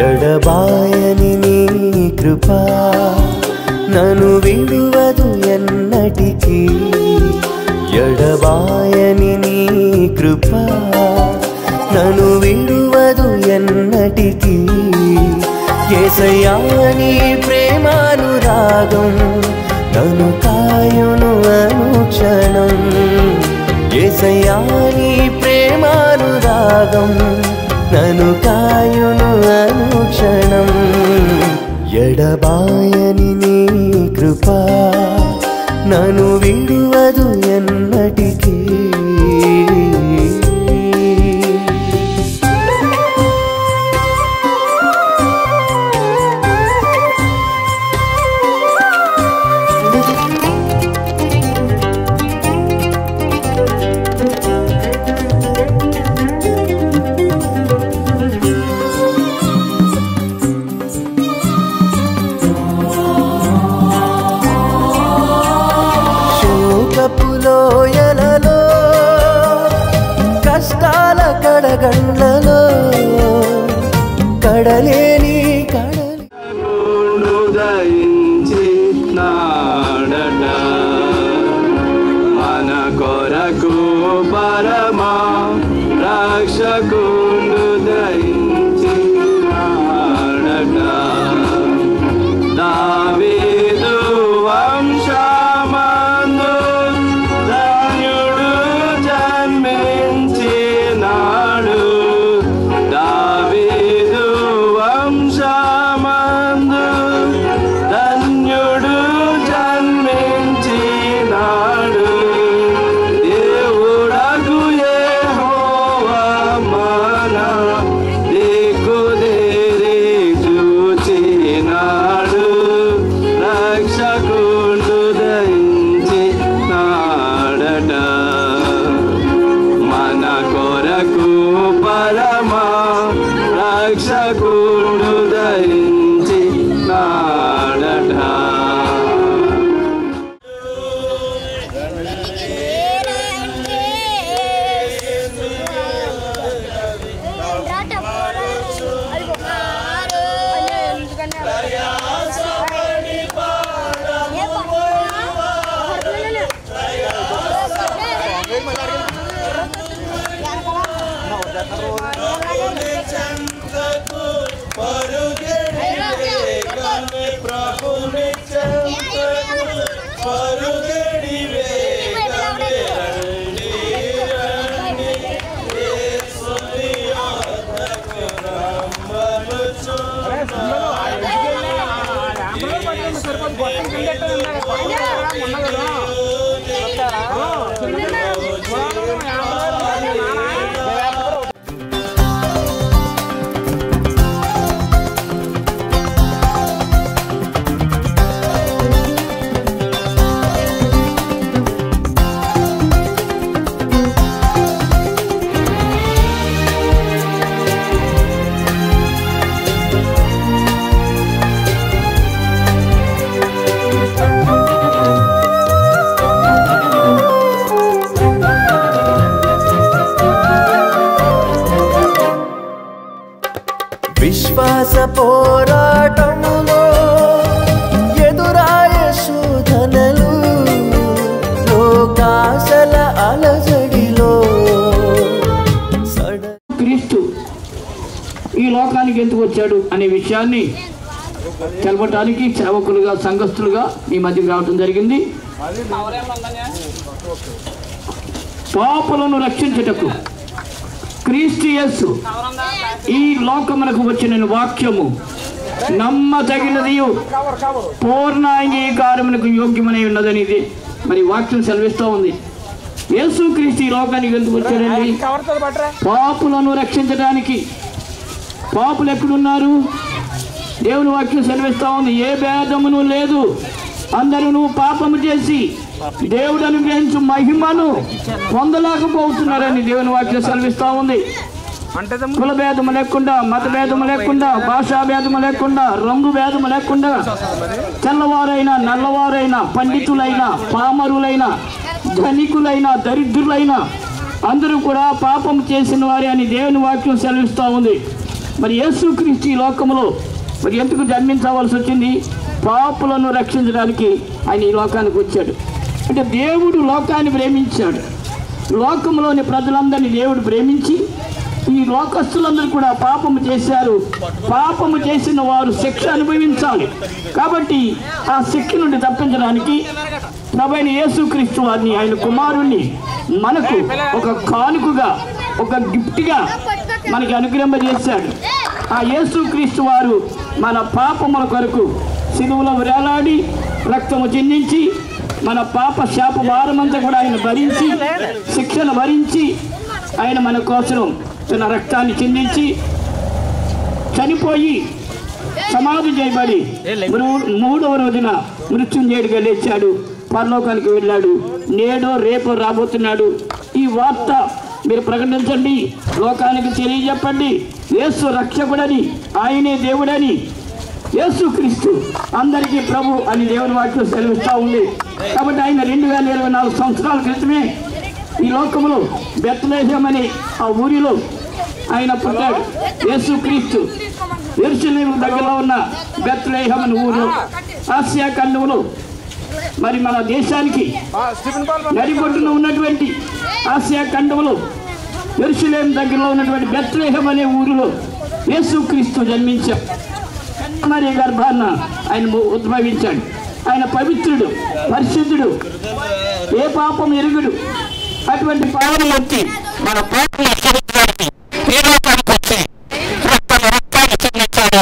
ఎడబాయని నీ కృపా నన్ను విడువదు ఎన్నటికీ. ఎడబాయని నీ కృపా నన్ను విడువదు ఎన్నటికీ. యేసయ్యా నీ ప్రేమానురాగం నన్ను కాయును అనుక్షణం. యేసయ్యా నీ ప్రేమానురాగం నన్ను కాయును అనుక్షణం. ఎడబాయని నీ కృపా నన్ను విడువదు ఎన్నటికీ. లోయలలో కష్టాల కడగండ్లలో కడలేని ఉదయించి నాడట మన కొరకు పరమా రక్షకుండు దయించి నాడట. దావీదు వంశమందు ధన్యుడు జన్మించినాడు. దావీదు వంశమందు ధన్యుడు జన్మించినాడు. దేవుడగు యెహోవా మన దిక్కుదేరి చూచినాడు. రక్షకుండు దయించినాడట మన కొరకు పరమా రక్షకుండు దయించినాడట. విశ్వాస పోరాటములో ఎదురాయ శోధనలు లోకాశల అలజడిలో క్రీస్తు ఈ లోకానికి ఎందుకు వచ్చాడు అనే విషయాన్ని తెలపడానికి సేవకులుగా సంఘస్థులుగా మీ మధ్యకి రావడం జరిగింది. పాపులను రక్షించుటకు క్రీస్తు యేసు ఈ లోకమునకు వచ్చిన వాక్యము నమ్మదగినది పూర్ణ అంగీకారమునకు యోగ్యమై ఉన్నదని ఇది మరి వాక్యం సెలవిస్తూ ఉంది. యేసు క్రీస్తు ఈ లోకానికి ఎందుకు వచ్చాడండి? పాపులను రక్షించడానికి. పాపులు ఎక్కడున్నారు? దేవుని వాక్యం సెలవిస్తూ ఉంది, ఏ భేదమును లేదు, అందరూ పాపము చేసి దేవుడు అనుగ్రహించు మహిమను పొందలేకపోతున్నారని దేవుని వాక్యం సెలవిస్తూ ఉంది. కుల భేదము లేకుండా, మత భేదము లేకుండా, భాషా భేదము లేకుండా, రంగు భేదము లేకుండా, తెల్లవారైనా నల్లవారైనా, పండితులైనా పామరులైనా, ధనికులైనా దరిద్రులైనా అందరూ కూడా పాపం చేసిన వారే అని దేవుని వాక్యం సెలవిస్తూ ఉంది. మరి యేసుక్రీస్తు ఈ లోకంలో మరి ఎందుకు జన్మించవలసి వచ్చింది? పాపులను రక్షించడానికి ఆయన ఈ లోకానికి వచ్చాడు. అంటే దేవుడు లోకాన్ని ప్రేమించాడు. లోకంలోని ప్రజలందరినీ దేవుడు ప్రేమించి ఈ లోకస్తులందరూ కూడా పాపము చేశారు. పాపము చేసిన వారు శిక్ష అనుభవించాలి. కాబట్టి ఆ శిక్ష నుండి తప్పించడానికి ప్రభువైన యేసుక్రీస్తు వారిని, ఆయన కుమారుణ్ణి మనకు ఒక కానుకగా, ఒక గిఫ్ట్గా మనకి అనుగ్రహింపజేశాడు. ఆ యేసుక్రీస్తు వారు మన పాపముల కొరకు సిలువలో వేలాడి రక్తము చిందించి మన పాప శాప భారమంతా కూడా ఆయన భరించి, శిక్షను భరించి, ఆయన మన కోసం తన రక్తాన్ని చిందించి చనిపోయి సమాధి చేయబడి మూడవ రోజున మృత్యుంజయుడిగా లేచాడు, పరలోకానికి వెళ్ళాడు. నేడో రేపు రాబోతున్నాడు. ఈ వార్త మీరు ప్రకటించండి, లోకానికి తెలియజెప్పండి. యేసు రక్షకుడని, ఆయనే దేవుడని, యేసుక్రీస్తు అందరికీ ప్రభు అని దేవుని వాక్యం సెలవిస్తూ ఉంది. కాబట్టి ఆయన 2024 సంవత్సరాల క్రితమే ఈ లోకంలో బెత్లెహేం అనే ఆ ఊరిలో ఆయన పుట్టాడు. యేసుక్రీస్తు యెరూషలేము దగ్గరలో ఉన్న బెత్లెహేం అనే ఊరిలో, ఆసియా ఖండంలో, మరి మన దేశానికి నడిబొడ్డున ఉన్నటువంటి ఆసియా ఖండంలో యెరూషలేము దగ్గరలో ఉన్నటువంటి బెత్లెహేం అనే ఊరిలో యేసుక్రీస్తు జన్మించాడు. మరి గర్భాన్న ఆయన ఉద్భవించాడు. ఆయన పవిత్రుడు, పరిశుద్ధుడు, ఏ పాపం ఎరుగుడు. అటువంటి పాపములకి మన పాపం క్షమించడానికి పేదోకానికి వచ్చి రక్తాన్ని చెందించాడు.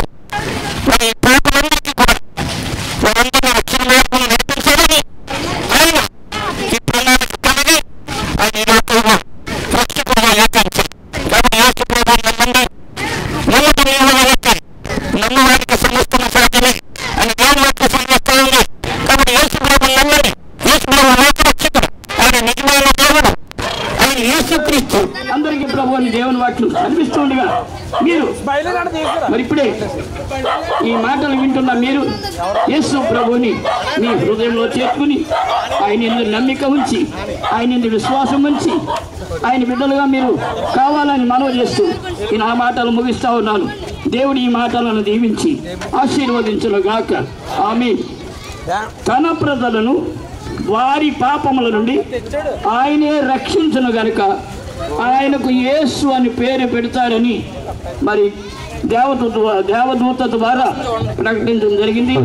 మరి పాపములకి కూడా వారందరూ రక్షణ మార్గంలో నడిపించాలని ఆయన ఈ ప్రణాళిక కలిగి ఆయన ఈ లోకంలో రక్షకుడుగా ఏర్పరిచాడు. కాబట్టి యేసు ప్రభువుని నమ్మండి, నమ్మకం ఇవ్వగలిగితే నమ్మవారికి సమస్తము సాధ్యమే అని దేవుని వాక్యం సెలవిస్తూ ఉంది. కాబట్టి యేసు ప్రభువుని నమ్మండి. యేసు ప్రభువు లోకరక్షకుడు, ఆయన నిజమైన దేవుడు, ఆయన యేసుక్రీస్తు అందరికీ ప్రభు అని దేవుని వాక్యం కనిపిస్తుండగా మీరు మరి ఇప్పుడే ఈ మాటలు వింటున్న మీరు యేసు ప్రభువుని మీ హృదయంలో చేర్చుకుని ఆయన యందు నమ్మిక ఉంచి, ఆయన యందు విశ్వాసం ఉంచి, ఆయన బిడ్డలుగా మీరు కావాలని మనవి చేస్తూ ఈ నా మాటలు ముగిస్తా ఉన్నాను. దేవుడు ఈ మాటలను దీవించి ఆశీర్వదించునుగాక. ఆమేన్. తన ప్రజలను వారి పాపముల నుండి ఆయనే రక్షించును గనుక ఆయనకు యేసు అని పేరు పెడతారని మరి దేవదూత ద్వారా ప్రకటించడం జరిగింది.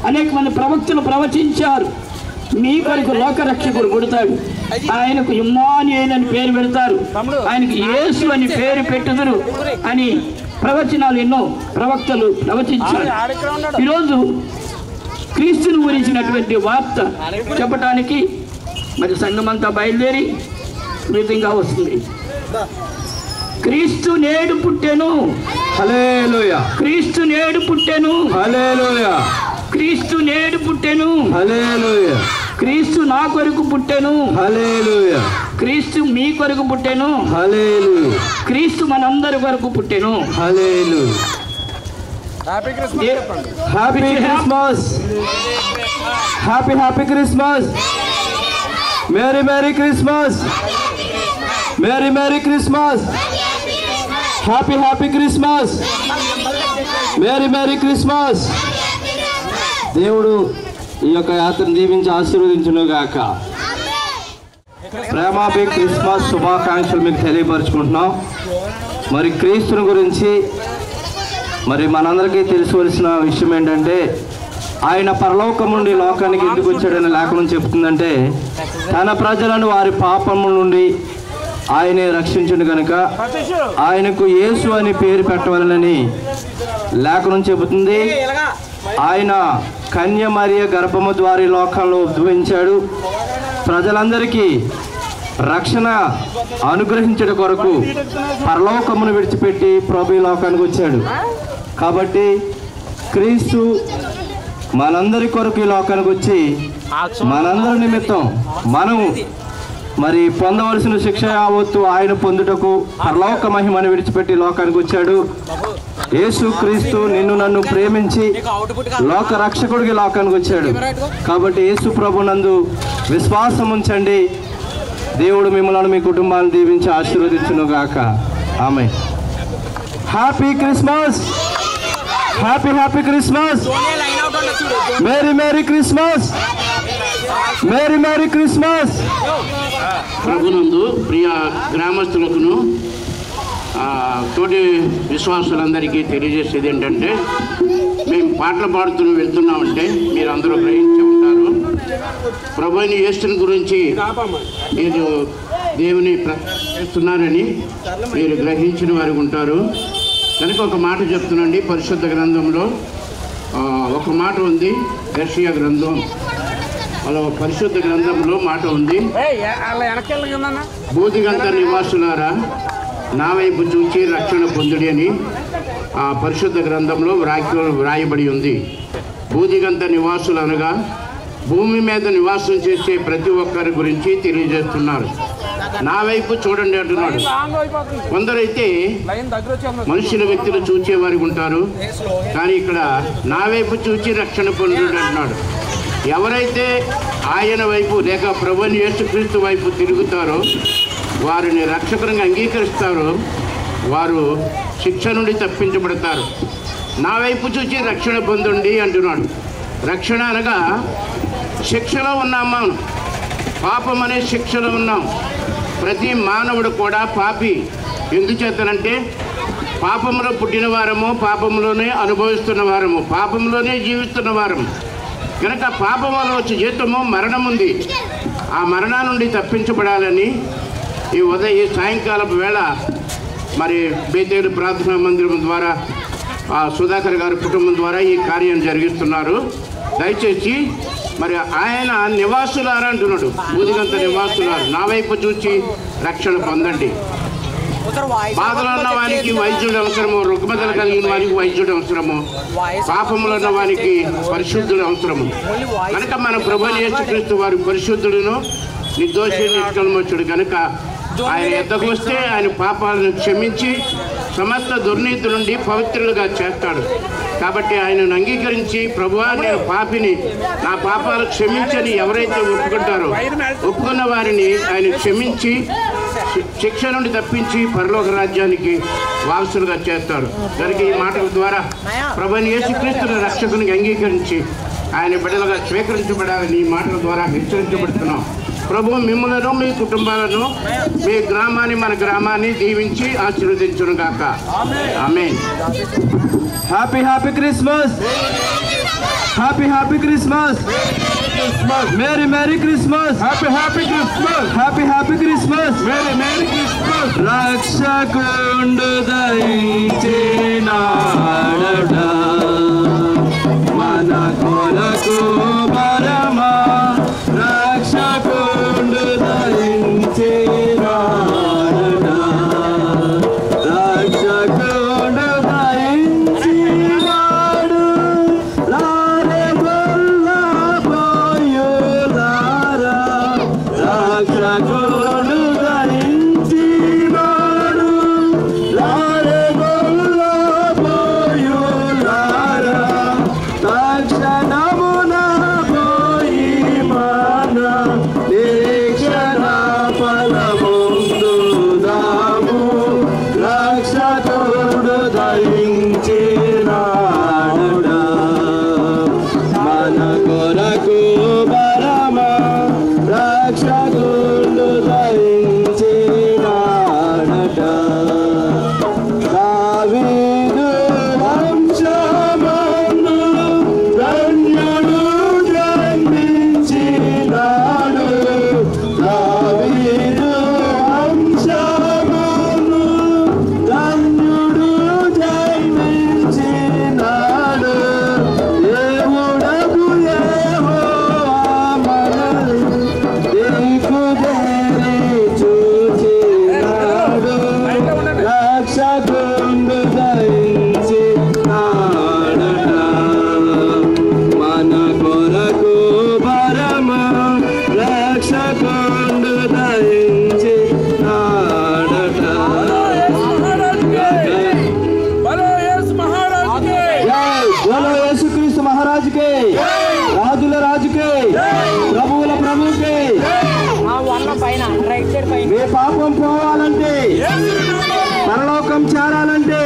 అనేక మంది ప్రవక్తలు ప్రవచించారు, మీ కొరకు లోకరక్షకుడు పుడతాడు, ఆయనకు ఇమ్మానుయేలు అని పేరు పెడతారు, ఆయనకు యేసు అని పేరు పెట్టుదురు అని ప్రవచనాలు ఎన్నో ప్రవక్తలు ప్రవచించారు. ఈరోజు క్రీస్తుని గురించినటువంటి వార్త చెప్పటానికి మరి సంఘమంతా బయలుదేరి విధంగా వస్తుంది. క్రీస్తు నేడు పుట్టెను, హల్లెలూయా. క్రీస్తు నేడు పుట్టెను, హల్లెలూయా. క్రీస్తు నేడు పుట్టెను, హల్లెలూయా. క్రీస్తు నా కొరకు పుట్టెను, హల్లెలూయా. క్రీస్తు మీ కొరకు పుట్టెను, హల్లెలూయా. క్రీస్తు మనందరి కొరకు పుట్టెను. హల్లెలూయా. Happy Christmas, happy Christmas, merry Christmas, merry Christmas, happy Christmas, merry Christmas. దేవుడు ఈ యొక్క యాత్రను దీవించి ఆశీర్వదించును గాక. ప్రేమాభి క్రిస్మస్ శుభాకాంక్షలు మీకు తెలియపరుచుకుంటున్నాం. మరి క్రీస్తుని గురించి మరి మనందరికీ తెలుసుకోవాల్సిన విషయం ఏంటంటే, ఆయన పరలోకం నుండి లోకానికి ఎందుకు వచ్చాడని లేఖనం చెప్తుందంటే, తన ప్రజలను వారి పాపము నుండి ఆయనే రక్షించును కనుక ఆయనకు యేసు అని పేరు పెట్టవాలని లేఖనం చెబుతుంది. ఆయన కన్య మరియ గర్భము ద్వారా లోకంలో ఉద్భవించాడు. ప్రజలందరికీ రక్షణ అనుగ్రహించడం కొరకు పరలోకమును విడిచిపెట్టి ప్రభు ఈ లోకానికి వచ్చాడు. కాబట్టి క్రీస్తు మనందరి కొరకు ఈ లోకానికి వచ్చి మనందరి నిమిత్తం మనం మరి పొందవలసిన శిక్ష యావత్తు ఆయన పొందుటకు పరలోక మహిమను విడిచిపెట్టి లోకానికి వచ్చాడు. యేసు క్రీస్తు నిన్ను నన్ను ప్రేమించి లోక రక్షకుడికి లోకానికి వచ్చాడు. కాబట్టి యేసు ప్రభు నందు విశ్వాసం ఉంచండి. దేవుడు మిమ్మల్ని మీ కుటుంబాన్ని దీవించి ఆశీర్వదించును గాక. ఆమేన్. Happy Christmas, happy happy Christmas, merry merry Christmas, merry merry Christmas. ప్రభునందు ప్రియ గ్రామస్తులకును తోటి విశ్వాసులందరికీ తెలియజేసేది ఏంటంటే, మేము పాటలు పాడుతూ వెళ్తున్నామంటే మీరు అందరూ గ్రహించి ఉంటారు. ప్రభుని యేసుని గురించి మీరు దేవుని చేస్తున్నారని మీరు గ్రహించిన వారు ఉంటారు. కనుక ఒక మాట చెప్తున్నాండి. పరిశుద్ధ గ్రంథంలో ఒక మాట ఉంది, యెషయా గ్రంథం అలా పరిశుద్ధ గ్రంథంలో మాట ఉంది, బూదిగంత నివాసులారా నా వైపు చూచి రక్షణ పొందుడి అని ఆ పరిశుద్ధ గ్రంథంలో వ్రాయబడి ఉంది. బూదిగంత నివాసులు అనగా భూమి మీద నివాసం చేసే ప్రతి ఒక్కరి గురించి తెలియజేస్తున్నారు. నా వైపు చూడండి అంటున్నాడు. కొందరైతే మనుషుల వ్యక్తులు చూచేవారికి ఉంటారు, కానీ ఇక్కడ నా వైపు చూచి రక్షణ పొందుడు అంటున్నాడు. ఎవరైతే ఆయన వైపు లేక ప్రభువుని యేసుక్రీస్తు వైపు తిరుగుతారో, వారిని రక్షకునిగా అంగీకరిస్తారో, వారు శిక్ష నుండి తప్పించబడతారు. నా వైపు చూచి రక్షణ పొందండి అంటున్నాడు. రక్షణ అనగా శిక్షలో ఉన్నాం. మనం పాపం అనే శిక్షలో ఉన్నాం. ప్రతి మానవుడు కూడా పాపి. ఎందుచేతనంటే పాపంలో పుట్టిన వారము, పాపంలోనే అనుభవిస్తున్న వారము, పాపంలోనే జీవిస్తున్న వారము. కనుక పాపం వల్ల వచ్చే జీవితము మరణం ఉంది. ఆ మరణం నుండి తప్పించబడాలని ఈ సాయంకాలపు వేళ మరి బేతేలు ప్రార్థనా మందిరం ద్వారా సుధాకర్ గారి కుటుంబం ద్వారా ఈ కార్యం జరిగిస్తున్నారు. దయచేసి మరి ఆయన నివాసులారా అంటున్నాడు, బూదిగంత నివాసులారు నా వైపు చూచి రక్షణ పొందండి. బాధలు ఉన్న వారికి వైద్యుడు అవసరము, రుగ్మతలు కలిగిన వారికి వైద్యుడు అవసరము, పాపములు ఉన్న వారికి పరిశుద్ధుడు అవసరము. కనుక మన ప్రభువుని యేసుక్రీస్తు వారి పరిశుద్ధుడును నిర్దోషి నిష్కల్మషుడు. కనుక ఆయన ఎద్దకు వస్తే ఆయన పాపాలను క్షమించి సమస్త దుర్నీతి నుండి పవిత్రులుగా చేస్తాడు. కాబట్టి ఆయనను అంగీకరించి ప్రభువా నేను పాపిని, నా పాపాలు క్షమించని ఎవరైతే ఒప్పుకుంటారో, ఒప్పుకున్న వారిని ఆయన క్షమించి శిక్ష నుండి తప్పించి పరలోక రాజ్యానికి వారసులుగా చేస్తాడు. కనుక ఈ మాటల ద్వారా ప్రభువుని యేసుక్రీస్తుని రక్షకునికి అంగీకరించి ఆయన బిడ్డలుగా స్వీకరించబడాలని ఈ మాటల ద్వారా హెచ్చరించబడుతున్నాం. ప్రభు మిమ్మలను, మీ కుటుంబాలను, మీ గ్రామాన్ని, మన గ్రామాన్ని దీవించి ఆశీర్వదించును గాక. ఆమేన్. Happy happy Christmas, happy happy Christmas, merry merry Christmas, happy happy Christmas, happy happy Christmas, merry merry Christmas. రక్షకుండు దయించినాడట మన కొరకు పరమా, రక్షకుండు దయించినాడట, రక్షకుండు దయించినాడు. రారే గొల్ల పోయులారా, రక్షకుండు దయించినాడు. రారే గొల్ల పోయులారా, తక్షణమున పోయి మన నిరీక్షణ ఫలముందుదాము. రక్షకుడు దయించినాడట మన కొరకు పరమా, రక్షకుడు దయించినాడట. దావీదు వంశమందు ధన్యుడు జన్మించినాడు. దావీదు వంశమందు ధన్యుడు జన్మించినాడు. దేవుడగు యెహోవా మనల్ని దిక్కుదేరి చూచినాడు. రక్షకుండు దయించినాడట మన కొరకు పరమా, రక్షకుండు దయించినాడట. బోలో యేసుక్రీస్తు మహారాజుకే, రాజుల రాజుకే, ప్రభువుల ప్రభువుకే. మీ పాపం పోవాలంటే, పరలోకం చేరాలంటే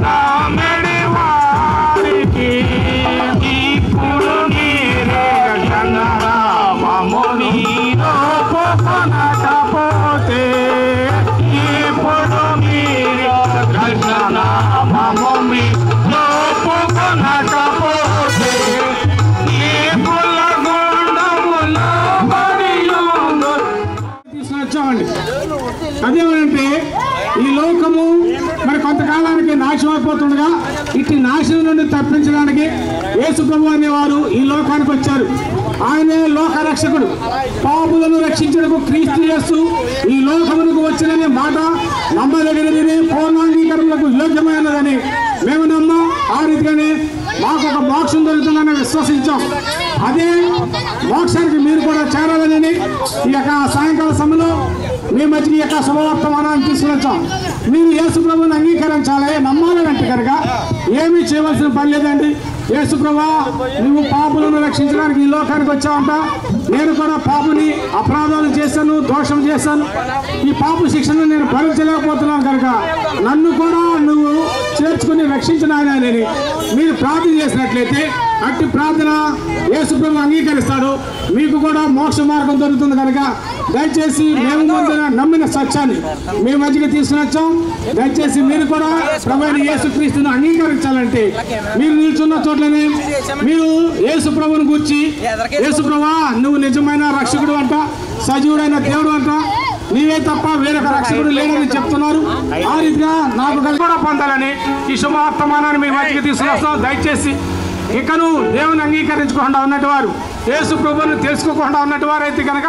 నామెడి వారికి ఇప్పుడు నీరే నామము నీలో పోనకపోతే ఇప్పుడు మీరు నామము మీలో పోనకపోతే ఈ పుల్ల గుండములో పడియుండు. తీసుకొచ్చామండి. అదేమంటే ఈ లోకము మరి కొంతకాలానికి నాశనం అయిపోతుండగా ఇట్టి నాశనం నుండి తప్పించడానికి యేసు ప్రభు అనేవారు ఈ లోకానికి వచ్చారు. ఆయనే లోక రక్షకుడు. పాపులను రక్షించడానికి క్రీస్తు యేసు ఈ లోకమునకు వచ్చిననే మాట నమ్మదగినది, పూర్ణాంగీకరణకు యోగ్యమైనదని మేము నమ్మం. ఆ రీతిగానే మాకు ఒక మోక్షం దొరుకుతుందని విశ్వసించాం. అదే మోక్షానికి మీరు కూడా చేరాలని ఈ యొక్క సాయంకాల సమయంలో మీ మధ్య ఈ యొక్క శుభవర్తమానాన్ని తీసుకొచ్చాం. మీరు యేసు ప్రభువుని అంగీకరించాలి, నమ్మాలి అంటే కనుక ఏమీ చేయవలసిన పని లేదండి. యేసు ప్రభువా, నువ్వు పాపులను రక్షించడానికి ఈ లోకానికి వచ్చావంట. నేను కూడా పాపుని, అపరాధాలు చేశాను, దోషం చేశాను. ఈ పాపు శిక్షను నేను భరించలేకపోతున్నాను కనుక నన్ను కూడా నువ్వు చేర్చుకుని రక్షించిన ఆయనని మీరు ప్రార్థన చేసినట్లయితే అట్టి ప్రార్థన యేసు ప్రభు అంగీకరిస్తాడు. మీకు కూడా మోక్ష మార్గం దొరుకుతుంది కనుక దయచేసి మేము నమ్మిన సత్యాన్ని మీ మధ్యకి తీసుకునొచ్చాం. దయచేసి మీరు కూడా ప్రభువైన యేసు క్రీస్తును అంగీకరించాలంటే మీరు నిల్చున్న చోట్లనే మీరు యేసు ప్రభువుని గురించి, యేసు ప్రభువా నువ్వు నిజమైన రక్షకుడు అంట, సజీవుడైన దేవుడు అంట, నీవే తప్ప వేరొక రక్షకుడు లేడని చెప్తున్నారు. ఆ రీతిగా నాకు కూడా పొందాలని ఈ శుభవర్తమానాన్ని మీ మధ్యకి తీసుకొస్తాం. దయచేసి ఇకను దేవుని అంగీకరించకుండా ఉన్నట్టు వారు, యేసు ప్రభువుని తెలుసుకోకుండా ఉన్నట్టు వారు అయితే కనుక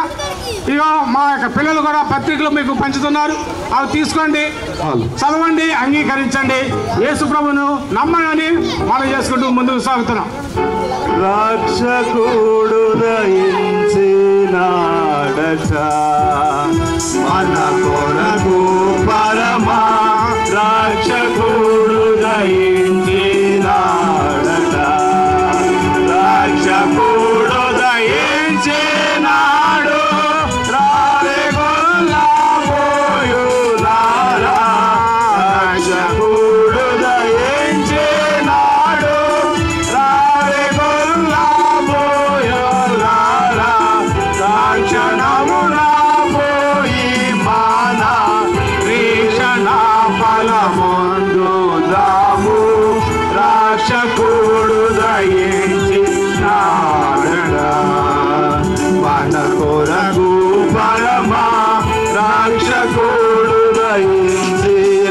ఇగో మా యొక్క పిల్లలు కూడా పత్రికలు మీకు పంచుతున్నారు. అవి తీసుకోండి, చదవండి, అంగీకరించండి. యేసు ప్రభువును నమ్మని మనం చేసుకుంటూ ముందుకు సాగుతున్నాం. రక్షకుడు దయించినాడట మన కొరకు పరమా రక్షకుడు దయించినాడట. రక్షకుడు దయించినాడు రారే గొల్లబోయులారా. రక్షకుడు దయించినాడు రారే గొల్లబోయులారా. రక్షణమున పోయి మన కృష్ణ ఫలముందుదాము. రక్షకుడు దయించినాడట మన కొరకు పరమా రక్షకుడు దయించినాడట.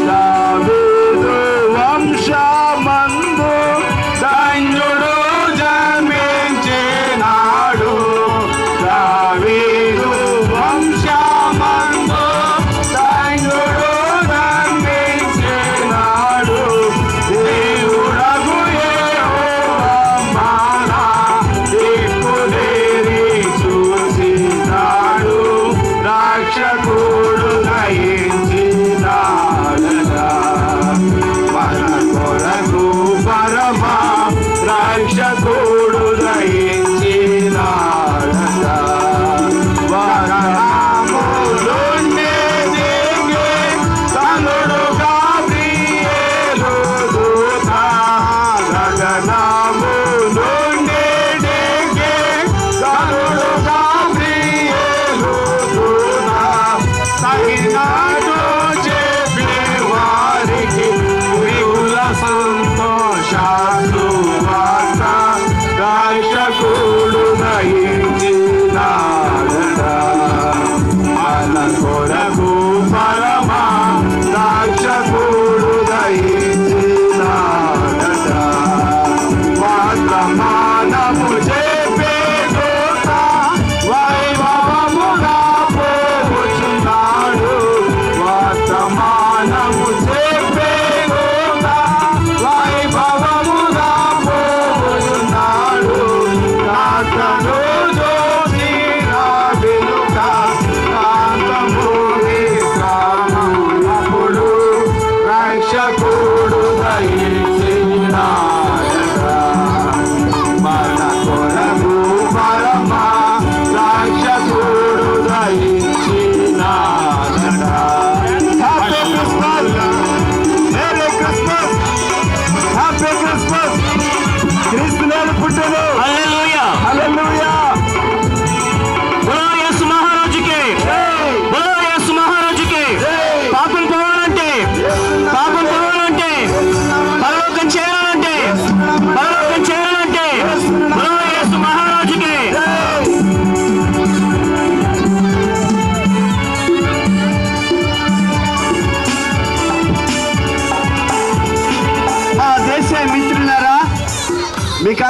దావీదు వంశమందు ధన్యుడు జన్మించినాడు. దావీదు వంశమందు ధన్యుడు జన్మించినాడు. దేవుడగు యెహోవా మన దిక్కులేని చూసినాడు. రక్షకుడు దయించినాడట మన కొరకు పరమా రక్షకుడు దయించినాడట. వరనామములుండే దిగే తనుడు గాబ్రియేలు దూత. గగనములుండే దిగే తనుడు గాబ్రియేలు దూత. తగినట్టు చెప్పే వారికి మిగుల సంతోషాలు వార్త. రక్షకుడు దయించినాడట మన కొరకు పరమా రక్షకుడు దయించినాడట. వర్తమానము చెప్పే దూత వైభవముగా పోవచ్చున్నాడు. వర్తమానము చెప్పే దూత వైభవముగా పోవచ్చున్నాడు. కాంతను జ్యోతిన వెలుక కాంతము విశ్రామమునప్పుడు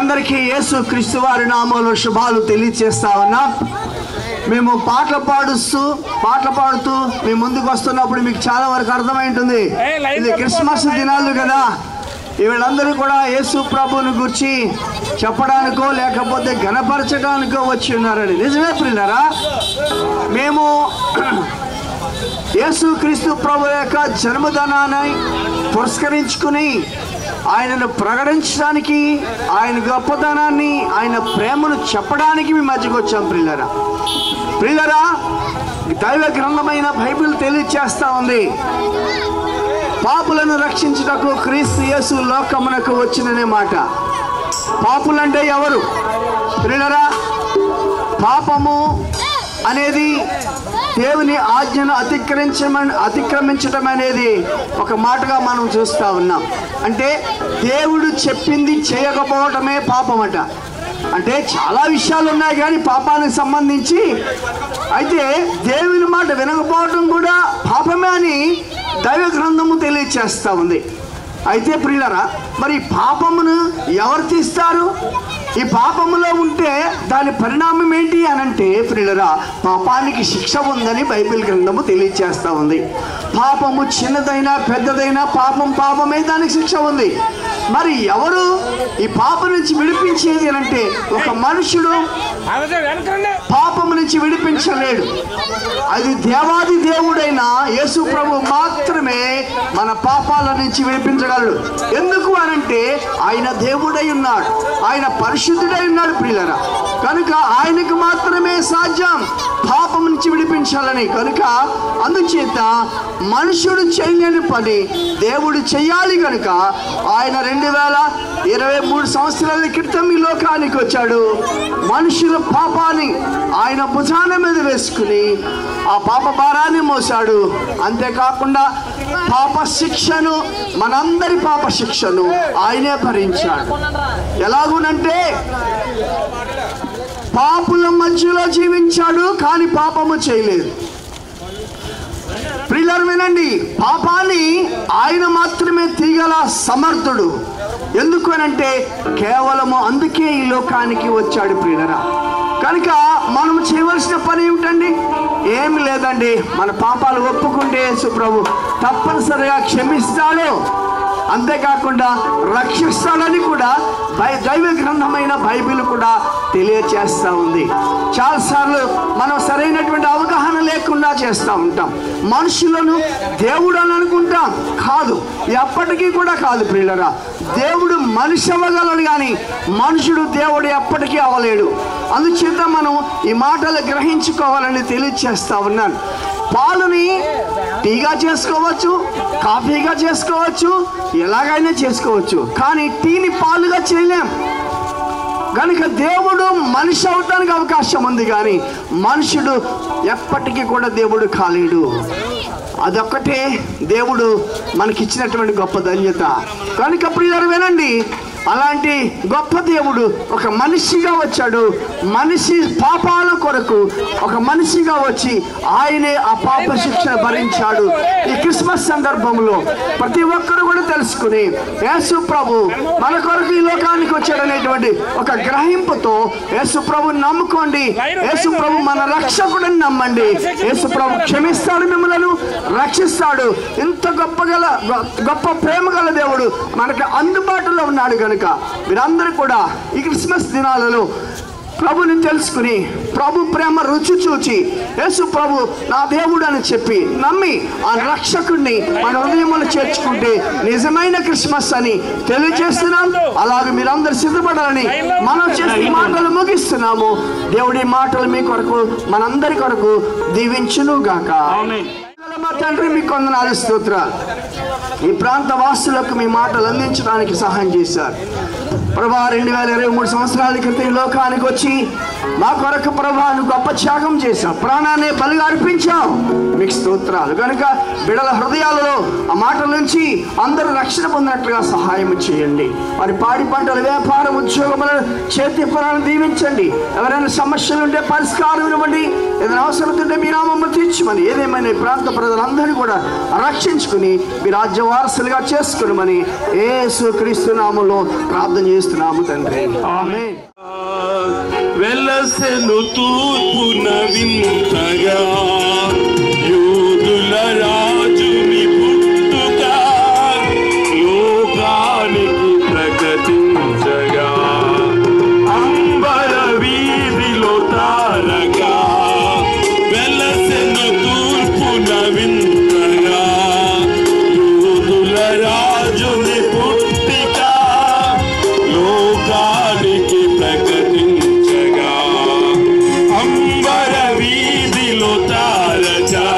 అందరికీ యేసు క్రీస్తు వారి నామములో శుభాలు తెలియజేస్తా ఉన్నాం. మేము పాటలు పాడుతూ మీ ముందుకు వస్తున్నప్పుడు మీకు చాలా వరకు అర్థమై ఉంటుంది, ఇది క్రిస్మస్ దినాలు కదా. వీళ్ళందరూ కూడా యేసు ప్రభువుని గురించి చెప్పడానికో లేకపోతే ఘనపరచడానికో వచ్చి ఉన్నారని. నిజమే ప్రియులారా, మేము యేసు క్రీస్తు ప్రభు యొక్క జన్మదినాన్ని పురస్కరించుకుని ఆయనను ప్రకటించడానికి, ఆయన గొప్పతనాన్ని, ఆయన ప్రేమను చెప్పడానికి మీ మధ్యకు వచ్చాం. ప్రియులారా, దైవ గ్రంథమైన బైబిల్ తెలియజేస్తా ఉంది, పాపులను రక్షించుటకు క్రీస్తు యేసు లోకమునకు వచ్చిననే మాట. పాపులంటే ఎవరు ప్రియులారా? పాపము అనేది దేవుని ఆజ్ఞను అతిక్రమించడం అనేది ఒక మాటగా మనం చూస్తూ ఉన్నాం. అంటే దేవుడు చెప్పింది చేయకపోవటమే పాపమట. అంటే చాలా విషయాలు ఉన్నాయి కానీ పాపానికి సంబంధించి, అయితే దేవుని మాట వినకపోవటం కూడా పాపమే అని దైవ గ్రంథము తెలియచేస్తూ ఉంది. అయితే ప్రియులారా, మరి పాపమును ఎవరు తీస్తారు? ఈ పాపములో ఉంటే దాని పరిణామం ఏంటి అని అంటే ప్రియులారా, పాపానికి శిక్ష ఉందని బైబిల్ గ్రంథము తెలియజేస్తూ ఉంది. పాపము చిన్నదైనా పెద్దదైనా పాపమే, దానికి శిక్ష ఉంది. మరి ఎవరు ఈ పాపం నుంచి విడిపించేది అని అంటే, ఒక మనుషుడు పాపము నుంచి విడిపించలేడు. అది దేవాది దేవుడైన యేసు ప్రభు మాత్రమే మన పాపాల నుంచి విడిపించగలడు. ఎందుకు అనంటే ఆయన దేవుడై ఉన్నాడు, ఆయన పరిశుద్ధుడై ఉన్నాడు ప్రియులారా. కనుక ఆయనకు మాత్రమే సాధ్యం పాపం నుంచి విడిపించాలని. కనుక అందుచేత మనుషుడు చేయలేని పని దేవుడు చెయ్యాలి. కనుక ఆయన 2023 సంవత్సరాల క్రితం ఈ లోకానికి వచ్చాడు. మనుషుల పాపాన్ని ఆయన భుజాన మీద వేసుకుని ఆ పాప భారాన్ని మోసాడు. అంతేకాకుండా పాప శిక్షను, మనందరి పాప శిక్షను ఆయనే భరించాడు. ఎలాగునంటే పాపుల మధ్యలో జీవించాడు కానీ పాపము చేయలేదు. ప్రియులారా వినండి, పాపాన్ని ఆయన మాత్రమే తీగల సమర్థుడు. ఎందుకు అనంటే కేవలము అందుకే ఈ లోకానికి వచ్చాడు ప్రియులారా. కనుక మనం చేయవలసిన పని ఏమిటండి? ఏమి లేదండి, మన పాపాలు ఒప్పుకుంటే యేసు ప్రభు తప్పనిసరిగా క్షమిస్తాడు, అంతేకాకుండా రక్షిస్తాడని కూడా దైవ గ్రంథమైన బైబిల్ కూడా తెలియచేస్తూ ఉంది. చాలాసార్లు మనం సరైనటువంటి అవగాహన లేకుండా చేస్తూ ఉంటాం. మనుషులను దేవుడు అని అనుకుంటాం, కాదు, ఎప్పటికీ కూడా కాదు ప్రియులారా. దేవుడు మనిషి అవ్వగలడు కానీ మనుషుడు దేవుడు ఎప్పటికీ అవ్వలేడు. అందుచేత మనం ఈ మాటలు గ్రహించుకోవాలని తెలియచేస్తా ఉన్నాను. పాలుని టీగా చేసుకోవచ్చు, కాఫీగా చేసుకోవచ్చు, ఎలాగైనా చేసుకోవచ్చు, కానీ టీని పాలుగా చేయలేం. కనుక దేవుడు మనిషి అవటానికి అవకాశం ఉంది కానీ మనుషుడు ఎప్పటికీ కూడా దేవుడు కాలేడు. అదొక్కటే దేవుడు మనకిచ్చినటువంటి గొప్ప ధన్యత. కనుక ప్రియులారా వినండి, అలాంటి గొప్ప దేవుడు ఒక మనిషిగా వచ్చాడు. మనిషి పాపాల కొరకు ఒక మనిషిగా వచ్చి ఆయనే ఆ పాప శిక్షణ భరించాడు. ఈ క్రిస్మస్ సందర్భంలో ప్రతి ఒక్కరు కూడా తెలుసుకుని యేసు ప్రభు మన కొరకు ఈ లోకానికి వచ్చాడనేటువంటి ఒక గ్రహింపుతో యేసు ప్రభుని నమ్ముకోండి. యేసు ప్రభు మన రక్షకుడిని నమ్మండి. యేసు ప్రభు క్షమిస్తాడు, మిమ్మలను రక్షిస్తాడు. ఇంత గొప్ప ప్రేమ గల దేవుడు మనకు అందుబాటులో ఉన్నాడు. కనుక మీరందరూ కూడా ఈ క్రిస్మస్ దినాలలో ప్రభుని తెలుసుకుని ప్రభు ప్రేమ రుచి చూచి యేసు ప్రభు నా దేవుడు అని చెప్పి నమ్మి ఆ రక్షకుడిని మన హృదయంలో చేర్చుకుంటే నిజమైన క్రిస్మస్ అని తెలియజేస్తున్నాం. అలాగే మీరందరూ సిద్ధపడాలని మనం చేసే మాటలు ముగిస్తున్నాము. దేవుడి మాటలు మీ కొరకు, మనందరి కొరకు దీవించును గాక. మా తండ్రి మీకు వందనాలు, స్తోత్రాలు. ఈ ప్రాంత వాసులకు మీ మాటలు అందించడానికి సహాయం చేశారు ప్రభా. 2023 సంవత్సరాల క్రితం ఈ లోకానికి వచ్చి మా కొరకు ప్రభా గొప్ప త్యాగం చేశాం, ప్రాణాన్ని బలిగా అర్పించాం. మీకు స్తోత్రాలు. కనుక బిడల హృదయాలలో ఆ మాటల నుంచి అందరూ రక్షణ పొందినట్లుగా సహాయం చేయండి. వారి పాడి పంటల వ్యాపారం, ఉద్యోగములను, చేతి పొలాలను దీవించండి. ఎవరైనా సమస్యలు ఉంటే పరిష్కారం ఇవ్వండి. ఏదైనా అవసరం ఉంటే మీ నామమును తీర్చమని, ఏదేమైనా ఈ ప్రాంత ప్రజలందరినీ కూడా రక్షించుకుని మీ రాజ్య వారసులుగా చేసుకునమని యేసుక్రీస్తు నామములో ప్రార్థన చేస్తున్నాము తండ్రి, ఆమేన్. వెలసెను తూర్పున వింతగా యూదుల రాజుని పుట్టుక లోకానికి ప్రకటించగా అంబర వీధిలో తారగా వెలసెను తూర్పున వింతగా యూదుల రాజుని పుట్టుక లోకానికి ప్రకటించగా అంబర వీధిలో తారగా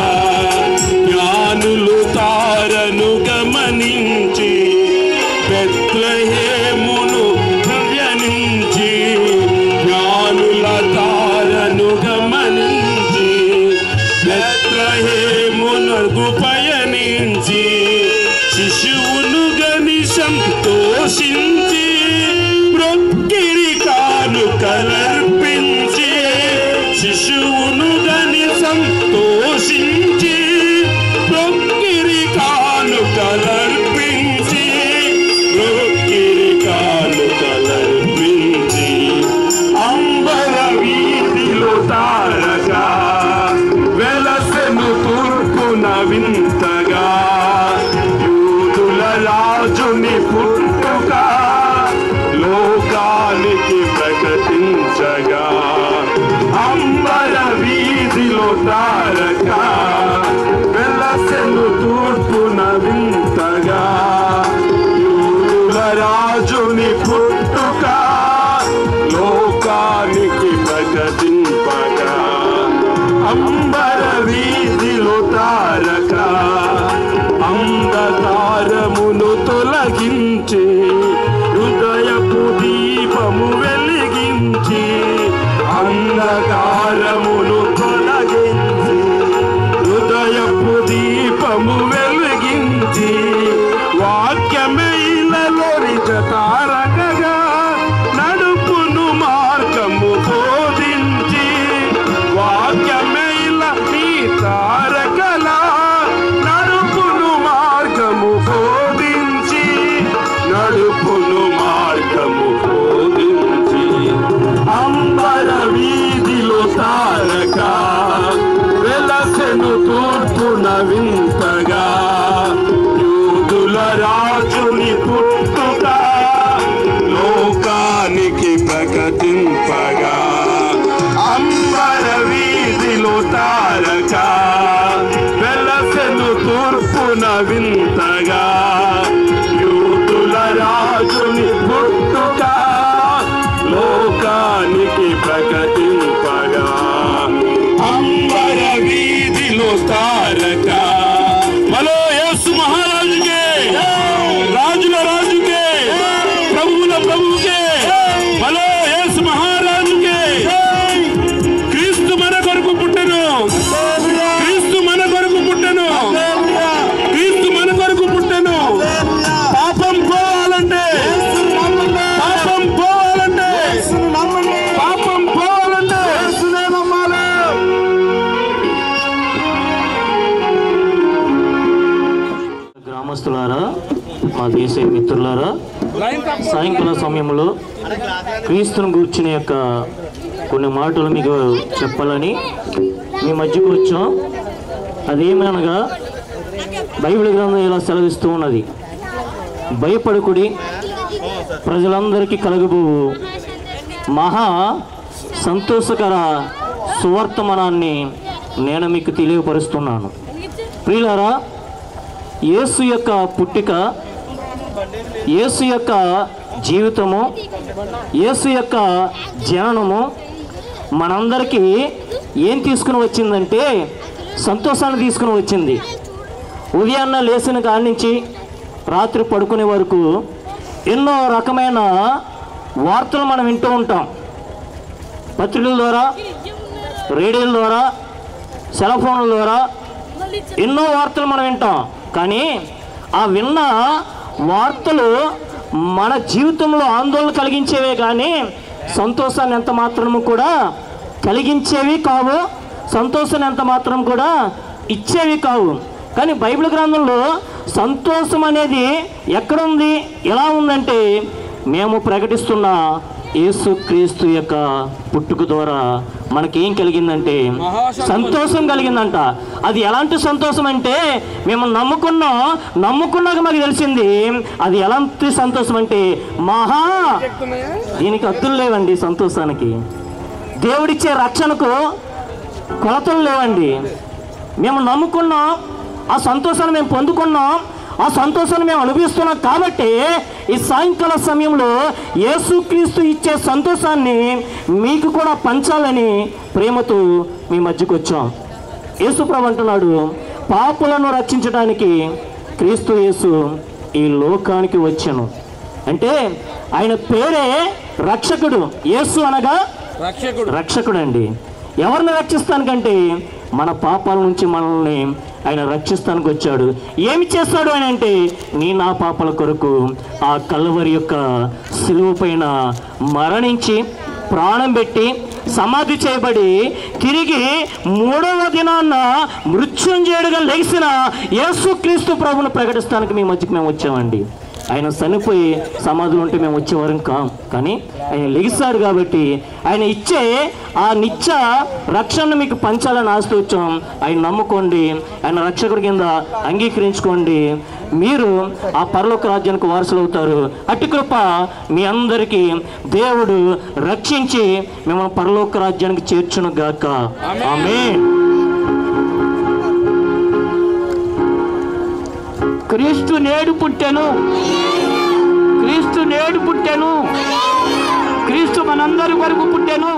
జ్ఞానులు తారను గమనించి బెత్లెహేమును ధ్యానించి జ్ఞానుల తారను గమనించి బెత్లెహేమునకు పయనించి శిశువును గని సంతోషించి ప్రొక్కిరి కానుకలర్పించి శిశువును గని సంతోషించి ప్రొక్కిరి కానుకలర్పించి ప్రొక్కిరి కానుకలర్పించి అంబర వీధిలో తారగా వెలసెను తూర్పున వింతగా యూదుల రాజుని పుట్టుక లోకానికి ప్రకటించగా అంబర వీధిలో తారగా వెలసెను తూర్పున వింతగా యూదుల రాజుని పుట్టుక లోకానికి ప్రకటింపగా అంబర వీధిలో తారగా అంధకారమును తొలగించి హృదయపు దీపము వెలిగించి అంధకారమును తొలగించి హృదయపు దీపము వెలిగించి వాక్యమైలలో నిజ తారకగా నడుపును మార్గము బోధించి వాక్యమైల నీ తారకలా నడుపును మార్గము బోధించి నడుపును మార్గము బోధించి అంబర వీధిలో తారగా వెలసెను తూర్పున వింతగా యూదుల రాజుని పుట్టుక లోకానికి ప్రకటింపగా అంబర వీధిలో తారగా వెలసెను తూర్పున వింతగా యూదుల రాజుని పుట్టుక లోకానికి ప్రకటింపగా అంబర వీధిలో తారగా మలో యేసు మహారాజుకే రాజుల రాజుకే ప్రభువుల ప్రభువుకే మలో యేసు మహారాజుకే క్రీస్తు మన కొరకు పుట్టెను క్రీస్తు మన కొరకు పుట్టెను క్రీస్తు మన కొరకు పుట్టెను పాపం పోవాలంటే పాపం పోవాలంటే పాపం పోవాలంటే నమ్మాలి. గ్రామస్తులారా, మా దేశ మిత్రులారా, సాయంకాల సమయంలో క్రీస్తును గూర్చిన యొక్క కొన్ని మాటలు మీకు చెప్పాలని మీ మధ్యకు వచ్చాం. అదేమనగా బైబిల్ గ్రంథం ఇలా సెలవిస్తూ ఉన్నది, భయపడకుడి, ప్రజలందరికీ కలగబోవు మహా సంతోషకర సువర్తమానాన్ని నేను మీకు తెలియపరుస్తున్నాను. ప్రియులారా, యేసు యొక్క పుట్టిక, యేసు యొక్క జీవితము, యేసు యొక్క జననము మనందరికీ ఏం తీసుకుని వచ్చిందంటే సంతోషాన్ని తీసుకుని వచ్చింది. ఉదయాన్న లేచిన కాడి నుంచి రాత్రి పడుకునే వరకు ఎన్నో రకమైన వార్తలు మనం వింటూ ఉంటాం. పత్రికల ద్వారా, రేడియోల ద్వారా, సెల్ ఫోన్ల ద్వారా ఎన్నో వార్తలు మనం వింటాం. కానీ ఆ విన్న వార్తలు మన జీవితంలో ఆందోళన కలిగించేవే కానీ సంతోషాన్ని ఎంత మాత్రము కూడా కలిగించేవి కావు, సంతోషాన్ని ఎంత మాత్రం కూడా ఇచ్చేవి కావు. కానీ బైబిల్ గ్రంథంలో సంతోషం అనేది ఎక్కడుంది, ఎలా ఉందంటే మేము ప్రకటిస్తున్న యేసుక్రీస్తు యొక్క పుట్టుక ద్వారా మనకేం కలిగిందంటే సంతోషం కలిగిందంట. అది ఎలాంటి సంతోషం అంటే మేము నమ్ముకున్నాక మాకు తెలిసింది అది ఎలాంటి సంతోషం అంటే దీనికి అద్దులు లేవండి. సంతోషానికి దేవుడిచ్చే రక్షణకు కొలతలు లేవండి. మేము నమ్ముకున్నాం, ఆ సంతోషాన్ని మేము పొందుకున్నాం, ఆ సంతోషాన్ని మేము అనుభవిస్తున్నాం. కాబట్టి ఈ సాయంకాల సమయంలో యేసుక్రీస్తు ఇచ్చే సంతోషాన్ని మీకు కూడా పంచాలని ప్రేమతో మీ మధ్యకు వచ్చాం. యేసుప్రభు అంటున్నాడు, పాపులను రక్షించడానికి క్రీస్తు యేసు ఈ లోకానికి వచ్చాను అంటే ఆయన పేరే రక్షకుడు. యేసు అనగా రక్షకుడు అండి. ఎవరిని రక్షిస్తానికంటే మన పాపాల నుంచి మనల్ని ఆయన రక్షిస్తానికి వచ్చాడు. ఏమి చేస్తాడు అని అంటే నా పాపాల కొరకు ఆ కల్వరి యొక్క సిలువ పైన మరణించి ప్రాణం పెట్టి సమాధి చేయబడి తిరిగి 3వ దినాన్న మృత్యుంజయుడిగా లెగిసిన యేసుక్రీస్తు ప్రభువును ప్రకటిస్తానికి మీ మధ్యకి మేము వచ్చామండి. ఆయన చనిపోయి సమాధులు ఉంటే మేము వచ్చేవారం కానీ ఆయన లెగిస్తాడు కాబట్టి ఆయన ఇచ్చే ఆ నిత్య రక్షణను మీకు పంచాలని ఆశతో వచ్చాం. ఆయన నమ్ముకోండి, ఆయన రక్షకుడి కింద అంగీకరించుకోండి, మీరు ఆ పరలోక రాజ్యానికి వారసులు అవుతారు. అట్టి కృప మీ అందరికీ దేవుడు రక్షించి మిమ్మల్ని పరలోక రాజ్యానికి చేర్చును గాక. ఆమేన్. క్రీస్తు నేడు పుట్టెను, క్రీస్తు నేడు పుట్టెను, క్రీస్తు మనందరి వరకు పుట్టెను.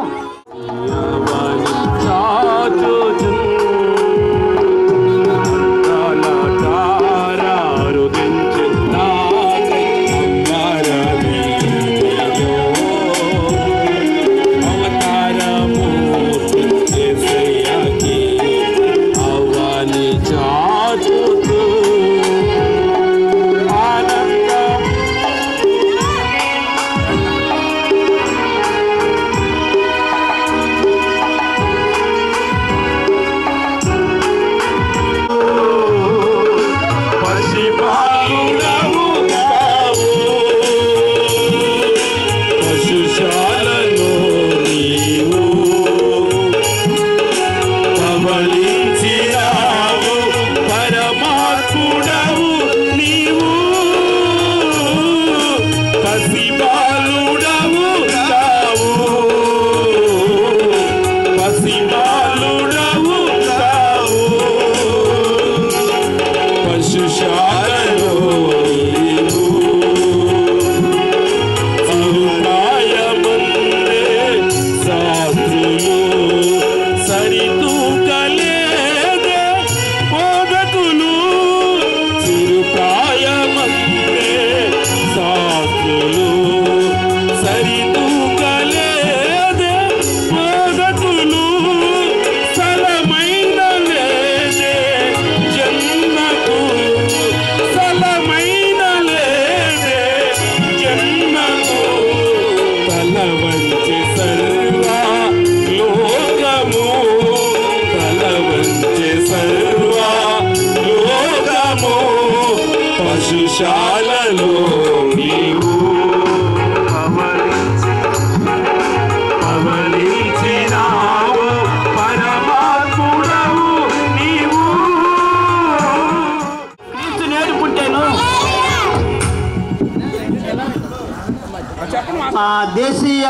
దేశీయ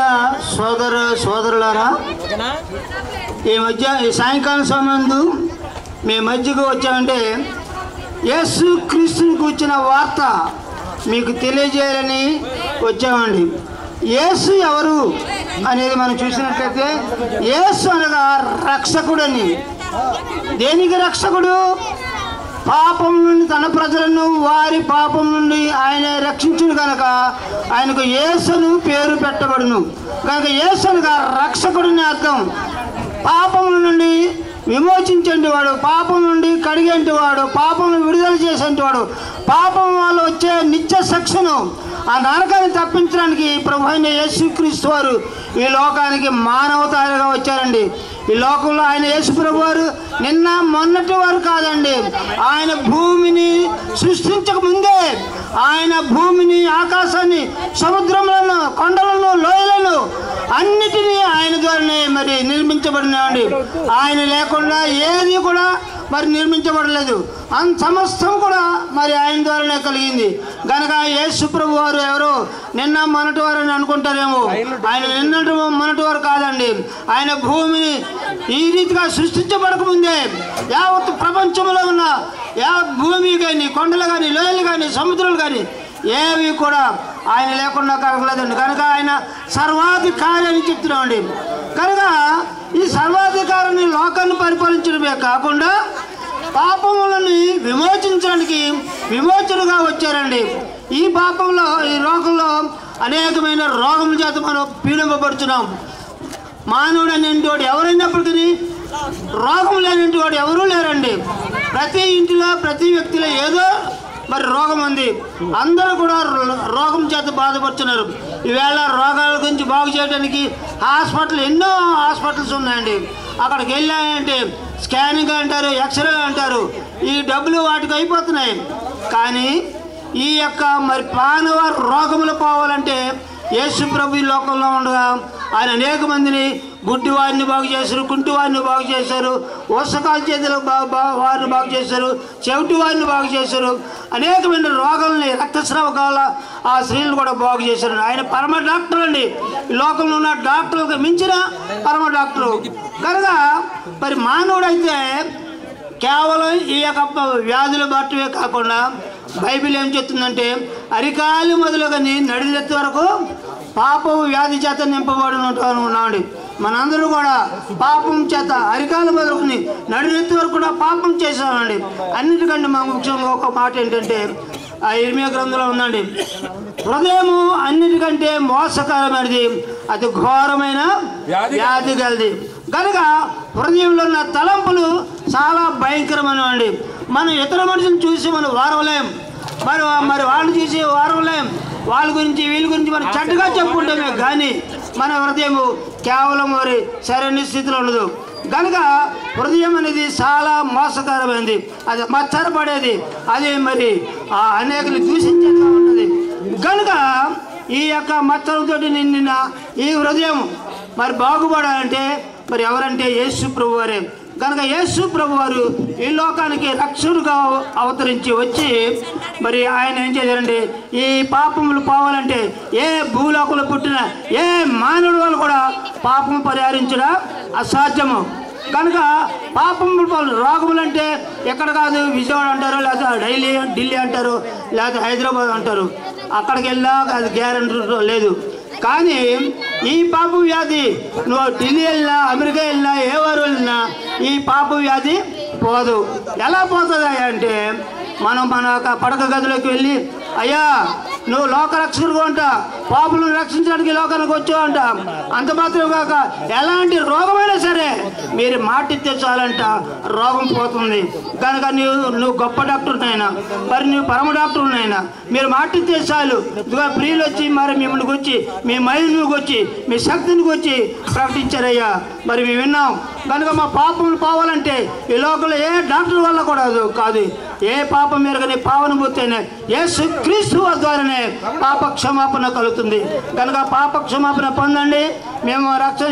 సోదరులారా, ఈ సాయంకాలం సమయంలో మీ మధ్యకు వచ్చామంటే యేసు క్రీస్తుని కూర్చున్న వార్త మీకు తెలియజేయాలని వచ్చామండి. యేసు ఎవరు అనేది మనం చూసినట్లయితే యేసు అనగా రక్షకుడని. దేనికి రక్షకుడు? పాపం నుండి తన ప్రజలను వారి పాపం నుండి ఆయన రక్షించును కనుక ఆయనకు యేసును పేరు పెట్టబడును. కనుక యేసు అనగా రక్షకుడిని అర్థం. పాపం నుండి విమోచించేవాడు, పాపం నుండి కడిగేంటివాడు, పాపం విడుదల చేసేంటివాడు, పాపం వల్ల వచ్చే నిత్య శిక్షను ఆ నరకాన్ని తప్పించడానికి ప్రభు అయిన యేసుక్రీస్తు వారు ఈ లోకానికి మానవతారిగా వచ్చారండి. ఈ లోకంలో ఆయన యేసుప్రభు వారు నిన్న మొన్నటి వారు కాదండి. ఆయన భూమిని సృష్టించక ముందే ఆయన భూమిని, ఆకాశాన్ని, సముద్రములను, కొండలను, లోయలను అన్నిటినీ ఆయన ద్వారానే మరి నిర్మించబడినాయండి. ఆయన లేకుండా ఏది కూడా మరి నిర్మించబడలేదు. సమస్తం కూడా మరి ఆయన ద్వారానే కలిగింది. కనుక యేసు ప్రభు వారు ఎవరు నిన్న మొన్నటి వారు అని అనుకుంటారేమో, ఆయన నిన్నటి మొన్నటి వారు కాదండి. ఆయన భూమిని ఈ రీతిగా సృష్టించబడకముందే యావత్ ప్రపంచంలో ఉన్న భూమి కానీ, కొండలు కానీ, లోయలు కానీ, సముద్రాలు కానీ ఏవి కూడా ఆయన లేకుండా కలగలేదండి. కనుక ఆయన సర్వాధికారి అని చెప్తున్నామండి. కనుక ఈ సర్వాధికారాన్ని లోకాన్ని పరిపాలించడమే కాకుండా పాపములని విమోచించడానికి విమోచనగా వచ్చారండి. ఈ పాపంలో, ఈ రోగంలో అనేకమైన రోగముల చేత మనం పీడింపబడుతున్నాం. మానవుడు అనేటువంటి ఎవరైనప్పటికీ రోగం లేనింటి వాడు ఎవరూ లేరండి. ప్రతి ఇంటిలో, ప్రతి వ్యక్తిలో ఏదో మరి రోగం ఉంది. అందరూ కూడా రోగం చేత బాధపడుతున్నారు. ఈవేళ రోగాల గురించి బాగు చేయడానికి ఎన్నో హాస్పిటల్స్ ఉన్నాయండి. అక్కడికి వెళ్ళాయంటే స్కానింగ్ అంటారు, ఎక్స్రే అంటారు. ఈ డబ్బులు వాటికి అయిపోతున్నాయి. కానీ ఈ యొక్క మరి మానవ రోగములు పోవాలంటే యేసు ప్రభు ఈ లోకంలో ఉండగా ఆయన అనేక మందిని, గుడ్డి వారిని బాగు చేశారు, కుంటి వారిని బాగు చేశారు, వర్షకాల చేతులు వారిని బాగు చేశారు, చెవిటి వారిని బాగు చేశారు. అనేకమైన రోగాలని, రక్తస్రావకాల ఆ స్త్రీలను కూడా బాగు చేశారు. ఆయన పరమ డాక్టర్ అండి. ఈ లోకంలో ఉన్న డాక్టర్లకు మించిన పరమ డాక్టరు. కనుక మరి మానవుడైతే కేవలం ఈ యొక్క వ్యాధుల బట్టవే కాకుండా బైబిల్ ఏం చెప్తుందంటే అరికాలు మొదలుగాని నడినెత్తి వరకు పాపం వ్యాధి చేత నింపబడినట్టున్నామండి. మనందరూ కూడా పాపం చేత అరికాలు మొదలుకొని నడినెత్తి వరకు కూడా పాపం చేసామండి. అన్నిటికంటే మా ముఖ్యంగా ఒక మాట ఏంటంటే ఆ ఇర్మియా గ్రంథంలో ఉందండి, హృదయము అన్నిటికంటే మోసకరమైనది, అది ఘోరమైన వ్యాధి గలది. కనుక హృదయంలో ఉన్న తలంపులు చాలా భయంకరమైనవండి. మనం ఇతర మనుషులను చూసి మనం వారవలేం, మరి వాళ్ళని చూసి వారవలేం. వాళ్ళ గురించి వీళ్ళ గురించి మనం చెడ్డగా చెప్పుకుంటామే కానీ మన హృదయం కేవలం మరి సరైన స్థితిలో ఉండదు. కనుక హృదయం అనేది చాలా మోసకరమైనది, అది మచ్చరపడేది, అది మరి అనేకలు దూషించేలా ఉంటుంది. కనుక ఈ యొక్క మచ్చలతో నిండిన ఈ హృదయం మరి బాగుపడాలంటే మరి ఎవరంటే యేసు ప్రభు వారే. కనుక యేసు ప్రభు వారు ఈ లోకానికి రక్షకుడుగా అవతరించి వచ్చి మరి ఆయన ఏం చేశారంటే ఈ పాపములు పోవాలంటే ఏ భూలోకంలో పుట్టిన ఏ మానవుడు వాళ్ళు కూడా పాపము పరిహరించడం అసాధ్యము. కనుక పాపములు రోగములు అంటే ఎక్కడ కాదు, విజయవాడ అంటారు, లేకపోతే ఢిల్లీ అంటారు, లేకపోతే హైదరాబాద్ అంటారు. అక్కడికి వెళ్ళా అది గ్యారెంటీ లేదు. కానీ ఈ పాప వ్యాధి నువ్వు ఢిల్లీ వెళ్ళినా, అమెరికా వెళ్ళినా, ఏ వారు వెళ్ళినా ఈ పాప వ్యాధి పోదు. ఎలా పోతుంది అంటే మనం మన పడక గదిలోకి వెళ్ళి, అయ్యా నువ్వు లోకరక్షకుడు అంట, పాపులను రక్షించడానికి లోకానికి వచ్చావంట. అంత మాత్రం కాక ఎలాంటి రోగమైనా సరే మీరు మాటిస్తే చాలంట రోగం పోతుంది. కనుక నువ్వు గొప్ప డాక్టర్నైనా, మరి నువ్వు పరమ డాక్టర్నైనా మీరు మాటిస్తే చాలు, ఇదిగో ప్రియులు వచ్చి మరి మిమ్మల్ని వచ్చి మీ మైలుకి వచ్చి మీ శక్తిని వచ్చి ప్రకటించారయ్యా. మరి మేము విన్నాం. కనుక మా పాపములు పోవాలంటే ఈ లోకంలో ఏ డాక్టర్ వల్ల కూడా కాదు, ఏ పాపం మేరగానే పావనభూతైనా యేసు క్రీస్తు ద్వారానే పాప క్షమాపణ కలుగుతుంది. కనుక పాప క్షమాపణ పొందండి. మేము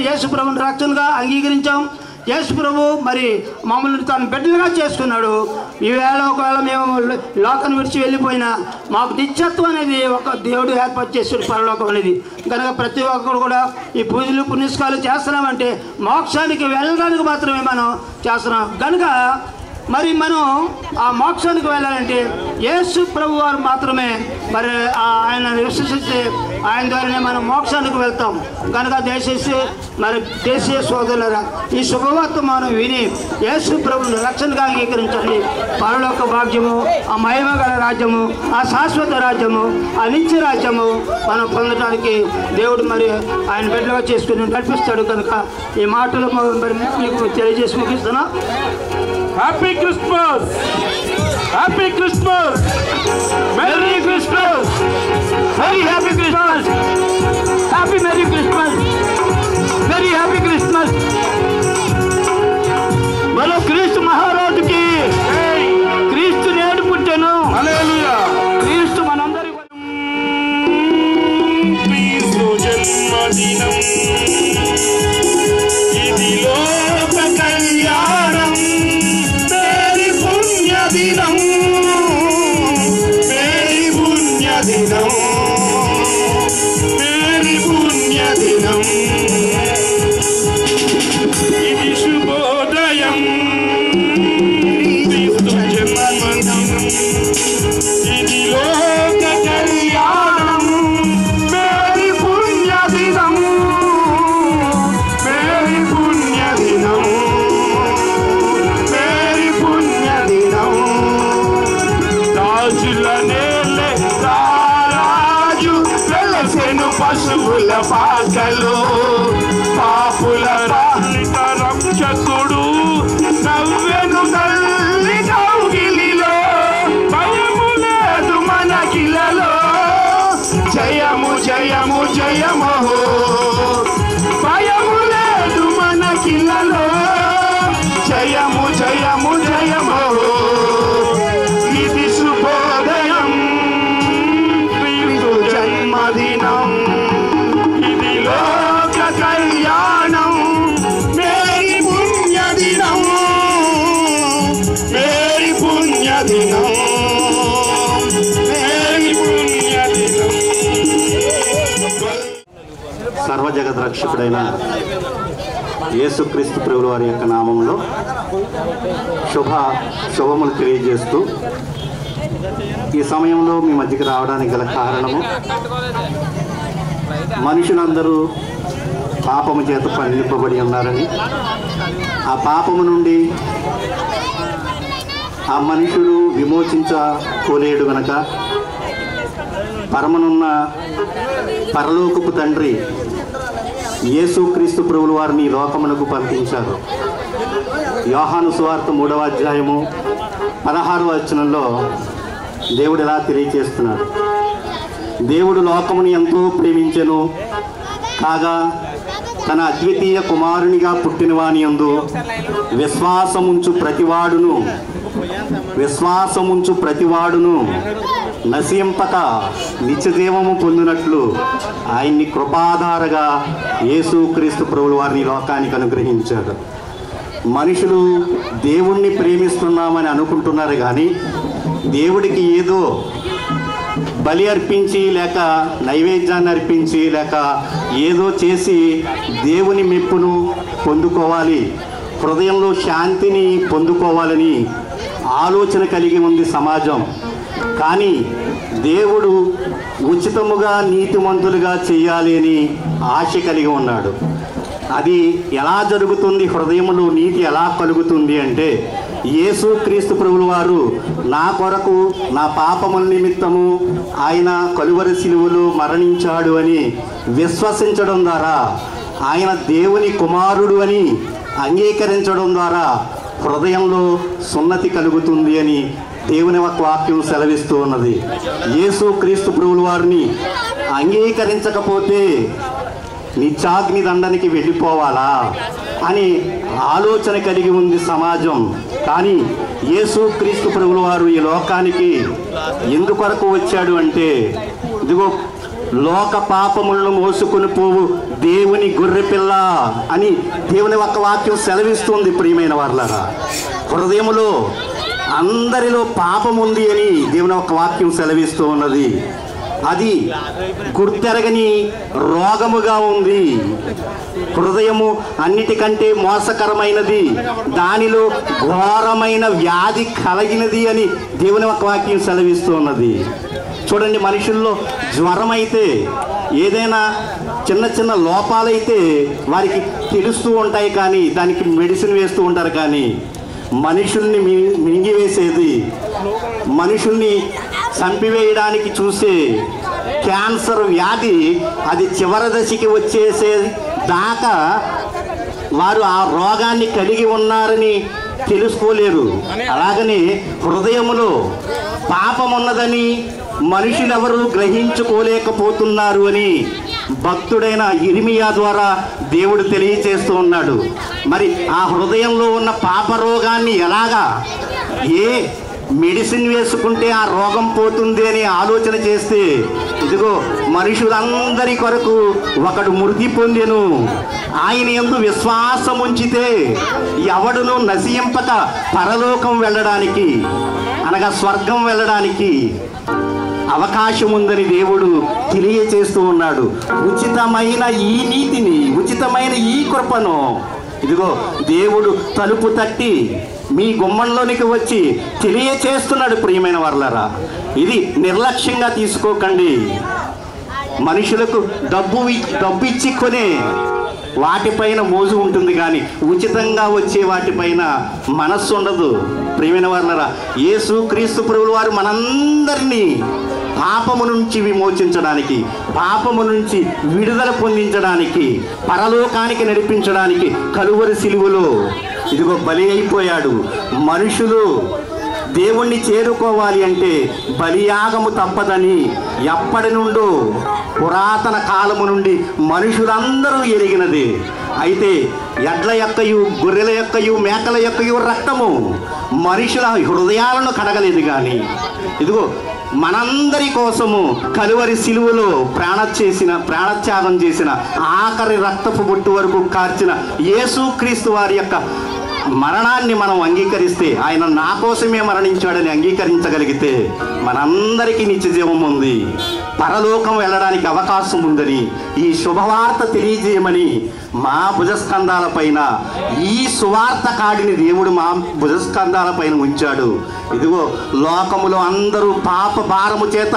యేసు ప్రభుని రక్షణగా అంగీకరించాం. యేసు ప్రభు మరి మమ్మల్ని తన బిడ్డలుగా చేసుకున్నాడు. ఈవేళ ఒకవేళ మేము లోకాన్ని విడిచి వెళ్ళిపోయినా మాకు నిత్యత్వం అనేది ఒక దేవుడు ఏర్పాటు చేసాడు, పరలోకం అనేది. కనుక ప్రతి ఒక్కరు కూడా ఈ పూజలు పుణ్యస్కాలు చేస్తున్నామంటే మోక్షానికి వెళ్ళడానికి మాత్రమే మనం చేస్తున్నాం. కనుక మరి మనం ఆ మోక్షానికి వెళ్ళాలంటే యేసు ప్రభు వారు మాత్రమే మరి ఆయన విశ్వసిస్తే ఆయన ద్వారానే మనం మోక్షానికి వెళ్తాం. కనుక దయచేసి మరి దేశీయ సోదరులరా ఈ శుభవార్త మనం విని యేసు ప్రభుని రక్షణగా అంగీకరించండి. పరలోక భాగ్యము, ఆ మహిమగల రాజ్యము, ఆ శాశ్వత రాజ్యము, ఆ నిత్య రాజ్యము మనం పొందడానికి దేవుడు మరి ఆయన బిడ్డగా చేసుకుని నడిపిస్తాడు. కనుక ఈ మాటలు మరి మీకు తెలియజేసి ముగిస్తున్నా. Happy Christmas! Happy Christmas! Merry Christmas! Very happy Christmas! Happy Merry Christmas! Very happy Christmas! బలో క్రీస్తు మహారాజుకి. క్రీస్తు నేడు పుట్టెను. హల్లెలూయా. క్రీస్తు మనందరి క్రీస్తు జన్మదినం ఇది లోక కళ్యాణం మేరీ పుణ్యదినం మేరీ పుణ్యదినం మేరీ పుణ్యదినం ఇది శుభోదయం క్రీస్తు జన్మదినం ఇది లోక కళ్యాణం మేరీ పుణ్యదినం మేరీ పుణ్యదినం మేరీ పుణ్యదినం రాజుల నేలే రారాజు వెలసెను పశువుల పాకలు పాపుల పాలిత రక్షకుడు నవ్వెను తల్లి కౌగిలిలో భయము లేదు మనకిలలో జయము జయము జయము భయము లేదు మనకిలలో జయము జయము జయము ఇది శుభోదయం క్రీస్తు జన్మదినం ఇది లోక కళ్యాణం మేరీ పుణ్యదినం మేరీ పుణ్యదినం మేరీ పుణ్యదినం. సర్వజగత్ రక్షకుడైన యేసుక్రీస్తు ప్రభువు వారి యొక్క నామంలో శుభములు తెలియజేస్తూ ఈ సమయంలో మీ మధ్యకి రావడానికి గల కారణము, మనుషులందరూ పాపము చేత నింపబడి ఉన్నారని, ఆ పాపము నుండి ఆ మనుషుడు విమోచించకోలేడు గనక పరమనున్న పరలోకపు తండ్రి యేసుక్రీస్తు ప్రభువు వారిని లోకమునకు పంపించారు. యోహాను సువార్త 3వ అధ్యాయము 16వ వచనంలో దేవుడు ఇలా తెలియజేస్తున్నాడు. దేవుడు లోకమును ఎంతో ప్రేమించెను, కాగా తన అద్వితీయ కుమారునిగా పుట్టిన వాని యందు విశ్వాసముంచు ప్రతివాడును నశింపక నిత్యజీవము పొందినట్లు ఆయన్ని కృపాధారగా యేసుక్రీస్తు ప్రభువు వారిని లోకానికి అనుగ్రహించాడు. మనుషులు దేవుణ్ణి ప్రేమిస్తున్నామని అనుకుంటున్నారు కానీ దేవుడికి ఏదో బలి అర్పించి లేక నైవేద్యాన్ని అర్పించి లేక ఏదో చేసి దేవుని మెప్పును పొందుకోవాలి, హృదయంలో శాంతిని పొందుకోవాలని ఆలోచన కలిగి ఉంది సమాజం. కానీ దేవుడు ఉచితముగా నీతిమంతులుగా చేయాలి అని ఆశ కలిగి ఉన్నాడు. అది ఎలా జరుగుతుంది? హృదయంలో నీతి ఎలా కలుగుతుంది అంటే, యేసుక్రీస్తు ప్రభువు వారు నా కొరకు నా పాపముల నిమిత్తము ఆయన కలువరి శిలువలో మరణించాడు అని విశ్వసించడం ద్వారా, ఆయన దేవుని కుమారుడు అని అంగీకరించడం ద్వారా హృదయంలో సున్నతి కలుగుతుంది అని దేవుని వాక్యం సెలవిస్తూ ఉన్నది. యేసుక్రీస్తు ప్రభువు వారిని అంగీకరించకపోతే నిత్యాగ్ని దండానికి వెళ్ళిపోవాలా అని ఆలోచన కలిగి ఉంది సమాజం. కానీ యేసుక్రీస్తు ప్రభువు వారు ఈ లోకానికి ఎందుకొరకు వచ్చాడు అంటే, ఇదిగో లోక పాపములను మోసుకొని పోవు దేవుని గొర్రెపిల్ల అని దేవుని యొక్క వాక్యం సెలవిస్తుంది. ప్రియమైన వారలారా, హృదయములో అందరిలో పాపం ఉంది అని దేవుని యొక్క వాక్యం సెలవిస్తూ ఉన్నది. అది గుర్తెరగని రోగముగా ఉంది. హృదయము అన్నిటికంటే మోసకరమైనది, దానిలో ఘోరమైన వ్యాధి కలిగినది అని దేవుని యొక్క వాక్యం సెలవిస్తూ ఉన్నది. చూడండి, మనుషుల్లో జ్వరం అయితే, ఏదైనా చిన్న చిన్న లోపాలైతే వారికి తెలుస్తూ ఉంటాయి, కానీ దానికి మెడిసిన్ వేస్తూ ఉంటారు. కానీ మనుషుల్ని మింగివేసేది, మనుషుల్ని చంపివేయడానికి చూసే క్యాన్సర్ వ్యాధి, అది చివరి దశకి వచ్చేసే దాకా వారు ఆ రోగాన్ని కలిగి ఉన్నారని తెలుసుకోలేరు. అలాగని హృదయములో పాపమున్నదని మనుషులెవరూ గ్రహించుకోలేకపోతున్నారు అని భక్తుడైన ఇర్మియా ద్వారా దేవుడు తెలియచేస్తూ ఉన్నాడు. మరి ఆ హృదయంలో ఉన్న పాపరోగాన్ని ఎలాగా ఏ మెడిసిన్ వేసుకుంటే ఆ రోగం పోతుంది అని ఆలోచన చేస్తే, ఇదిగో మనుషులందరి కొరకు ఒకడు మృతి పొందెను, ఆయన యందు విశ్వాసం ఉంచితే ఎవడును నశింపక పరలోకం వెళ్ళడానికి అనగా స్వర్గం వెళ్ళడానికి అవకాశం ఉందని దేవుడు తెలియచేస్తూ ఉన్నాడు. ఉచితమైన ఈ నీతిని, ఉచితమైన ఈ కృపను ఇదిగో దేవుడు తలుపు తట్టి మీ గుమ్మంలోనికి వచ్చి తెలియచేస్తున్నాడు. ప్రియమైన వారలారా, ఇది నిర్లక్ష్యంగా తీసుకోకండి. మనుషులకు డబ్బు ఇచ్చి కొనే వాటిపైన మోజు ఉంటుంది, కానీ ఉచితంగా వచ్చే వాటిపైన మనస్సు ఉండదు. ప్రియమైన వారలారా, యేసు క్రీస్తు ప్రభువు వారు మనందరినీ పాపము నుంచి విమోచించడానికి, పాపము నుంచి విడుదల పొందించడానికి, పరలోకానికి నడిపించడానికి కలువరి సిలువలో ఇదిగో బలి అయిపోయాడు. మనుషులు దేవుణ్ణి చేరుకోవాలి అంటే బలియాగము తప్పదని ఎప్పటి నుండో పురాతన కాలము నుండి మనుషులందరూ ఎరిగినది. అయితే ఎడ్ల యొక్కయు, గొర్రెల యొక్కయు, మేకల యొక్కయు రక్తము మనుషుల హృదయాలను కడగలేదు. కానీ ఇదిగో మనందరి కోసము కలువరి సిలువలో ప్రాణత్యాగం చేసిన ఆఖరి రక్తపు బొట్టు వరకు కార్చిన యేసుక్రీస్తు వారి యొక్క మరణాన్ని మనం అంగీకరిస్తే, ఆయన నా కోసమే మరణించాడని అంగీకరించగలిగితే మనందరికీ నిత్యజీవం ఉంది, పరలోకం వెళ్ళడానికి అవకాశం ఉందని ఈ శుభవార్త తెలియజేయమని మా భుజస్కంధాల పైన ఈ సువార్త కాడిని దేవుడు మా భుజస్కంధాల పైన ఉంచాడు. ఇదిగో లోకములో అందరూ పాప భారము చేత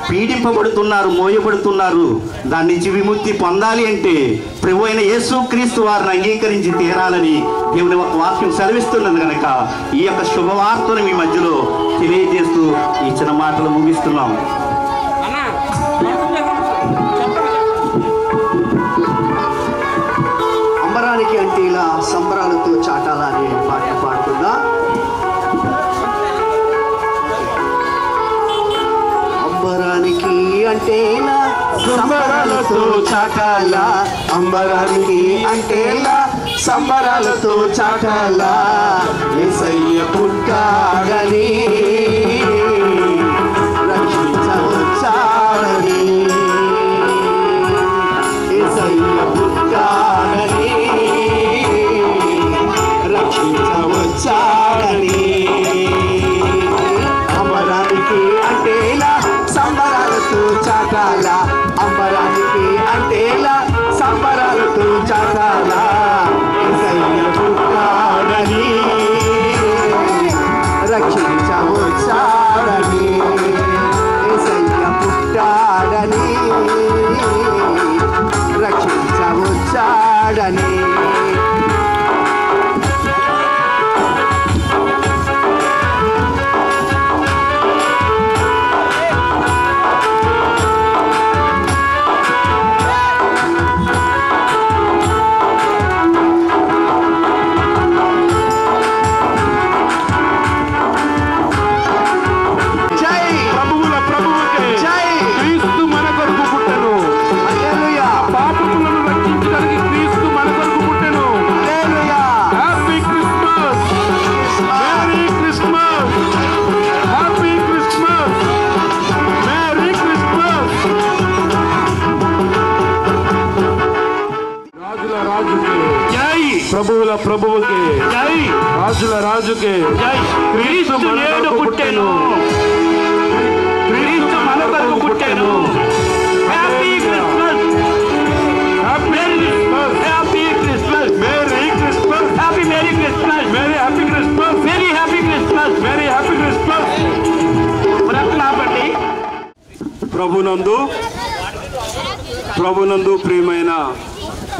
పీడింపబడుతున్నారు, మోయబడుతున్నారు. దాని నుంచి విముక్తి పొందాలి అంటే ప్రభు అయిన యేసుక్రీస్తు వారిని అంగీకరించి తీరాలని దేవుని ఒక వాక్యం సెలవిస్తున్నది కనుక ఈ యొక్క శుభవార్తను మీ మధ్యలో తెలియజేస్తూ ఈ చిన్న మాటలు ముగిస్తున్నాం. అంబరానికి అంటే ఇలా సంబరాలతో చాటాలా అనే పాట పాడుతుందా? అంబరానికి అంటేలా సంబరాలతో చాటాలా, అంబరానికి అంటేలా సంబరాలతో చాటాలా, యేసయ్య పుట్టాడని రక్షించవచ్చాడని, యేసయ్య పుట్టాడని రక్షించవచ్చాడని. అంబరానికి అంటేలా సంబరాలతో చాటాలా, అంబరానికి అంటేలా సంబరాలతో చాటాలా, యేసయ్య పుట్టాడని రక్షించవచ్చాడని, యేసయ్య పుట్టాడని రక్షించవచ్చాడని. ప్రభువుల ప్రభువుకి జై, రాజుల రాజుకి జై. క్రీస్తు నేడు పుట్టెను, క్రీస్తు మన కొరకు పుట్టెను. Happy Christmas, happy Christmas, merry Christmas, happy merry Christmas, merry happy Christmas, very happy Christmas, very happy Christmas. ప్రభునందు ప్రియమైన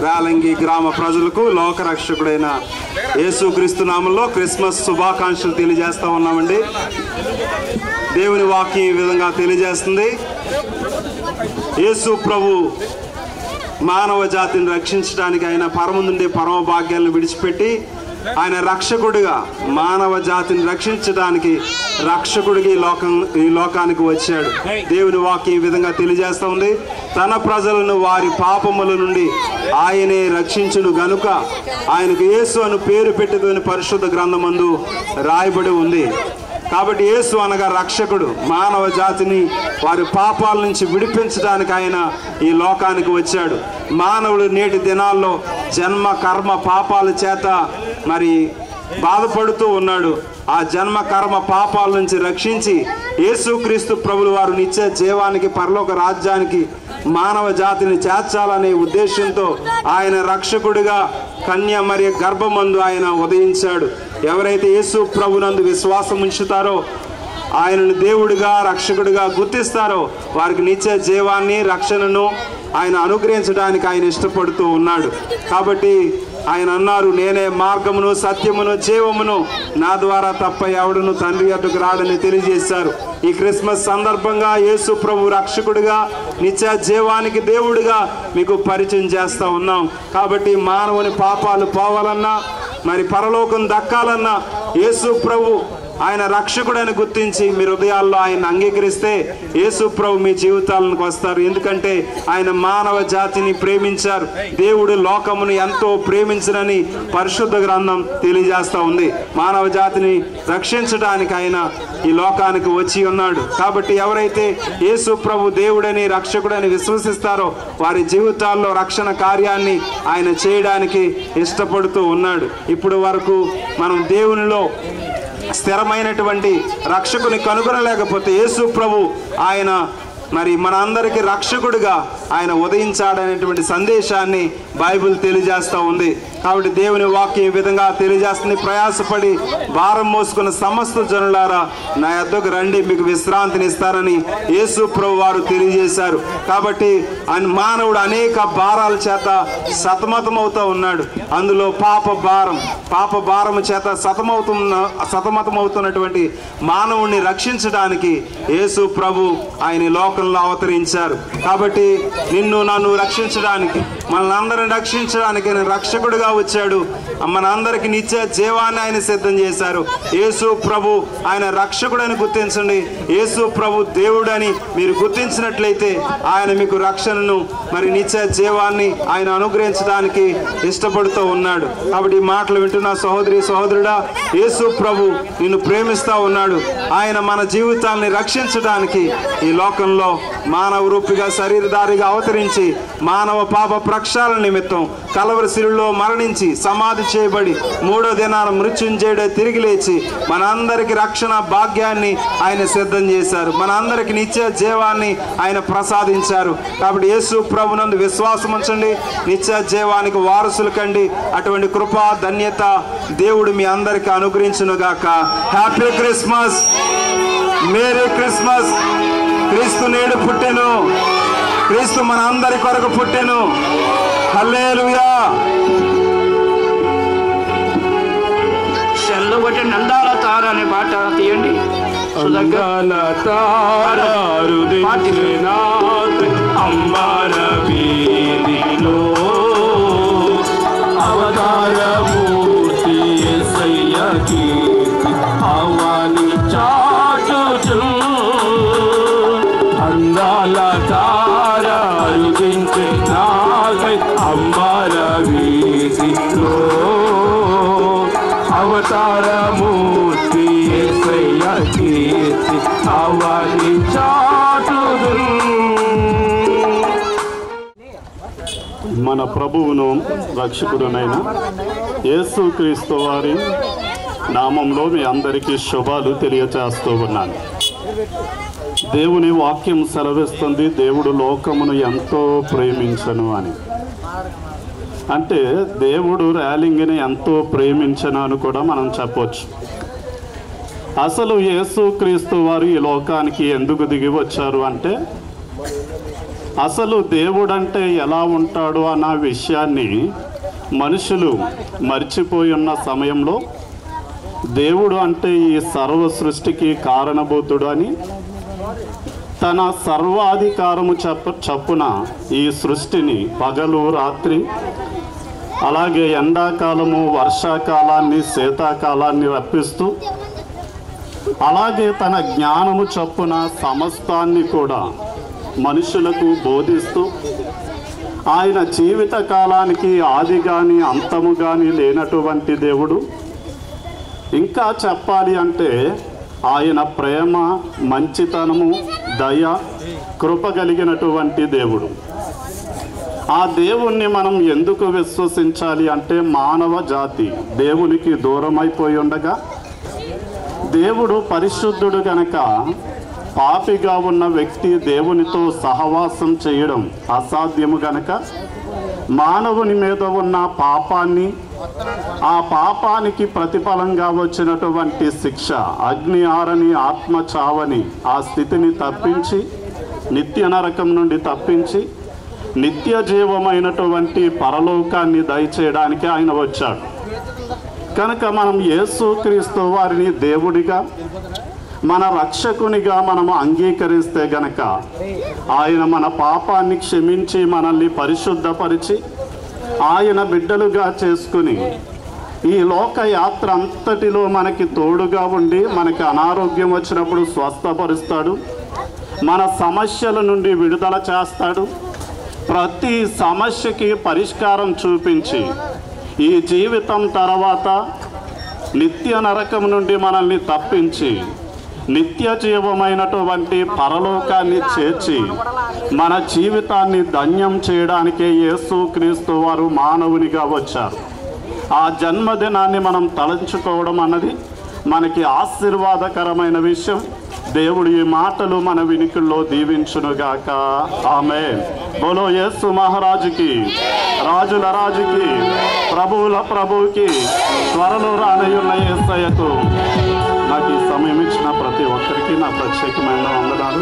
రాలంగి గ్రామ ప్రజలకు లోకరక్షకుడైన యేసుక్రీస్తు నామంలో క్రిస్మస్ శుభాకాంక్షలు తెలియజేస్తా ఉన్నామండి. దేవుని వాక్యం ఈ విధంగా తెలియజేస్తుంది. యేసు ప్రభు మానవ జాతిని రక్షించడానికి ఆయన పరమ నుండి పరమ భాగ్యాలను విడిచిపెట్టి ఆయన రక్షకుడిగా మానవ జాతిని రక్షించడానికి రక్షకుడికి ఈ లోకానికి వచ్చాడు. దేవుని వాక్యం ఈ విధంగా తెలియజేస్తూ ఉంది, తన ప్రజలను వారి పాపముల నుండి ఆయనే రక్షించును గనుక ఆయనకు యేసు అను పేరు పెట్టిన పరిశుద్ధ గ్రంథమందు రాయబడి ఉంది. కాబట్టి యేసు అనగా రక్షకుడు, మానవ జాతిని వారి పాపాల నుంచి విడిపించడానికి ఆయన ఈ లోకానికి వచ్చాడు. మానవుడు నేటి దినాల్లో జన్మ కర్మ పాపాల చేత మరి బాధపడుతూ ఉన్నాడు. ఆ జన్మ కర్మ పాపాల నుంచి రక్షించి యేసుక్రీస్తు ప్రభులు వారు నిత్య జీవానికి పరలోక రాజ్యానికి మానవ జాతిని చేర్చాలనే ఉద్దేశంతో ఆయన రక్షకుడిగా కన్య మరియు గర్భమందు ఆయన ఉదయించాడు. ఎవరైతే యేసు ప్రభునందు విశ్వాసం ఉంచుతారో, ఆయనను దేవుడిగా రక్షకుడిగా గుర్తిస్తారో వారికి నిత్య జీవాన్ని రక్షణను ఆయన అనుగ్రహించడానికి ఆయన ఇష్టపడుతూ ఉన్నాడు. కాబట్టి ఆయన అన్నారు, నేనే మార్గమును సత్యమును జీవమును, నా ద్వారా తప్ప ఎవడును తండ్రి వద్దకు రాడని తెలియజేశారు. ఈ క్రిస్మస్ సందర్భంగా యేసు ప్రభు రక్షకుడిగా నిత్య జీవానికి దేవుడిగా మీకు పరిచయం చేస్తూ ఉన్నాం. కాబట్టి మానవుని పాపాలు పోవాలన్నా మరి పరలోకం దక్కాలన్నా యేసు ప్రభు ఆయన రక్షకుడని గుర్తించి మీ హృదయాల్లో ఆయన అంగీకరిస్తే యేసు ప్రభు మీ జీవితాలకు వస్తారు. ఎందుకంటే ఆయన మానవ జాతిని ప్రేమించారు. దేవుడు లోకమును ఎంతో ప్రేమించరని పరిశుద్ధ గ్రంథం తెలియజేస్తూ ఉంది. మానవ జాతిని రక్షించడానికి ఆయన ఈ లోకానికి వచ్చి ఉన్నాడు. కాబట్టి ఎవరైతే యేసు ప్రభు దేవుడని రక్షకుడని విశ్వసిస్తారో వారి జీవితాల్లో రక్షణ కార్యాన్ని ఆయన చేయడానికి ఇష్టపడుతూ ఉన్నాడు. ఇప్పుడు వరకు మనం దేవునిలో స్థిరమైనటువంటి రక్షకుని కనుగొనలేకపోతే యేసు ప్రభు ఆయన మరి మన అందరికీ రక్షకుడిగా ఆయన ఉదయించాడనేటువంటి సందేశాన్ని బైబిల్ తెలియజేస్తూ ఉంది. కాబట్టి దేవుని వాక్యం ఈ విధంగా తెలియజేస్తుంది, ప్రయాసపడి భారం మోసుకున్న సమస్త జనులారా నా యొద్దకు రండి, మీకు విశ్రాంతిని ఇస్తారని యేసు ప్రభు వారు తెలియజేశారు. కాబట్టి మానవుడు అనేక భారాల చేత సతమతమవుతూ ఉన్నాడు. అందులో పాప భారము చేత సతమతమవుతున్నటువంటి మానవుడిని రక్షించడానికి యేసు ప్రభు ఆయన లోకంలో అవతరించారు. కాబట్టి నిన్ను నన్ను రక్షించడానికి, మనల్ని అందరిని రక్షించడానికి ఆయన రక్షకుడిగా వచ్చాడు. మనందరికి నిత్య జీవాన్ని ఆయన సిద్ధం చేశారు. యేసు ప్రభు ఆయన రక్షకుడని గుర్తించండి. యేసు ప్రభు దేవుడని మీరు గుర్తించినట్లయితే ఆయన మీకు రక్షణను మరి నిత్య జీవాన్ని ఆయన అనుగ్రహించడానికి ఇష్టపడుతూ ఉన్నాడు. కాబట్టి ఈ మాటలు వింటున్న సహోదరి సహోదరుడా, యేసు ప్రభు నిన్ను ప్రేమిస్తూ ఉన్నాడు. ఆయన మన జీవితాన్ని రక్షించడానికి ఈ లోకంలో మానవ రూపిగా శరీరధారిగా అవతరించి మానవ పాప ప్రక్షాళన నిమిత్తం కలవరి శిలువలో మరణించి సమాధి చేయబడి 3వ దినాన మృత్యుంజయుడై తిరిగి లేచి మనందరికి రక్షణ భాగ్యాన్ని ఆయన సిద్ధం చేశారు. మనందరికి నిత్య జీవాన్ని ఆయన ప్రసాదించారు. కాబట్టి యేసు ప్రభునందు విశ్వాసం ఉంచండి, నిత్య జీవానికి వారసులు కండి. అటువంటి కృపా ధన్యత దేవుడు మీ అందరికీ అనుగ్రహించునుగాక. Happy Christmas, merry Christmas. క్రీస్తు నేడు పుట్టెను, క్రీస్తు మన అందరి కొరకు పుట్టెను. హల్లెలూయా. సెల్లు బట్టి నందాల తార అనే పాట తీయండి. అంబార వీధిలో అవతారమూర్తి యేసయ్య కీర్తి అవని చాటుచు అందాల తార అరుదించే నాకై అంబార వీధిలో అవతారమూర్తి యేసయ్య కీర్తి అవని చాటుచు. మన ప్రభువును రక్షకుడునైన యేసుక్రీస్తు వారి నామంలో మీ అందరికీ శుభాలు తెలియచేస్తూ ఉన్నాను. దేవుని వాక్యం సెలవిస్తుంది, దేవుడు లోకమును ఎంతో ప్రేమించను అని. అంటే దేవుడు ర్యాలింగ్ని ఎంతో ప్రేమించను అని కూడా మనం చెప్పవచ్చు. అసలు యేసుక్రీస్తు వారు ఈ లోకానికి ఎందుకు దిగి వచ్చారు అంటే, అసలు దేవుడంటే ఎలా ఉంటాడు అన్న విషయాన్ని మనుషులు మర్చిపోయి ఉన్న సమయంలో దేవుడు అంటే ఈ సర్వ సృష్టికి కారణభూతుడు అని తన సర్వాధికారము చప్పున ఈ సృష్టిని పగలు రాత్రి అలాగే ఎండాకాలము వర్షాకాలాన్ని శీతాకాలాన్ని రప్పిస్తూ అలాగే తన జ్ఞానము చొప్పున సమస్తాన్ని కూడా మనుషులకు బోధిస్తూ ఆయన జీవిత కాలానికి ఆది కానీ అంతము కానీ లేనటువంటి దేవుడు. ఇంకా చెప్పాలి అంటే ఆయన ప్రేమ, మంచితనము, దయ, కృప కలిగినటువంటి దేవుడు. ఆ దేవుణ్ణి మనం ఎందుకు విశ్వసించాలి అంటే మానవ జాతి దేవునికి దూరమైపోయి ఉండగా దేవుడు పరిశుద్ధుడు గనక పాపిగా ఉన్న వ్యక్తి దేవునితో సహవాసం చేయడం అసాధ్యము గనక మానవుని మీద ఉన్న పాపాన్ని, ఆ పాపానికి ప్రతిఫలంగా వచ్చినటువంటి శిక్ష, అగ్ని ఆరని ఆత్మ చావని ఆ స్థితిని తప్పించి, నిత్య నరకం నుండి తప్పించి నిత్య జీవమైనటువంటి పరలోకాన్ని దయచేయడానికి ఆయన వచ్చాడు. కనుక మనం యేసుక్రీస్తు వారిని దేవుడిగా, మన రక్షకునిగా మనము అంగీకరిస్తే గనక ఆయన మన పాపాన్ని క్షమించి మనల్ని పరిశుద్ధపరిచి ఆయన బిడ్డలుగా చేసుకుని ఈ లోక యాత్ర అంతటిలో మనకి తోడుగా ఉండి మనకి అనారోగ్యం వచ్చినప్పుడు స్వస్థపరుస్తాడు, మన సమస్యల నుండి విడుదల చేస్తాడు, ప్రతి సమస్యకి పరిష్కారం చూపించి ఈ జీవితం తర్వాత నిత్య నరకం నుండి మనల్ని తప్పించి నిత్య జీవమైనటువంటి పరలోకాన్ని చేర్చి మన జీవితాన్ని ధన్యం చేయడానికే యేసుక్రీస్తు వారు మానవునిగా వచ్చారు. ఆ జన్మదినాన్ని మనం తలంచుకోవడం అన్నది మనకి ఆశీర్వాదకరమైన విషయం. దేవుడి ఈ మాటలు మన వినికిల్లో దీవించునుగాక. ఆమేన్. బోలో యేసు మహారాజుకి, రాజుల రాజుకి, ప్రభువుల ప్రభువుకి, త్వరలో రానయ్యున్న యేసయ్యకు నాకు ఈ సమయం ఇచ్చిన ప్రతి ఒక్కరికి నా ప్రత్యేకమైన వందనాలు.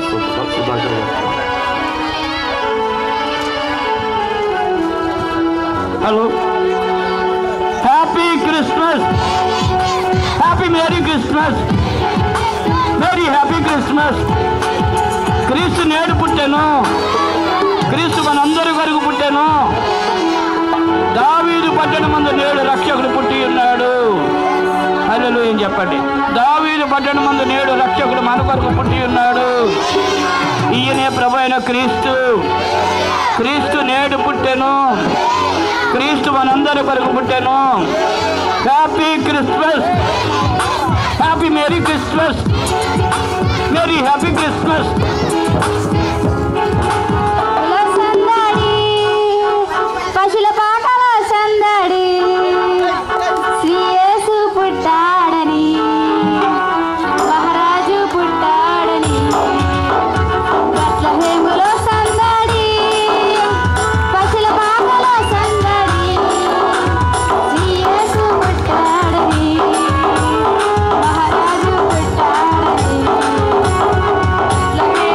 సుధాకర్ గారు. Hello, happy Christmas, happy merry Christmas, very happy Christmas. క్రీస్తు నేడు పుట్టాను, క్రీస్తు మనందరి వరకు పుట్టాను. దావీదు పట్టణమందు నేడు రక్షకుడు పుట్టి ఉన్నాడు. హల్లెలూయా చెప్పండి. దావీదు పట్టణమందు నేడు రక్షకుడు మన కొరకు పుట్టి ఉన్నాడు. ఈయనే ప్రభు అయిన క్రీస్తు. క్రీస్తు నేడు పుట్టాను, క్రీస్తు మనందరి కొరకు పుట్టాను. Happy Christmas, happy merry Christmas, very happy Christmas. పశుల పాటల సందడి, శ్రీ యేసు పుట్టాడని, మహారాజు పుట్టాడని, బెత్లెహేములో సందడి, పశుల పాటల సందడి, శ్రీ యేసు పుట్టాడని, మహారాజు పుట్టాడని, బెత్లెహేములో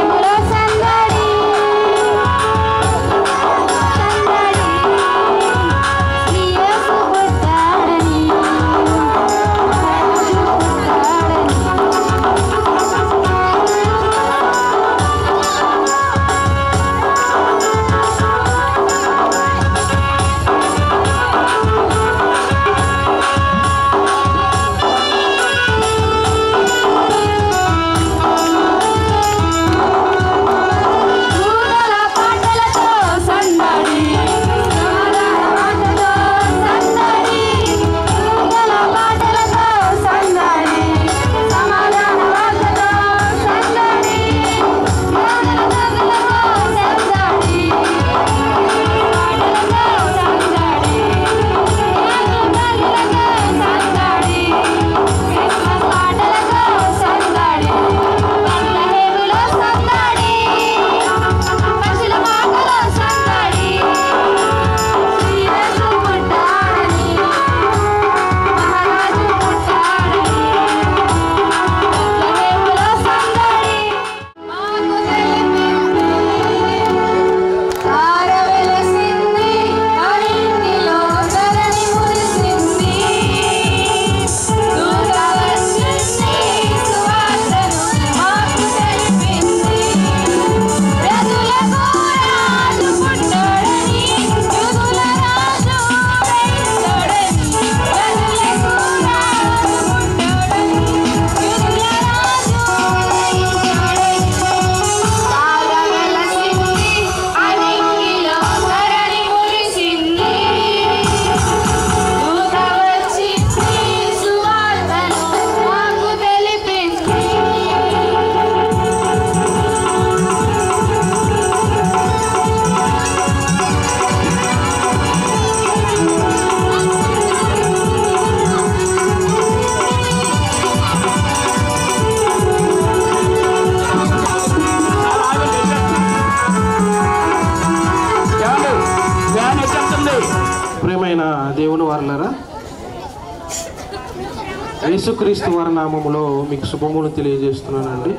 యేసుక్రీస్తు వారి నామములో మీకు శుభములు తెలియజేస్తున్నానండి.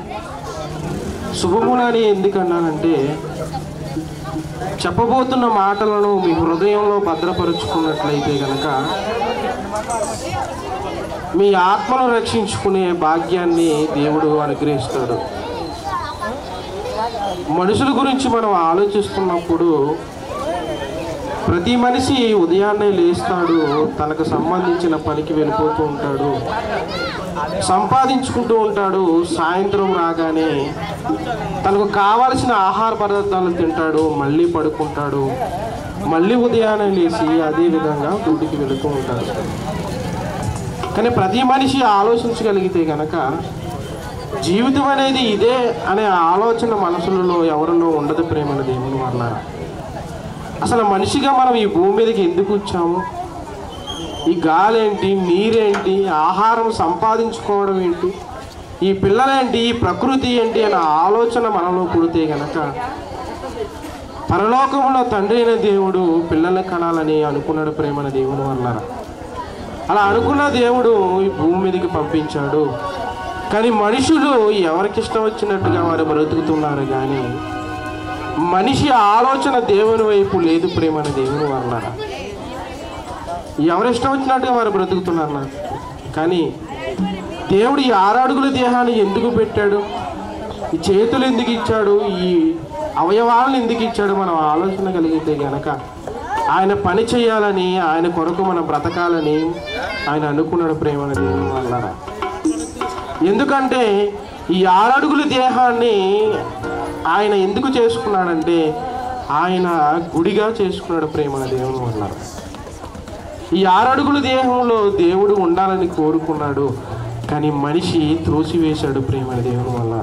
శుభములు అని ఎందుకన్నానంటే, చెప్పబోతున్న మాటలను మీ హృదయంలో భద్రపరుచుకున్నట్లయితే కనుక మీ ఆత్మను రక్షించుకునే భాగ్యాన్ని దేవుడు అనుగ్రహిస్తాడు. మనుషుల గురించి మనం ఆలోచిస్తున్నప్పుడు ప్రతి మనిషి ఉదయాన్నే లేస్తాడు, తనకు సంబంధించిన పనికి వెళ్ళిపోతూ ఉంటాడు, సంపాదించుకుంటూ ఉంటాడు. సాయంత్రం రాగానే తనకు కావలసిన ఆహార పదార్థాలు తింటాడు, మళ్ళీ పడుకుంటాడు, మళ్ళీ ఉదయాన్నే లేచి అదే విధంగా డ్యూటీకి వెళుతూ ఉంటాడు. కానీ ప్రతి మనిషి ఆలోచించగలిగితే కనుక జీవితం అనేది ఇదే అనే ఆలోచన మనసులలో ఎవరిలో ఉండదు. ప్రేమల దేవుని వల్ల అసలు మనిషిగా మనం ఈ భూమి మీదకి ఎందుకు వచ్చాము? ఈ గాలేంటి, నీరేంటి, ఆహారం సంపాదించుకోవడం ఏంటి, ఈ పిల్లలేంటి, ఈ ప్రకృతి ఏంటి అనే ఆలోచన మనలో పుడితే గనక పరలోకంలో తండ్రి అయిన దేవుడు పిల్లల్ని కనాలని అనుకున్నాడు. ప్రేమల దేవుని వల్ల అలా అనుకున్న దేవుడు ఈ భూమి మీదకి పంపించాడు. కానీ మనుషులు ఎవరికి ఇష్టం వచ్చినట్టుగా వారు బ్రతుకుతున్నారు, కానీ మనిషి ఆలోచన దేవుని వైపు లేదు. ప్రేమల దేవుని వల్ల ఎవరిష్టం వచ్చినట్టుగా వారు బ్రతుకుతున్నారు. కానీ దేవుడు ఈ 6 అడుగుల దేహాన్ని ఎందుకు పెట్టాడు? ఈ చేతులు ఎందుకు ఇచ్చాడు? ఈ అవయవాలను ఎందుకు ఇచ్చాడు? మనం ఆలోచన కలిగితే గనక ఆయన పని చేయాలని, ఆయన కొరకు మనం బ్రతకాలని ఆయన అనుకున్నాడు. ప్రేమల దేవుని వల్ల ఎందుకంటే ఈ 6 అడుగుల దేహాన్ని ఆయన ఎందుకు చేసుకున్నాడంటే ఆయన గుడిగా చేసుకున్నాడు. ప్రేమల దేవుని వల్ల ఈ 6 అడుగుల దేహంలో దేవుడు ఉండాలని కోరుకున్నాడు, కానీ మనిషి త్రోసివేశాడు. ప్రేమల దేవుని వల్ల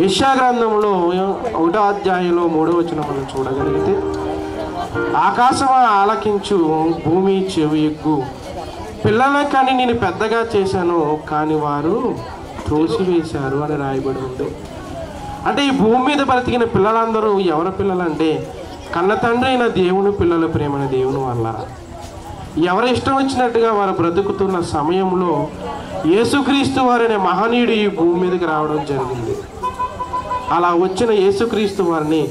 యెషయా గ్రంథంలో 1వ అధ్యాయంలో 3వ వచనం మనం చూడగలిగితే, ఆకాశమా ఆలకించు, భూమి చెవి ఎగ్గు, పిల్లలని కానీ నేను పెద్దగా చేశాను, కానీ వారు త్రోసివేశారు అని రాయబడి ఉంది. అంటే ఈ భూమి మీద బ్రతికిన పిల్లలందరూ ఎవరి పిల్లలంటే కన్న తండ్రి అయిన దేవుని పిల్లల. ప్రేమల దేవుని వల్ల ఎవరి ఇష్టం వచ్చినట్టుగా వారు బ్రతుకుతున్న సమయంలో యేసుక్రీస్తు వారనే మహనీయుడు ఈ భూమి మీదకి రావడం జరిగింది. అలా వచ్చిన యేసుక్రీస్తు వారిని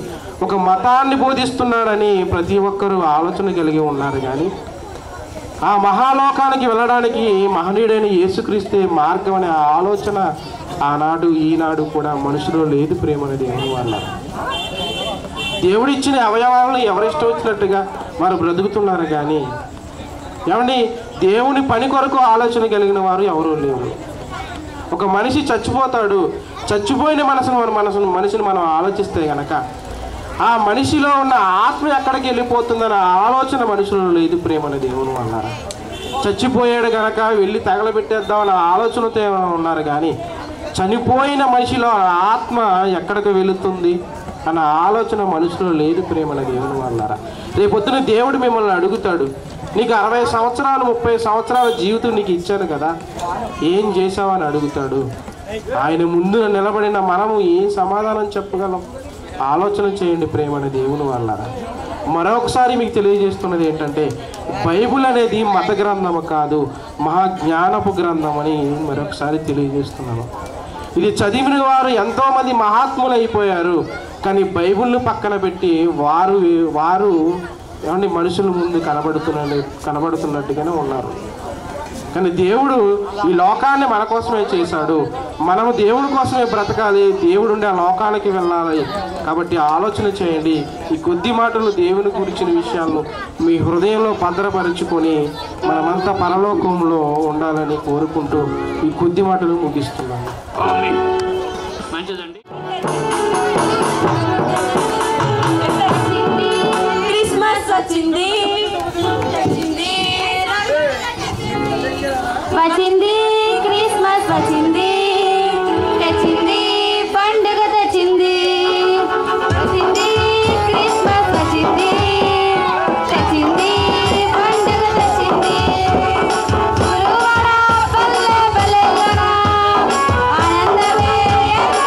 ఒక మతాన్ని బోధిస్తున్నాడని ప్రతి ఒక్కరూ ఆలోచన కలిగి ఉన్నారు, కానీ ఆ మహాలోకానికి వెళ్ళడానికి మహనీయుడైన యేసుక్రీస్తే మార్గం అనే ఆలోచన ఆనాడు ఈనాడు కూడా మనుషులు లేదు. ప్రేమల దేవుని వల్ల దేవుడిచ్చిన అవయవాలను ఎవరిష్టం వచ్చినట్టుగా వారు బ్రతుకుతున్నారు, కానీ ఏమండి దేవుని పని కొరకు ఆలోచన కలిగిన వారు ఎవరూ లేరు. ఒక మనిషి చచ్చిపోతాడు, చచ్చిపోయిన మనిషిని మనం ఆలోచిస్తే గనక ఆ మనిషిలో ఉన్న ఆత్మ ఎక్కడికి వెళ్ళిపోతుందన్న ఆలోచన మనుషులు లేదు. ప్రేమల దేవుని వల్ల చచ్చిపోయాడు గనక వెళ్ళి తగలబెట్టేద్దామన్న ఆలోచనతో ఉన్నారు, కానీ చనిపోయిన మనిషిలో ఆత్మ ఎక్కడికి వెళుతుంది అన్న ఆలోచన మనుషులు లేదు. ప్రేమల దేవుని వల్ల రేపొద్దున దేవుడు మిమ్మల్ని అడుగుతాడు, నీకు 60 సంవత్సరాలు 30 సంవత్సరాల జీవితం నీకు ఇచ్చాను కదా, ఏం చేసావని అడుగుతాడు. ఆయన ముందు నిలబడిన మనము ఏం సమాధానం చెప్పగలం? ఆలోచన చేయండి. ప్రేమల దేవుని వల్ల మరొకసారి మీకు తెలియజేస్తున్నది ఏంటంటే, బైబిల్ అనేది మత గ్రంథము కాదు, మహాజ్ఞానపు గ్రంథం అని మరొకసారి తెలియజేస్తున్నాను. ఇది చదివిన వారు ఎంతోమంది మహాత్ములు అయిపోయారు, కానీ బైబిల్ను పక్కన పెట్టి వారు ఏమంటే మనుషుల ముందు కనబడుతున్నట్టుగానే ఉన్నారు. కానీ దేవుడు ఈ లోకాన్ని మన కోసమే చేశాడు, మనము దేవుడి కోసమే బ్రతకాలి, దేవుడుండి ఆ లోకానికి వెళ్ళాలి. కాబట్టి ఆలోచన చేయండి. ఈ కొద్ది మాటలు దేవుని గురించిన విషయాలను మీ హృదయంలో భద్రపరుచుకొని మనమంతా పరలోకంలో ఉండాలని కోరుకుంటూ ఈ కొద్ది మాటలు ముగిస్తున్నాను. మంచిదండి. క్రిస్మస్ వచ్చింది, వచ్చింది క్రిస్మస్ వచ్చింది, తెచ్చింది పండుగ తెచ్చింది, వచ్చింది క్రిస్మస్ వచ్చింది, తెచ్చింది పండుగ తెచ్చింది. గురువాడ పల్లె పల్లెలోన ఆనందమే ఎంతో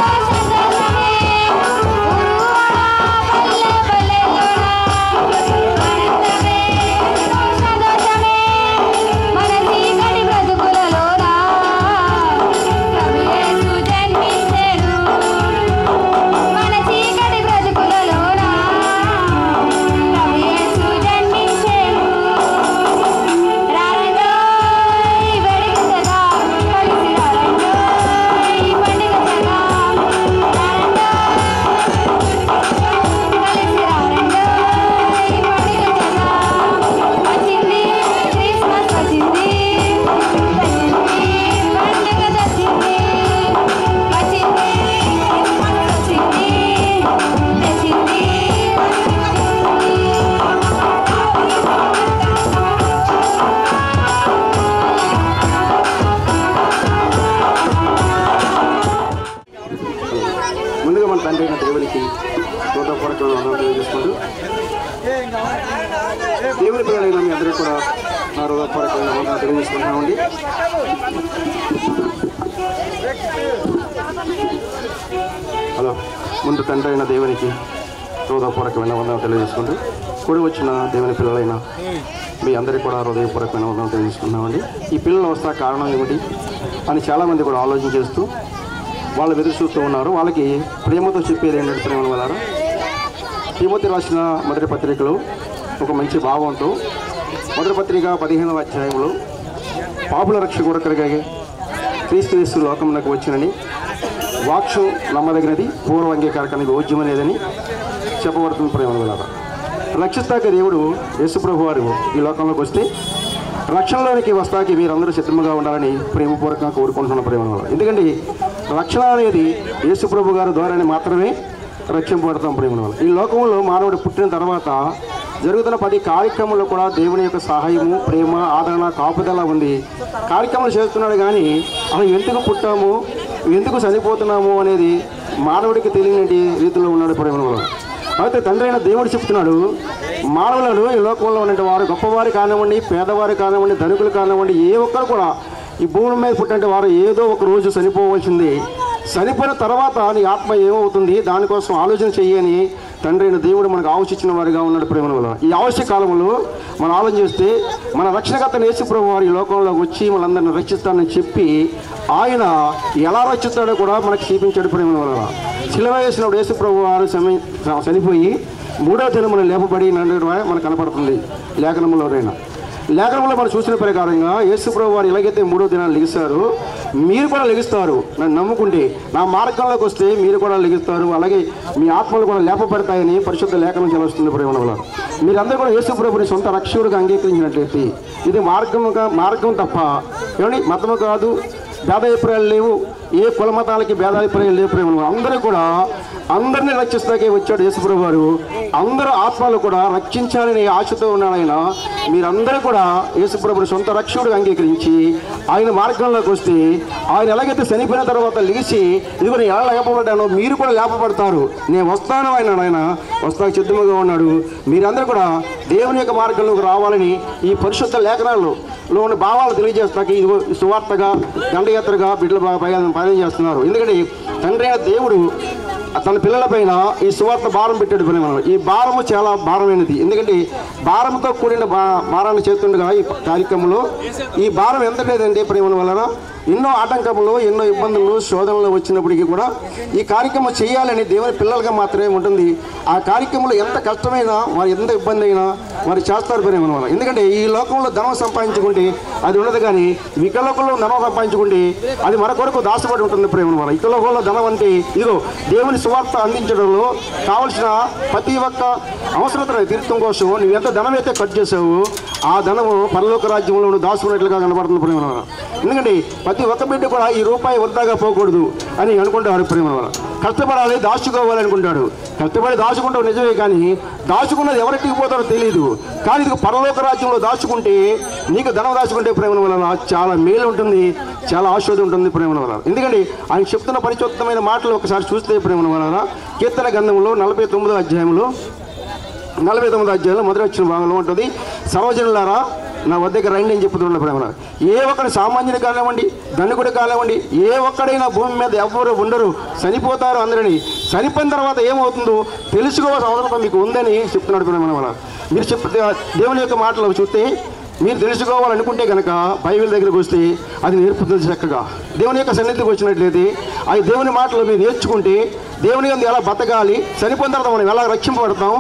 ముందుగా మన తండ్రి అయిన దేవునికి హృదయపూర్వకమైన వందనాలు తెలియజేసుకుంటూ దేవుని పిల్లలైన మీ అందరికీ కూడా నా హృదయపూర్వకమైన వందనాలు తెలియజేసుకుంటున్నామండి. హలో, ముందు తండ్రి అయిన దేవునికి హృదయపూర్వకమైన వందనాలు తెలియజేసుకుంటూ కూడి వచ్చిన దేవుని పిల్లలైన మీ అందరికీ కూడా హృదయపూర్వకమైన వందనాలు తెలియజేసుకున్నామండి. ఈ పిల్లలు వస్తా కారణం ఏమిటి అని చాలామంది కూడా ఆలోచన చేస్తూ వాళ్ళు ఎదురు చూస్తూ ఉన్నారు. వాళ్ళకి ప్రేమతో చెప్పేది ఏంటంటే, ప్రేమ వల్ల తిమోతి రాసిన మొదటి పత్రికలో ఒక మంచి భావంతో మొదటి పత్రిక 15వ అధ్యాయంలో పాపుల రక్షకుడొకరిగా క్రీస్తు యేసు లోకమునకు వచ్చినని వాక్షు నమ్మదగినది పూర్వ అంగీకారకానికి యోగ్యమనేదని చెప్పబడుతుంది. ప్రేమ వల్ల రక్షిస్తాక దేవుడు యేసుప్రభు వారు ఈ లోకంలోకి వస్తే రక్షణలోనికి వస్తాకి మీరందరూ సిద్ధంగా ఉండాలని ప్రేమపూర్వకంగా కోరుకుంటున్న ప్రేమ వల్ల. ఎందుకంటే రక్షణ అనేది యేసుప్రభు గారి ద్వారానే మాత్రమే రక్షింపబడతాం ప్రేమ వల్ల. ఈ లోకంలో మానవుడు పుట్టిన తర్వాత జరుగుతున్న 10 కార్యక్రమాల్లో కూడా దేవుని యొక్క సహాయము, ప్రేమ, ఆదరణ, కాపుదల ఉంది. కార్యక్రమాలు చేస్తున్నాడు కానీ అసలు ఎందుకు పుట్టాము, ఎందుకు చనిపోతున్నాము అనేది మానవుడికి తెలియని రీతిలో ఉన్నాడు ప్రేమ వల్ల. అయితే తండ్రి అయిన దేవుడు చెప్తున్నాడు, మానవులను ఈ లోకంలో ఉన్నటువంటి వారు గొప్పవారు కానివ్వండి, పేదవారు కానివ్వండి, ధనికులు కానివ్వండి, ఏ ఒక్కరు కూడా ఈ భూమి మీద పుట్టినటువంటి వారు ఏదో ఒక రోజు చనిపోవలసింది. చనిపోయిన తర్వాత నీ ఆత్మ ఏమవుతుంది, దానికోసం ఆలోచన చెయ్యని తండ్రి అయిన దేవుడు మనకు ఆలోచించిన వారిగా ఉన్నాడు ప్రేమ వల్ల. ఈ ఆవశ్యక కాలంలో మనం ఆలోచన చేస్తే మన రక్షణకర్త యేసుప్రభు వారు ఈ లోకంలోకి వచ్చి మనందరిని రక్షిస్తానని చెప్పి ఆయన ఎలా రక్షిస్తాడో కూడా మనకు చూపించాడు ప్రేమ వల్ల. శిలువ వేసినప్పుడు యేసుప్రభు వారు చనిపోయి 3వ దినమున లేపబడి మనకు కనపడుతుంది లేఖనంలో మనం చూసిన ప్రకారంగా యేసుప్రభు వారు ఎలాగైతే 3వ దినాలు లెగిస్తారు, మీరు కూడా లెగిస్తారు. నన్ను నమ్ముకుంటే నా మార్గంలోకి వస్తే మీరు కూడా లెగిస్తారు, అలాగే మీ ఆత్మలు కూడా లేపబడతాయని పరిశుద్ధ లేఖనం చెలుస్తుంది ప్రేమ వల్ల. మీరందరూ కూడా యేసుప్రభుని సొంత రక్షకుడిగా అంగీకరించినట్లయితే ఇది మార్గం తప్ప ఏమండి మతము కాదు, భేదాభిప్రాయాలు లేవు, ఏ కుల మతాలకి భేదాభిప్రాయాలు లేవు ప్రేమ. అందరూ కూడా అందరినీ రక్షిస్తాకే వచ్చాడు యేసుప్రభు వారు. అందరూ ఆత్మలు కూడా రక్షించాలని ఆశతో ఉన్నాడు ఆయన. మీరందరూ కూడా యేసుప్రభుని సొంత రక్షకుడిగా అంగీకరించి ఆయన మార్గంలోకి వస్తే ఆయన ఎలాగైతే చనిపోయిన తర్వాత లేచి ఇదిగో నేను ఎలా లేపబడ్డానో మీరు కూడా లేపబడతారు, నేను వస్తాను ఆయన వస్తాకు సిద్ధముగా ఉన్నాడు. మీరందరూ కూడా దేవుని యొక్క మార్గంలోకి రావాలని ఈ పరిశుద్ధ లేఖనాల్లో ఉన్న భావాలు తెలియజేస్తాక ఇదిగో సువార్తగా దండయాత్రగా బిడ్డలు బాగా ప్రయాణం చేస్తున్నారు. ఎందుకంటే తండ్రి అయిన దేవుడు తన పిల్లలపైన ఈ సువార్త భారం పెట్టాడు ప్రేమ. ఈ భారము చాలా భారమైనది. ఎందుకంటే భారంతో కూడిన భారాన్ని చేస్తుండగా ఈ కార్యక్రమంలో ఈ భారం ఎంత లేదంటే ప్రేమ వలన ఎన్నో ఆటంకములు, ఎన్నో ఇబ్బందులు, శోధనలు వచ్చినప్పటికీ కూడా ఈ కార్యక్రమం చేయాలని దేవుని పిల్లలుగా మాత్రమే ఉంటుంది. ఆ కార్యక్రమంలో ఎంత కష్టమైనా వారు ఎంత ఇబ్బంది అయినా వారు చేస్తారు ప్రేమ వల్ల. ఎందుకంటే ఈ లోకంలో ధనం సంపాదించుకుంటే అది ఉండదు, కానీ వికలోకంలో ధనం సంపాదించుకుంటే అది మన కొరకు దాచబడి ఉంటుంది ప్రేమ వల్ల. ఇకలోకంలో ధనం అంటే ఇదిగో దేవుని సువార్త అందించడంలో కావలసిన ప్రతి ఒక్క అవసరతను తీర్చడం కోసం నువ్వు ఎంత ధనం అయితే ఖర్చు చేసావు ఆ ధనము పరలోక రాజ్యంలో దాచుకున్నట్లుగా కనబడుతుంది ప్రేమ వల్ల. ఎందుకంటే ప్రతి ఒక్క బిడ్డ కూడా ఈ రూపాయి వృధాగా పోకూడదు అని అనుకుంటారు ప్రేమ వల్ల. కష్టపడాలి, దాచుకోవాలి అనుకుంటాడు. కష్టపడి దాచుకుంటావు నిజమే, కానీ దాచుకున్నది ఎవరికి పోతారో తెలియదు. కానీ ఇది పరలోక రాజ్యంలో దాచుకుంటే నీకు ధనం దాచుకుంటే ప్రేమ వల్ల చాలా మేలు ఉంటుంది, చాలా ఆశీర్వాదం ఉంటుంది ప్రేమ వల్ల. ఎందుకంటే ఆయన చెప్తున్న పరిశుద్ధమైన మాటలు ఒకసారి చూస్తే ప్రేమ వల్ల కీర్తన గ్రంథంలో 49వ అధ్యాయంలో మొదటి వచ్చిన భాగంలో ఉంటుంది, సర్వజనులారా నా వద్దకు రండి అని చెప్తున్న ప్రేమ. ఏ ఒక్కడు సామాన్యుడు కానివ్వండి, ధనికుడు కానివ్వండి, ఏ ఒక్కడైనా భూమి మీద ఎవరు ఉండరు, చనిపోతారు. అందరినీ చనిపోయిన తర్వాత ఏమవుతుందో తెలుసుకోవాల్సిన అవసరం మీకు ఉందని చెప్తున్నాడు ప్రేమ. మీరు దేవుని యొక్క మాటలు చూస్తే మీరు తెలుసుకోవాలనుకుంటే కనుక బైబిల్ దగ్గరికి వస్తే అది నేర్పుతుంది చక్కగా. దేవుని యొక్క సన్నిధికి వచ్చినట్లయితే అది దేవుని మాటలు మీరు నేర్చుకుంటే దేవుని యందు ఎలా బతకాలి, చనిపోయిన తర్వాత మనం ఎలా రక్షింపబడతాం,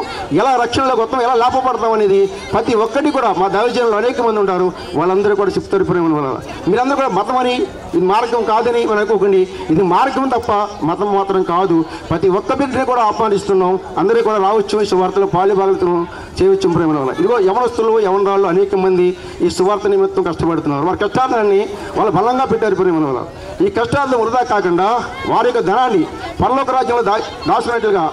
ఎలా రక్షణలోకి వస్తాం, ఎలా లాభపడతాం అనేది ప్రతి ఒక్కటి కూడా మా దైవజనులు అనేక మంది ఉంటారు, వాళ్ళందరూ కూడా చెప్తారు ప్రేమ వల్ల. మీరందరూ కూడా మతం అని ఇది మార్గం కాదని మనం అనుకోకండి. ఇది మార్గం తప్ప మతం మాత్రం కాదు. ప్రతి ఒక్క బిడ్డని కూడా ఆహ్వానిస్తున్నాం. అందరూ కూడా రావచ్చు, సువార్తలో పాలుభాగతులు చేయవచ్చు ప్రేమ వల్ల. ఇదిగో యవనస్తులు యవనరాళ్ళు అనేక మంది ఈ సువార్త నిమిత్తం కష్టపడుతున్నారు. వారి కష్టాన్ని వాళ్ళు బలంగా పెట్టారు ప్రేమ వల్ల. ఈ కష్టాలను వృధా కాకుండా వారి యొక్క ధనాన్ని పరలోక రాజ్యంలో దాచుకున్నట్లుగా,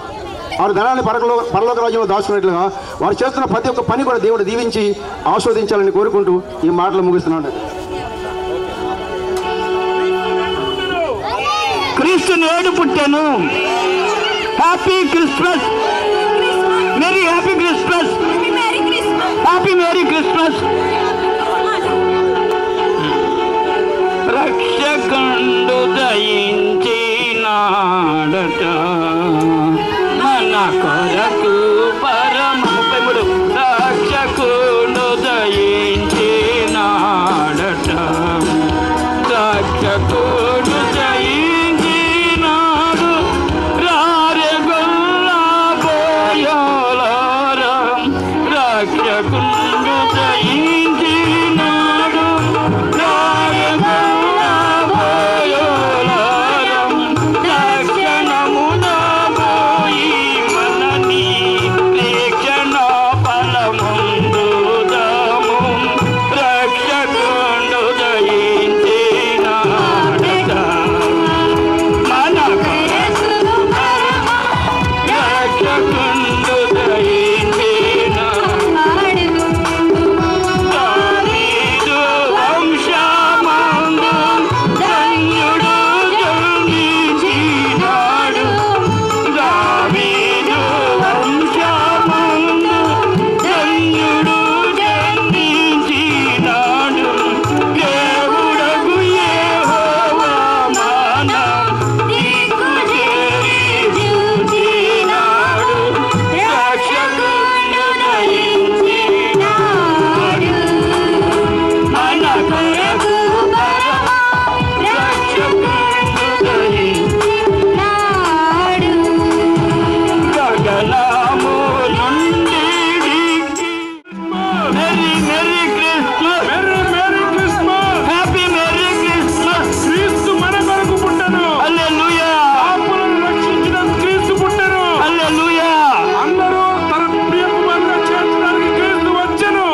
వారి ధనాన్ని పరలోక రాజ్యంలో దాచుకున్నట్లుగా వారు చేస్తున్న ప్రతి ఒక్క పని కూడా దేవుడు దీవించి ఆస్వాదించాలని కోరుకుంటూ ఈ మాటలు ముగిస్తున్నాను. క్రీస్తు నేడు పుట్టాను, happy Christmas, merry happy Christmas, happy merry Christmas. రక్షకుండు దయించినాడట మన కొరకు పరమ. రక్షకుండు దయించినాడట, రక్షకుడు జయించినాడు. రారెగొల్లా పోయాలారం, రక్షకుండు జయించినాడు. రారెగొల్లా పోయాలారం, రక్షణమున పోయి మనని రక్షణ ఫలముందుదాము. రక్షకుండు జయించినాడట మన కొరకు రక్షకుండు జయించినాడు. దావీదు వంశమందు ధన్యుడు జన్మించినాడు. దావీదు వంశమందు ధన్యుడు జన్మించినాడు. దేవుడగు యెహోవా మన దిక్కు చేరి చూచినాడు. రక్షకుడు దయించినాడు మన కొరకు పరమ. రక్షకుడు దయించినాడు. గగనము నుండి merry merry Christmas, merry merry Christmas, happy merry Christmas. క్రీస్తు మన కొరకు పుట్టెను. హల్లెలూయా. పాపులను రక్షించిన క్రీస్తు పుట్టెను. హల్లెలూయా. అందరూ తన ప్రియ కుమారుని చేర్చడానికి క్రీస్తు వచ్చెను.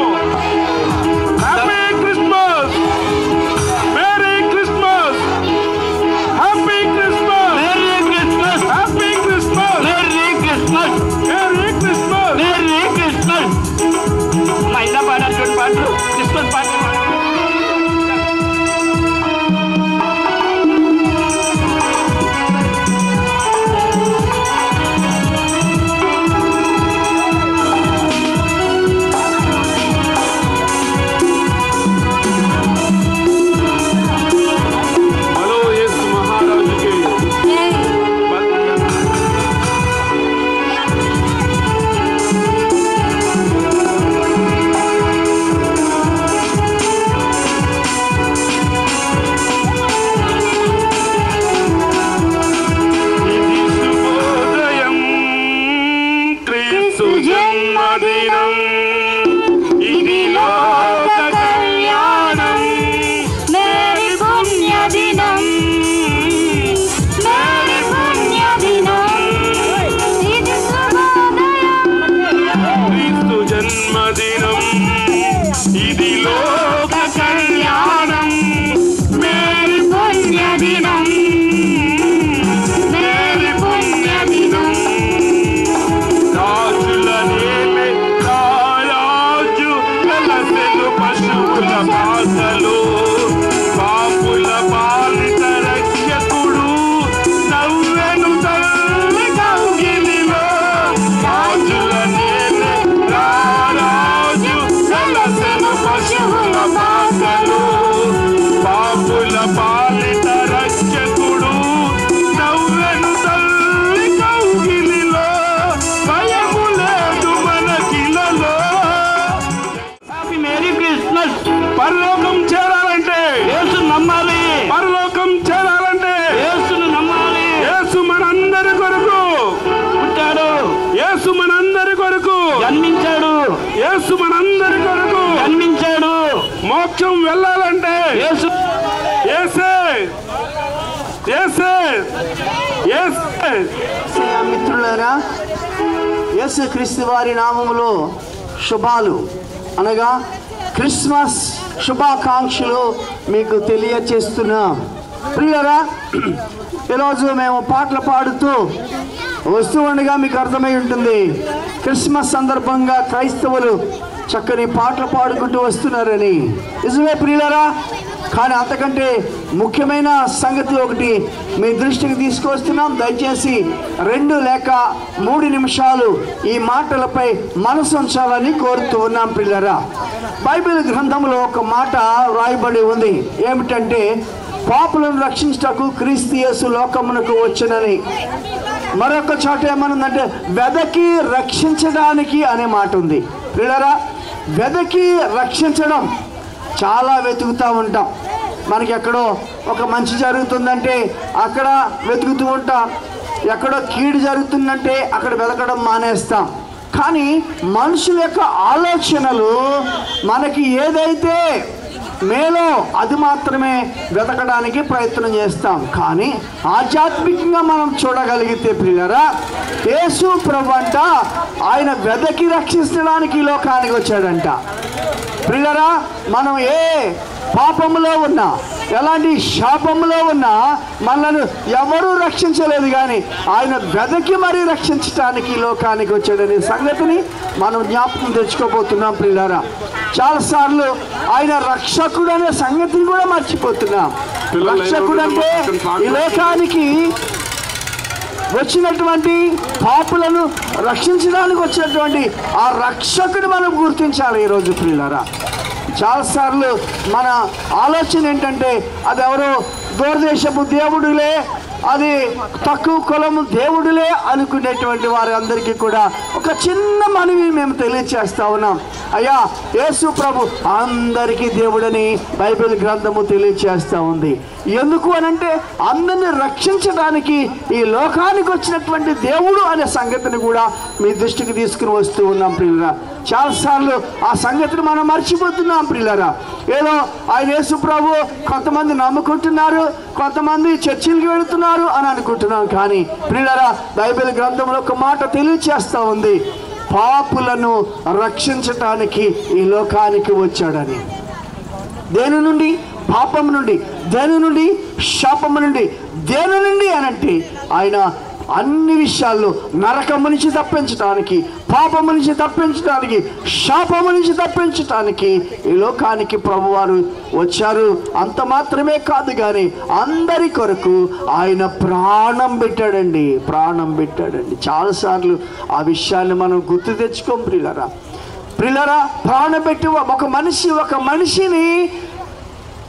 Happy Christmas, merry Christmas, happy Christmas, merry Christmas, happy Christmas, merry Christmas, merry Christmas, merry Christmas. మా ఇంట్లో పాడాల్సిన పాటలు క్రిస్మస్ పాటలు. హలో యేసు మహారాజుకి ఇది శుభోదయం, క్రీస్తు జన్మదినం, ఇది లోక కళ్యాణం, మేరీ పుణ్యదినం, మేరీ పుణ్యదినం, ఇది శుభోదయం. క్రీస్తు జన్మదినం, ఇది లోక కళ్యాణం, మేరీ పుణ్యదినం, మేరీ పుణ్యదినం. రాజుల నేలే రారాజు కలసెలు పశువుల బాసలు, పాపుల పాలిత రక్షకుడు నవ్వెను తల్లి కౌగిలిలో. రాజుల నేలే రారాజు కలసెలు పశువుల బాసలు, పాపుల పాలిత రక్షకుడు నవ్వెను తల్లి కౌగిలిలో. భయము లేదు మనకిలలో. Happy merry Christmas. పరలోకం చేరాలంటే యేసు నమ్మాలి. పరలోకం చేరాలంటే యేసును నమ్మాలి. యేసు మనందరి కొరకు పుట్టాడు, యేసు మనందరి కొరకు జన్మించాడు, యేసు మనందరి కొరకు జన్మించాడు. మోక్షం వెళ్ళాలంటే యేసు యేసే యేసే యేసే. మిత్రులారా, యేసుక్రీస్తు వారి నామములో శుభాలు అనగా క్రిస్మస్ శుభాకాంక్షలు మీకు తెలియచేస్తున్నాం. ప్రియులారా, ఈరోజు మేము పాటలు పాడుతూ వస్తూ ఉండగా మీకు అర్థమై ఉంటుంది, క్రిస్మస్ సందర్భంగా క్రైస్తవులు చక్కని పాటలు పాడుకుంటూ వస్తున్నారని. నిజమే ప్రియులారా, కానీ అంతకంటే ముఖ్యమైన సంగతి ఒకటి మీ దృష్టికి తీసుకొస్తున్నాం. దయచేసి 2 లేక 3 నిమిషాలు ఈ మాటలపై మనసు ఉంచాలని కోరుతూ ఉన్నాం పిల్లరా. బైబిల్ గ్రంథంలో ఒక మాట రాయబడి ఉంది. ఏమిటంటే పాపులను రక్షించుటకు క్రీస్తు యేసు లోకమునకు వచ్చునని. మరొక చోట ఏమనుందంటే వెదకి రక్షించడానికి అనే మాట ఉంది. పిల్లరా, వెదకి రక్షించడం చాలా వెతుకుతూ ఉంటాం. మనకి ఎక్కడో ఒక మంచి జరుగుతుందంటే అక్కడ వెతుకుతూ ఉంటాం, ఎక్కడో కీడు జరుగుతుందంటే అక్కడ వెతకడం మానేస్తాం. కానీ మనుషుల యొక్క ఆలోచనలు మనకి ఏదైతే మేలో అది మాత్రమే వెతకడానికి ప్రయత్నం చేస్తాం. కానీ ఆధ్యాత్మికంగా మనం చూడగలిగితే ప్రియులారా, యేసు ప్రభు అంట ఆయన వెదకి రక్షించడానికి ఈ లోకానికి వచ్చాడంట. ప్రియులారా, మనం ఏ పాపములో ఉన్నా, ఎలాంటి శాపములో ఉన్నా మనల్ని ఎవరూ రక్షించలేదు, కానీ ఆయన వెదకి మరీ రక్షించడానికి ఈ లోకానికి వచ్చాడనే సంగతిని మనం జ్ఞాపకం తెచ్చుకోబోతున్నాం ప్రియులారా. చాలాసార్లు ఆయన రక్షకుడు అనే సంగతిని కూడా మర్చిపోతున్నాం. రక్షకుడు అంటే ఈ లోకానికి వచ్చినటువంటి పాపులను రక్షించడానికి వచ్చినటువంటి ఆ రక్షకుడు మనం గుర్తించాలి ఈరోజు ప్రియులారా. చాలాసార్లు మన ఆలోచన ఏంటంటే అది ఎవరో దూరదేశపు దేవుడులే, అది తక్కువ కులము దేవుడులే అనుకునేటువంటి వారి అందరికీ కూడా ఒక చిన్న మనవి మేము తెలియచేస్తా ఉన్నాం. అయ్యా, యేసు ప్రభు అందరికీ దేవుడని బైబిల్ గ్రంథము తెలియచేస్తూ ఉంది. ఎందుకు అనంటే అందరిని రక్షించడానికి ఈ లోకానికి వచ్చినటువంటి దేవుడు అనే సంగతిని కూడా మీ దృష్టికి తీసుకుని వస్తూ ఉన్నాం ప్రియులారా. చాలాసార్లు ఆ సంగతిని మనం మర్చిపోతున్నాం ప్రియులారా. ఏదో ఆయన యేసు ప్రభు కొంతమంది నమ్ముకుంటున్నారు, కొంతమంది చర్చిలకి వెళుతున్నారు అని అనుకుంటున్నాం. కానీ ప్రియులారా, బైబిల్ గ్రంథంలో ఒక మాట తెలియచేస్తూ ఉంది, పాపులను రక్షించటానికి ఈ లోకానికి వచ్చాడని. దేని నుండి? పాపము నుండి. దేని నుండి? శాపము నుండి. దేని నుండి అనంటే ఆయన అన్ని విషయాల్లో నరకము నుంచి తప్పించడానికి, పాపము నుంచి తప్పించడానికి, శాపము నుంచి తప్పించడానికి ఈ లోకానికి ప్రభువారు వచ్చారు. అంత మాత్రమే కాదు, కానీ అందరి కొరకు ఆయన ప్రాణం పెట్టాడండి. ప్రాణం పెట్టాడండి. చాలాసార్లు ఆ విషయాన్ని మనం గుర్తు తెచ్చుకోం ప్రియులారా. ప్రియులారా, ప్రాణం పెట్టి ఒక మనిషిని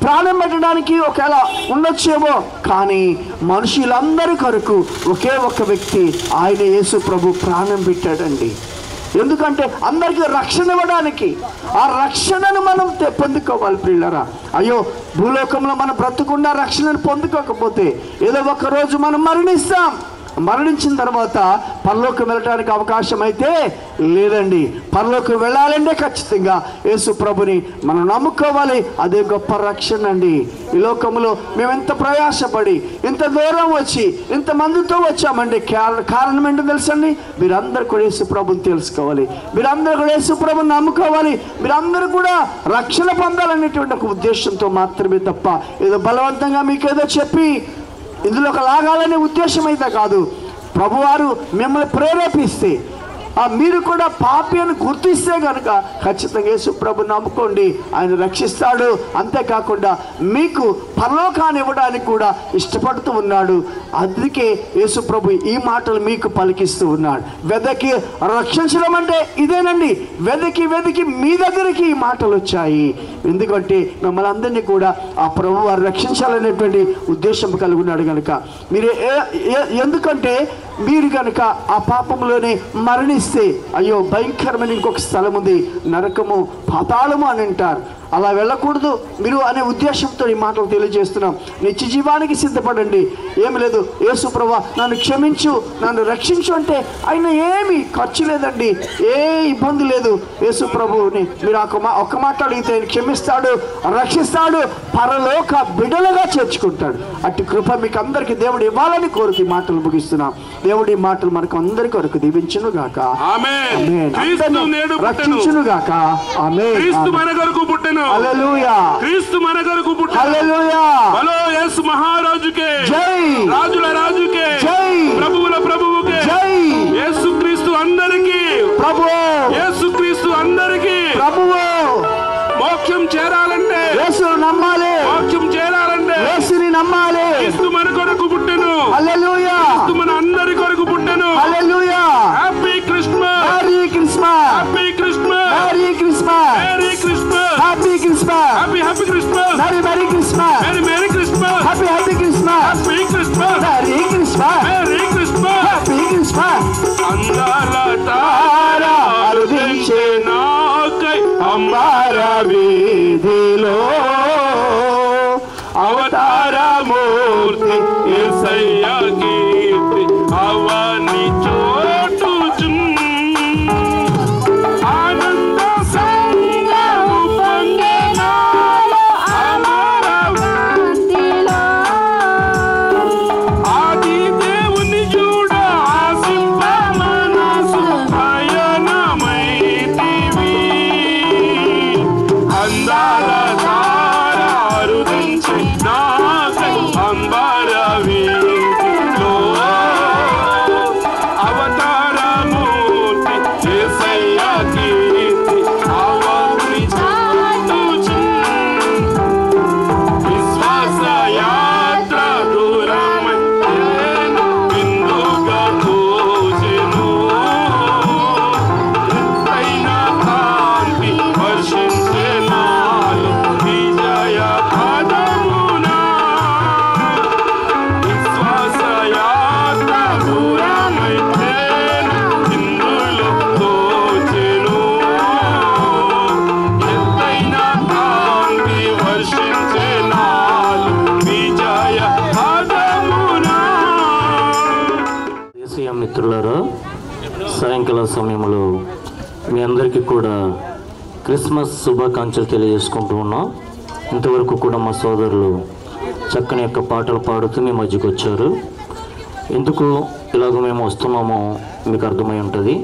ప్రాణం పెట్టడానికి ఒకవేళ ఉండొచ్చేమో, కానీ మనుషులందరి కొరకు ఒకే ఒక్క వ్యక్తి ఆయన యేసు ప్రభు ప్రాణం పెట్టాడండి. ఎందుకంటే అందరికీ రక్షణ ఇవ్వడానికి. ఆ రక్షణను మనం పొందుకోవాలి ప్రియులారా. అయ్యో, భూలోకంలో మనం బ్రతుకుండా రక్షణను పొందుకోకపోతే ఏదో ఒక రోజు మనం మరణిస్తాం. మరణించిన తర్వాత పరలోకం వెళ్ళడానికి అవకాశం అయితే లేదండి. పరలోకం వెళ్ళాలంటే ఖచ్చితంగా యేసు ప్రభుని మనం నమ్ముకోవాలి. అదే గొప్ప రక్షణ అండి. ఈ లోకంలో మేము ఎంత ప్రయాసపడి ఇంత దూరం వచ్చి ఇంతమందితో వచ్చామండి. కారణం ఏంటో తెలుసండి, మీరందరూ కూడా యేసు ప్రభుని తెలుసుకోవాలి, మీరందరూ కూడా యేసు ప్రభుని నమ్ముకోవాలి, మీరందరూ కూడా రక్షణ పొందాలనేటువంటి ఒక ఉద్దేశంతో మాత్రమే తప్ప ఏదో బలవంతంగా మీకేదో చెప్పి ఇందులో ఒక లాగాలనే ఉద్దేశం అయితే కాదు. ప్రభువారు మిమ్మల్ని ప్రేరేపిస్తే మీరు కూడా పాపి అని గుర్తిస్తే కనుక ఖచ్చితంగా యేసు ప్రభు నమ్ముకోండి, ఆయన రక్షిస్తాడు. అంతేకాకుండా మీకు పరలోకాన్ని ఇవ్వడానికి కూడా ఇష్టపడుతూ ఉన్నాడు. అందుకే యేసు ప్రభు ఈ మాటలు మీకు పలికిస్తూ ఉన్నాడు. వెదకి రక్షించడం అంటే ఇదేనండి. వెదకి వెదకి మీ దగ్గరికి ఈ మాటలు వచ్చాయి. ఎందుకంటే మిమ్మల్ని అందరినీ కూడా ఆ ప్రభు వారు రక్షించాలనేటువంటి ఉద్దేశం కలిగి ఉన్నాడు కనుక మీరు ఎందుకంటే మీరు కనుక ఆ పాపంలోనే మరణిస్తే అయ్యో భయంకరమైన ఇంకొక స్థలం ఉంది, నరకము పాతాళము అని అంటారు. అలా వెళ్ళకూడదు మీరు అనే ఉద్దేశంతో ఈ మాటలు తెలియజేస్తున్నాం. నిత్య జీవానికి సిద్ధపడండి. ఏమి లేదు, యేసు ప్రభువా నన్ను క్షమించు, నన్ను రక్షించు అంటే ఆయన ఏమి ఖర్చు లేదండి, ఏ ఇబ్బంది లేదు. యేసు ప్రభువుని మీరు ఒక్క మాట అడిగితే ఆయన క్షమిస్తాడు, రక్షిస్తాడు, పరలోక బిడ్డలుగా చేర్చుకుంటాడు. అట్టి కృప మీకు అందరికీ దేవుడు ఇవ్వాలని కోరుకు ఈ మాటలు ముగిస్తున్నాం. దేవుడి మాటలు మనకు అందరి కొరకు దీవించును గాక, రక్షించును గాక. ఆమేన్. హల్లెలూయా. క్రీస్తు మన కొరకు పుట్టాడు. హల్లెలూయా. బలో యేసు మహారాజుకే జై. రాజుల రాజుకే జై. ప్రభువుల ప్రభువుకే జై. యేసు క్రీస్తు అందరికీ ప్రభువు. యేసు క్రీస్తు అందరికీ ప్రభువు. మోక్షం చేరాలంటే యేసు నమ్మాలి. మోక్షం యేసయ్య మిత్రులారా, సాయంకాల సమయంలో మీ అందరికీ కూడా క్రిస్మస్ శుభాకాంక్షలు తెలియజేసుకుంటూ ఉన్నాం. ఇంతవరకు కూడా మా సోదరులు చక్కని యొక్క పాటలు పాడుతూ మీ మధ్యకు వచ్చారు. ఎందుకు ఇలాగ మేము వస్తున్నామో మీకు అర్థమై ఉంటుంది.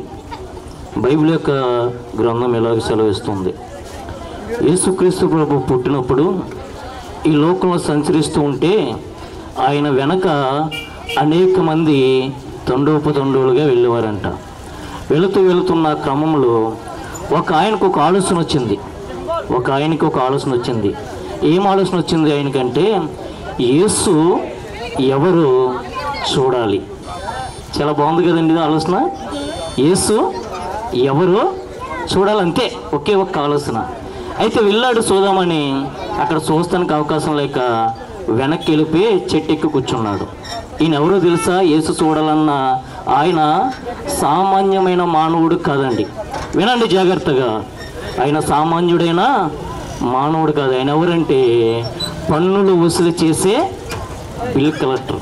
బైబిల్ యొక్క గ్రంథం ఇలాగ సెలవిస్తుంది. యేసుక్రీస్తు ప్రభు పుట్టినప్పుడు ఈ లోకంలో సంచరిస్తూ ఉంటే ఆయన వెనక అనేక మంది తండోపతండోలుగా వెళ్ళేవారంట. వెళుతున్న క్రమంలో ఆయనకు ఒక ఆలోచన వచ్చింది. ఏం ఆలోచన వచ్చింది ఆయనకంటే, యేసు ఎవరు చూడాలి. చాలా బాగుంది కదండి ఇది ఆలోచన. యేసు ఎవరు చూడాలంతే, ఒకే ఒక్క ఆలోచన. అయితే వెళ్ళాడు చూద్దామని. అక్కడ చూస్తానికి అవకాశం లేక వెనక్కి వెళ్ళిపోయి చెట్టు ఎక్కి కూర్చున్నాడు. ఈయన ఎవరో తెలుసా? యేసు చూడాలన్న ఆయన సామాన్యమైన మానవుడు కాదండి. వినండి జాగ్రత్తగా. ఆయన సామాన్యుడైన మానవుడు కాదు. ఆయన ఎవరంటే పన్నులు వసూలు చేసే బిల్ కలెక్టర్.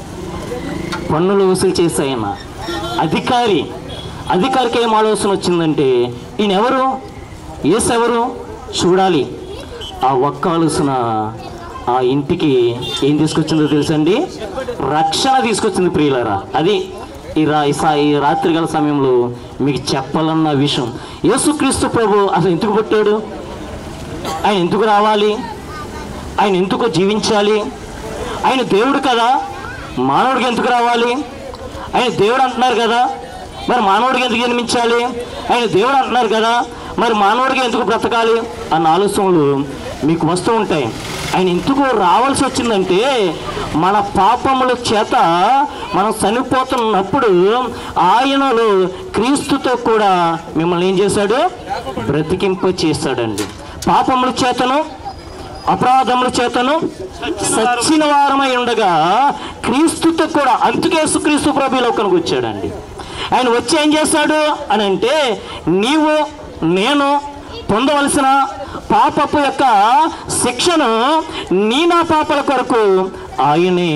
పన్నులు వసూలు చేసే ఆయన అధికారికి ఏం ఆలోచన వచ్చిందంటే, ఈయన ఎవరు, యేసు ఎవరు చూడాలి. ఆ ఒక్క ఆలోచన ఆ ఇంటికి ఏం తీసుకొచ్చిందో తెలుసండి? రక్షణ తీసుకొచ్చింది ప్రియులారా. అది ఈ రాత్రికాల సమయంలో మీకు చెప్పాలన్న విషయం. యేసుక్రీస్తు ప్రభు అసలు ఎందుకు పుట్టాడు? ఆయన ఎందుకు రావాలి? ఆయన ఎందుకు జీవించాలి? ఆయన దేవుడు కదా, మానవుడికి ఎందుకు రావాలి? ఆయన దేవుడు అంటున్నారు కదా, మరి మానవుడికి ఎందుకు జన్మించాలి? ఆయన దేవుడు అంటున్నారు కదా, మరి మానవుడికి ఎందుకు బ్రతకాలి అన్న ఆలోచనలు మీకు వస్తూ ఉంటాయి. ఆయన ఎందుకు రావాల్సి వచ్చిందంటే, మన పాపముల చేత మనం చనిపోతున్నప్పుడు ఆయనలో క్రీస్తుతో కూడా మిమ్మల్ని ఏం చేశాడు? బ్రతికింప చేశాడండి. పాపముల చేతను అపరాధముల చేతను సచ్చిన వారమై ఉండగా క్రీస్తుతో కూడా, అందుకే యేసుక్రీస్తు ప్రభు లోకానికి వచ్చాడండి. ఆయన వచ్చి ఏం చేశాడు అని అంటే, నీవు నేను పొందవలసిన పాపపు యొక్క శిక్షను నా పాపల కొరకు ఆయనే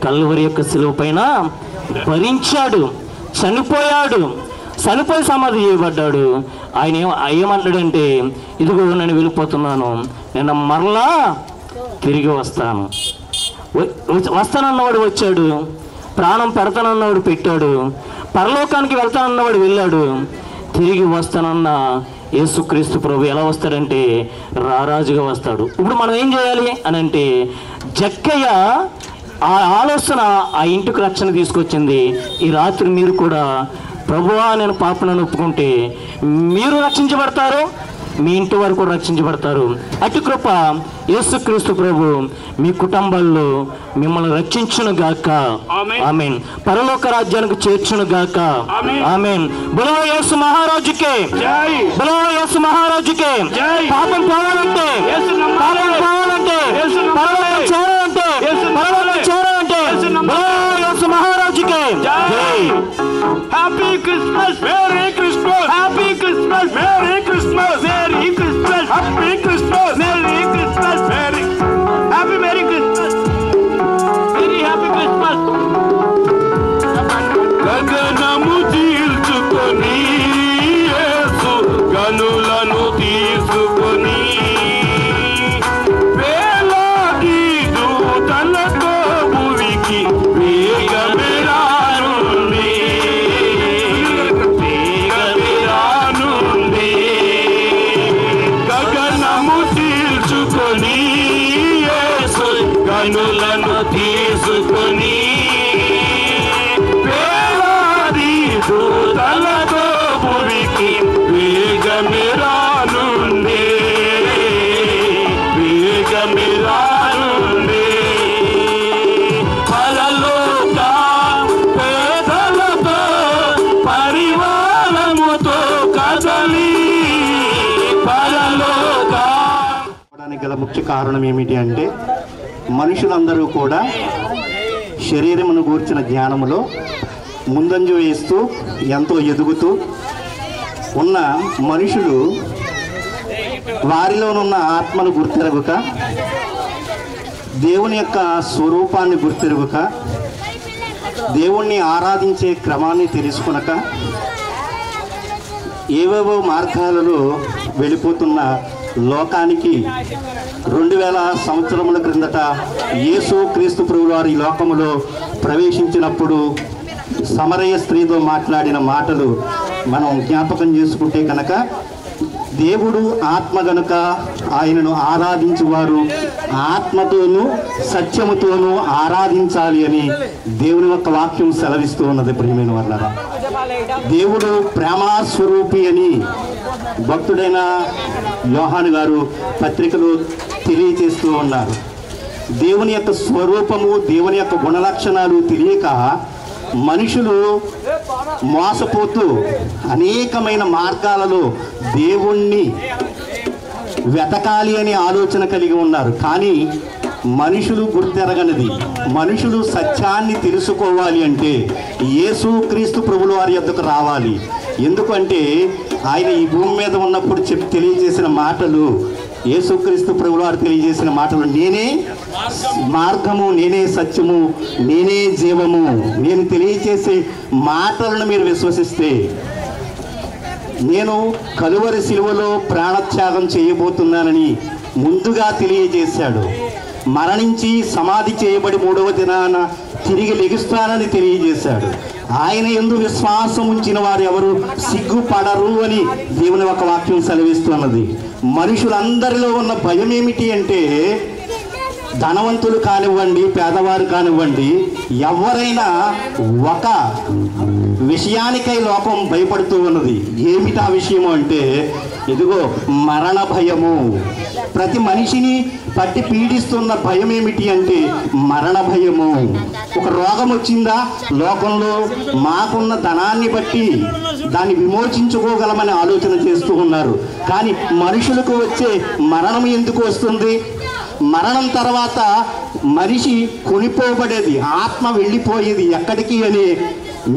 కల్వరి యొక్క శిలువ పైన భరించాడు, చనిపోయి సమాధి చేయబడ్డాడు. ఆయన ఏమంటాడంటే, ఇదిగో నేను వెళ్ళిపోతున్నాను, నేను మరలా తిరిగి వస్తానన్నవాడు వచ్చాడు, ప్రాణం పెడతానన్నవాడు పెట్టాడు, పరలోకానికి వెళ్తానన్నవాడు వెళ్ళాడు, తిరిగి వస్తానన్న యేసుక్రీస్తు ప్రభు ఎలా వస్తాడంటే రారాజుగా వస్తాడు. ఇప్పుడు మనం ఏం చేయాలి అని అంటే, జక్కయ్య ఆ ఆలోచన ఆ ఇంటికి రక్షణ తీసుకొచ్చింది. ఈ రాత్రి మీరు కూడా, ప్రభువా నేను పాపను ఒప్పుకుంటే మీరు రక్షించబడతారు, మీ ఇంటి వారు కూడా రక్షించబడతారు. అటు కృప యేసుక్రీస్తు ప్రభు మీ కుటుంబాల్లో మిమ్మల్ని రక్షించును గాక. ఆమేన్. పరలోక రాజ్యానికి చేర్చును గాక. ఆమేన్. బలో యేసు మహారాజుకే జై. బలో యేసు మహారాజుకే జై. పాపం పోవాలంటే, పరలోకం చేరాలంటే, బలో యేసు మహారాజుకే జై. Happy Christmas, merry Christmas, happy Christmas, merry Christmas, merry Christmas, happy Christmas, merry Christmas, merry happy merry Christmas, very happy Christmas. గగనము తీర్చుకొని యేసు గనులను తీసుకొని వేలాది దూతలతో భూమికి వేగమే రానుంది. గగనము తీర్చుకొని యేసు గనులను తీసుకొని వేలాది దూతలతో భూమికి వేగమే రానుంది. పరలోక పేదలతో పరివారముతో కదలి పరలోక గల ముఖ్య కారణం ఏమిటి అంటే, మనుషులందరూ కూడా శరీరమును గూర్చిన జ్ఞానములో ముందంజ వేస్తూ ఎంతో ఎదుగుతూ ఉన్న మనుషులు వారిలోనున్న ఆత్మను గుర్తెరగక, దేవుని యొక్క స్వరూపాన్ని గుర్తెరగక, దేవుణ్ణి ఆరాధించే క్రమాన్ని తెలుసుకొనక ఏవేవో మార్గాలలో వెళ్ళిపోతున్న లోకానికి 2000 సంవత్సరముల క్రిందట యేసు క్రీస్తు ప్రభువు వారు ఈ లోకములో ప్రవేశించినప్పుడు సమరయ స్త్రీతో మాట్లాడిన మాటలు మనం జ్ఞాపకం చేసుకుంటే కనుక దేవుడు ఆత్మ గనుక ఆయనను ఆరాధించువారు ఆత్మతోనూ సత్యముతోనూ ఆరాధించాలి అని దేవుని యొక్క వాక్యం సెలవిస్తూ ఉన్నది. ప్రియమైన వాళ్ళారా, దేవుడు ప్రేమస్వరూపి అని భక్తుడైన యోహాను గారు పత్రికలో తెలియజేస్తూ ఉన్నారు. దేవుని యొక్క స్వరూపము, దేవుని యొక్క గుణలక్షణాలు తెలియక మనుషులు మోసపోతూ అనేకమైన మార్గాలలో దేవుణ్ణి వెతకాలి అనే ఆలోచన కలిగి ఉన్నారు. కానీ మనుషులు గుర్తెరగనిది, మనుషులు సత్యాన్ని తెలుసుకోవాలి అంటే యేసు క్రీస్తు ప్రభుల వారి యొద్దకు రావాలి. ఎందుకంటే ఆయన ఈ భూమి మీద ఉన్నప్పుడు తెలియజేసిన మాటలు, యేసుక్రీస్తు ప్రభుల వారు తెలియజేసిన మాటలు, నేనే మార్గము, నేనే సత్యము, నేనే జీవము. నేను తెలియజేసే మాటలను మీరు విశ్వసిస్తే నేను కలువరి శిలువలో ప్రాణత్యాగం చేయబోతున్నానని ముందుగా తెలియజేశాడు. మరణించి సమాధి చేయబడి 3వ దినాన తిరిగి లెగుస్తానని తెలియజేశాడు. ఆయన యందు విశ్వాసం ఉంచిన వారు ఎవరు సిగ్గుపడరు అని దేవుని ఒక వాక్యం సెలవిస్తున్నది. మనుషులందరిలో ఉన్న భయం ఏమిటి అంటే, ధనవంతులు కానివ్వండి, పేదవారు కానివ్వండి, ఎవరైనా ఒక విషయానికై లోకం భయపడుతూ ఉన్నది. ఏమిటి ఆ విషయము అంటే, ఇదిగో మరణ భయము. ప్రతి మనిషిని పట్టి పీడిస్తున్న భయం ఏమిటి అంటే మరణ భయము. ఒక రోగం వచ్చిందా, లోకంలో మాకున్న ధనాన్ని బట్టి దాన్ని విమోచించుకోగలమని ఆలోచన చేస్తూ ఉన్నారు. కానీ మనుషులకు వచ్చే మరణం ఎందుకు వస్తుంది? మరణం తర్వాత మనిషి కొనిపోబడేది, ఆత్మ వెళ్ళిపోయేది ఎక్కడికి అనే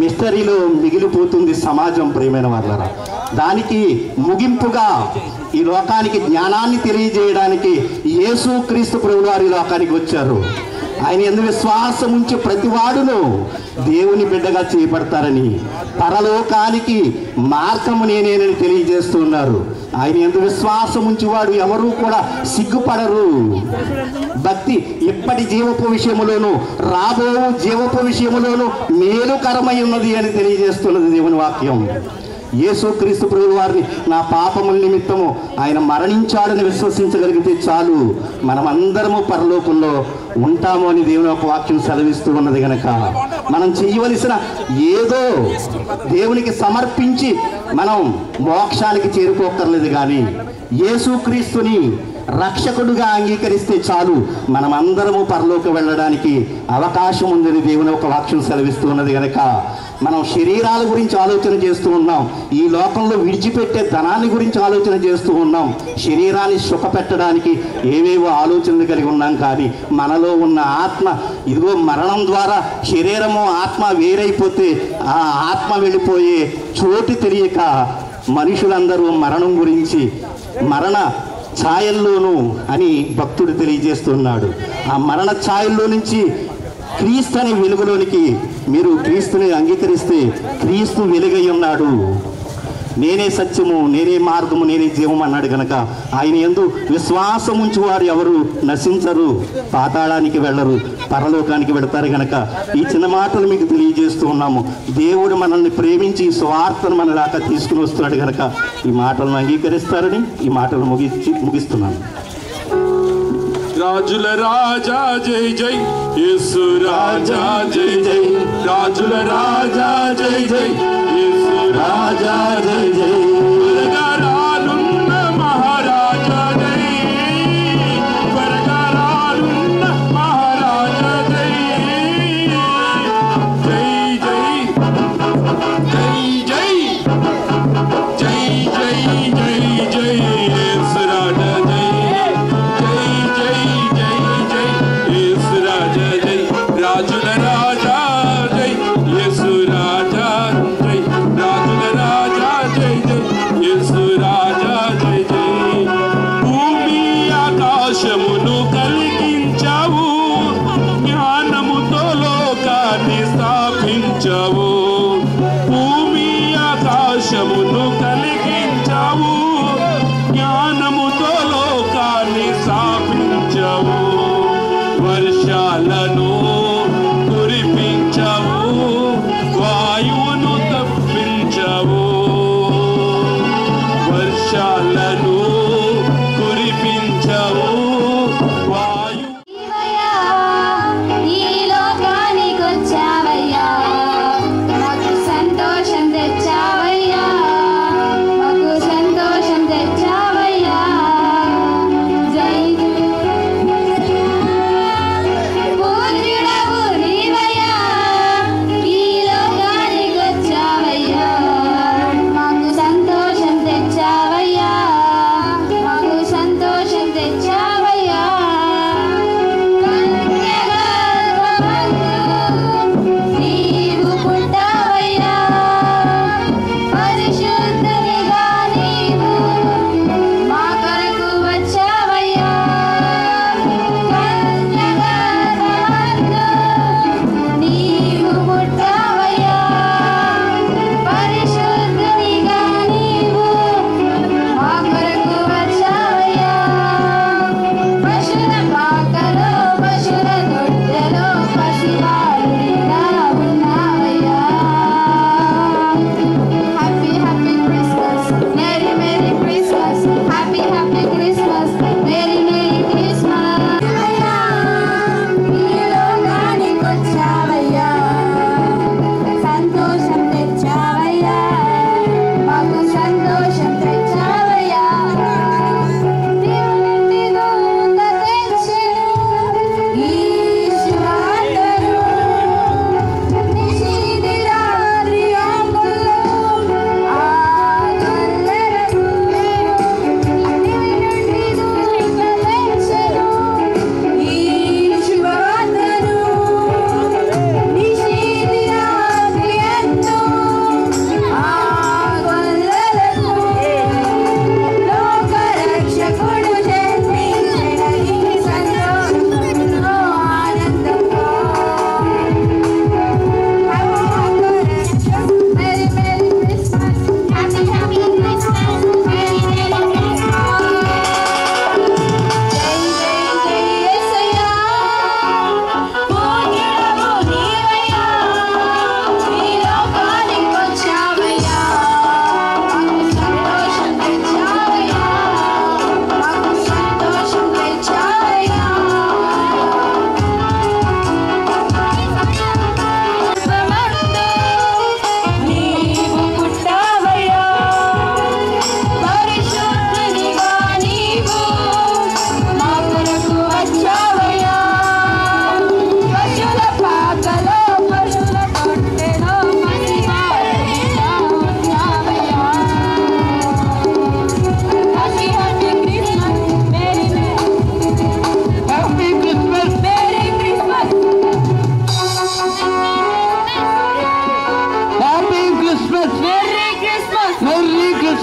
మిస్టరీలో మిగిలిపోతుంది సమాజం. ప్రియమైన వాళ్ళరా, దానికి ముగింపుగా ఈ లోకానికి జ్ఞానాన్ని తెలియజేయడానికి యేసు క్రీస్తు ప్రభువు వారు ఈ లోకానికి వచ్చారు. ఆయన యందు విశ్వాసం ఉంచి ప్రతివాడును దేవుని బిడ్డగా చేయబడతారని, పరలోకానికి మార్గము నేనేనని తెలియజేస్తున్నారు. ఆయన యందు విశ్వాసం ఉంచేవాడు ఎవరూ కూడా సిగ్గుపడరు. భక్తి ఇప్పటి జీవపు విషయములోను రాబో జీవపు విషయములోను మేలుకరమై ఉన్నది అని తెలియజేస్తున్నది దేవుని వాక్యం. యేసుక్రీస్తు ప్రభువు వారిని నా పాపముల నిమిత్తము ఆయన మరణించాడని విశ్వసించగలిగితే చాలు, మనమందరము పరలోకంలో ఉంటాము అని దేవుని యొక్క వాక్యం సెలవిస్తూ ఉన్నది. కనుక మనం చేయవలసిన ఏదో దేవునికి సమర్పించి మనం మోక్షానికి చేరుకోకర్లేదు. కానీ యేసుక్రీస్తుని రక్షకుడుగా అంగీకరిస్తే చాలు, మనమందరము పరలోకి వెళ్ళడానికి అవకాశం ఉందని దేవుని ఒక వాక్యం సెలవిస్తూ ఉన్నది. కనుక మనం శరీరాల గురించి ఆలోచన చేస్తూ ఉన్నాం, ఈ లోకంలో విడిచిపెట్టే ధనాన్ని గురించి ఆలోచన చేస్తూ ఉన్నాం, శరీరాన్ని సుఖపెట్టడానికి ఏవేవో ఆలోచనలు కలిగి ఉన్నాం. కానీ మనలో ఉన్న ఆత్మ, ఇదిగో మరణం ద్వారా శరీరము ఆత్మ వేరైపోతే ఆ ఆత్మ వెళ్ళిపోయే చోటు తెలియక మనుషులందరూ మరణం గురించి మరణ ఛాయల్లోనూ అని భక్తుడు తెలియజేస్తున్నాడు. ఆ మరణ ఛాయల్లో నుంచి క్రీస్తు అనే వెలుగులోనికి మీరు క్రీస్తుని అంగీకరిస్తే క్రీస్తు వెలుగై ఉన్నాడు. నేనే సత్యము, నేనే మార్గము, నేనే జీవం అన్నాడు. కనుక ఆయన యందు విశ్వాసం ఉంచి వారు ఎవరు నశించరు, పాతాళానికి వెళ్ళరు, పరలోకానికి వెళతారు. కనుక ఈ చిన్న మాటలు మీకు తెలియజేస్తూ ఉన్నాము. దేవుడు మనల్ని ప్రేమించి ఈ స్వార్థను మన దాకా తీసుకుని వస్తున్నాడు. కనుక ఈ మాటలను అంగీకరిస్తారని ఈ మాటలు ముగిస్తున్నాను. రాజుల రాజా జై జై, యేసు రాజా జై జై, రాజుల రాజా జై జై, యేసు రాజా జై జై, వరగారాలున్న మహారాజా జై, వరగారాలున్న మహారాజా జై, జై జై జై జై జై జై జై జై, యేసు రాజా జై, రాజుల రాజా జై, యేసు రాజా జై, రాజుల రాజా జై జై, యేసు రాజా జై జై. భూమి ఆకాశమును కలిగించావు, జ్ఞానముతో లోకాన్ని స్థాపించావు.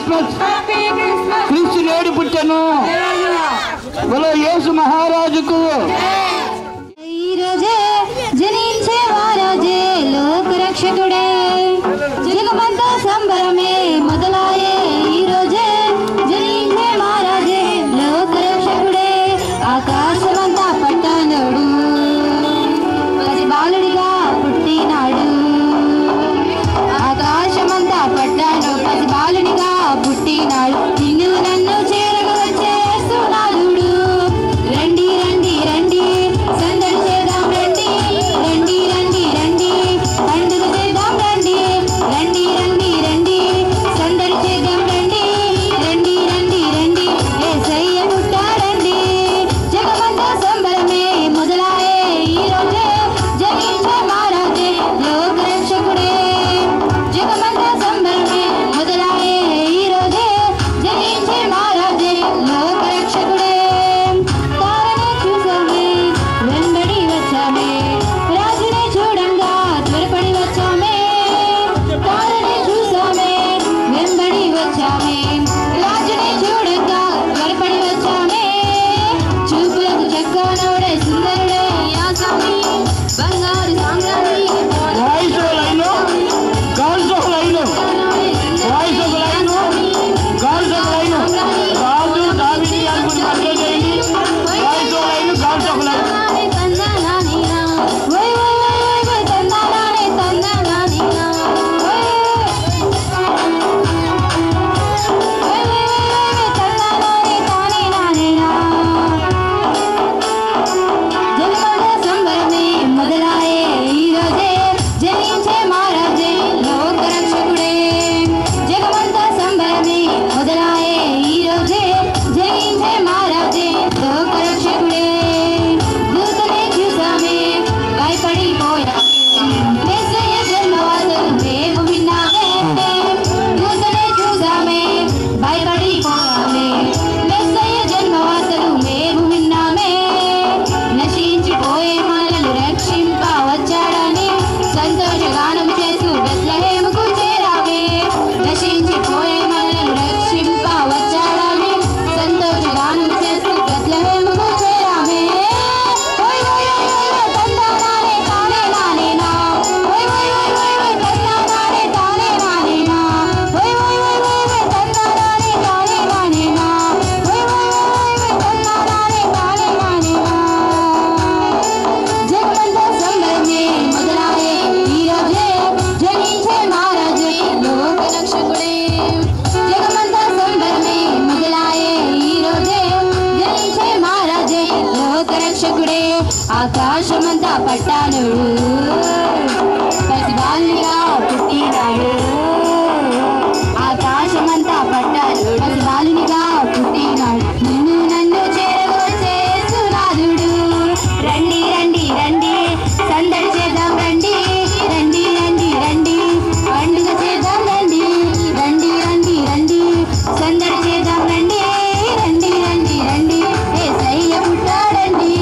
క్రిస్మస్. క్రీస్తు నేడు పుట్టెను. బోలో యేసు మహారాజుకు. ఈరోజే జనించే వారాజే లోకరక్షకుడే, జగమంతా సంబరమే మొదలాయే. ఈరోజే జనించే మహారాజే లోకరక్షకుడే, ఆకాశమంతా పట్టనుడు పసి బాలుడిగా పుట్టినాడు. ఆకాశమంతా పట్టను పసి బాలుడిగా పుట్టినాడు. నిన్ను నన్ను చేరగ వచ్చేస్తున్నాడు. రండి రండి రండి సందడి చేద్దాం రండి. రండి రండి రండి పండుగ చేద్దాం రండి. రండి రండి రండి సందడి చేద్దాం రండి. రండి రండి రండి యేసయ్య పుట్టాడండి. జగమంతా సంబరమే మొదలాయే. ఈరోజే జనించే మహారాజే లోకరక్షకుడే, జగమంతా సంబరమే మొదలాయే. ఈరోజే జనించే మహారాజే లోకరక్షకుడే. తారనే చూసామే వెంబడి వచ్చామే, రాజునే చూడంగా త్వరపడి వచ్చామే. తారనే చూసామే వెంబడి వచ్చామే, రాజునే చూడంగా త్వరపడి వచ్చామే. చూపులకు చక్కనోడే సుందరుడే యాసామి, బంగారు సామ్రాణి వాయిస్ ఒక లైను, గర్ల్స్ ఒక లైను, వాయిస్ ఒక లైను, గర్ల్స్ ఒక లైను. రాజు దావీదు అనుకుని మధ్య చేయండి. వాయిస్ ఒక లైను, గర్ల్స్ ఒక లైను. జగమంతా సంబరమే మొదలాయే. ఈరోజే జనించే మహారాజే లోకరక్షకుడే, జగమంతా సంబరమే మొదలాయే. ఈరోజే జనించే మహారాజే లోకరక్షకుడే. దూతనే చూసామే భయపడిపోయామే, మెస్సయ్య జన్మవార్తలు మేము విన్నామే. దూతనే చూసామే భయపడిపోయామే, మెస్సయ్య జన్మవార్తలు మేము విన్నామే. నశించిపోయే మనలను రక్షింప వచ్చాడని సంతోషగానం చేస్తూ బెత్లెహేముకు చేరామే. నశించిపోయే మనలను రక్షింప వచ్చాడని సంతోషగానం చేస్తూ బెత్లెహేముకు చేరామే. ఓయ్ ఓయ్ ఓయ్ ఓయ్ తందానానే తానే నానేనా, ఓయ్ ఓయ్ ఓయ్ ఓయ్ ఓయ్ తందానానే తానే నానేనా, ఓయ్ ఓయ్ ఓయ్ ఓయ్ ఓయ్ తందానానే తానే నానేనా, ఓయ్ ఓయ్ ఓయ్ ఓయ్ తందానానే తానే నానేనా. జగమంతా సంబరమే మొదలాయే. ఈరోజే జనించే మహారాజే లోకరక్షకుడే, జగమంతా సంబరమే మొదలాయే. ఈరోజే జనించే మహారాజే లోకరక్షకుడే, ఆకాశమంతా పట్టానుడు పసి బాలుడిగా పుట్టినాడు. ఆకాశమంతా పట్టాడు పసి బాలునిగా పుట్టినాడు. నిన్ను నన్ను చేరవచ్చేస్తున్నాడు. రండి రండి రండి సందడి చేద్దాం రండి. రండి రండి రండి పండుగ చేద్దాం రండి. రండి రండి రండి సందడి చేద్దాం రండి. రండి రండి రండి యేసయ్య పుట్టాడండి.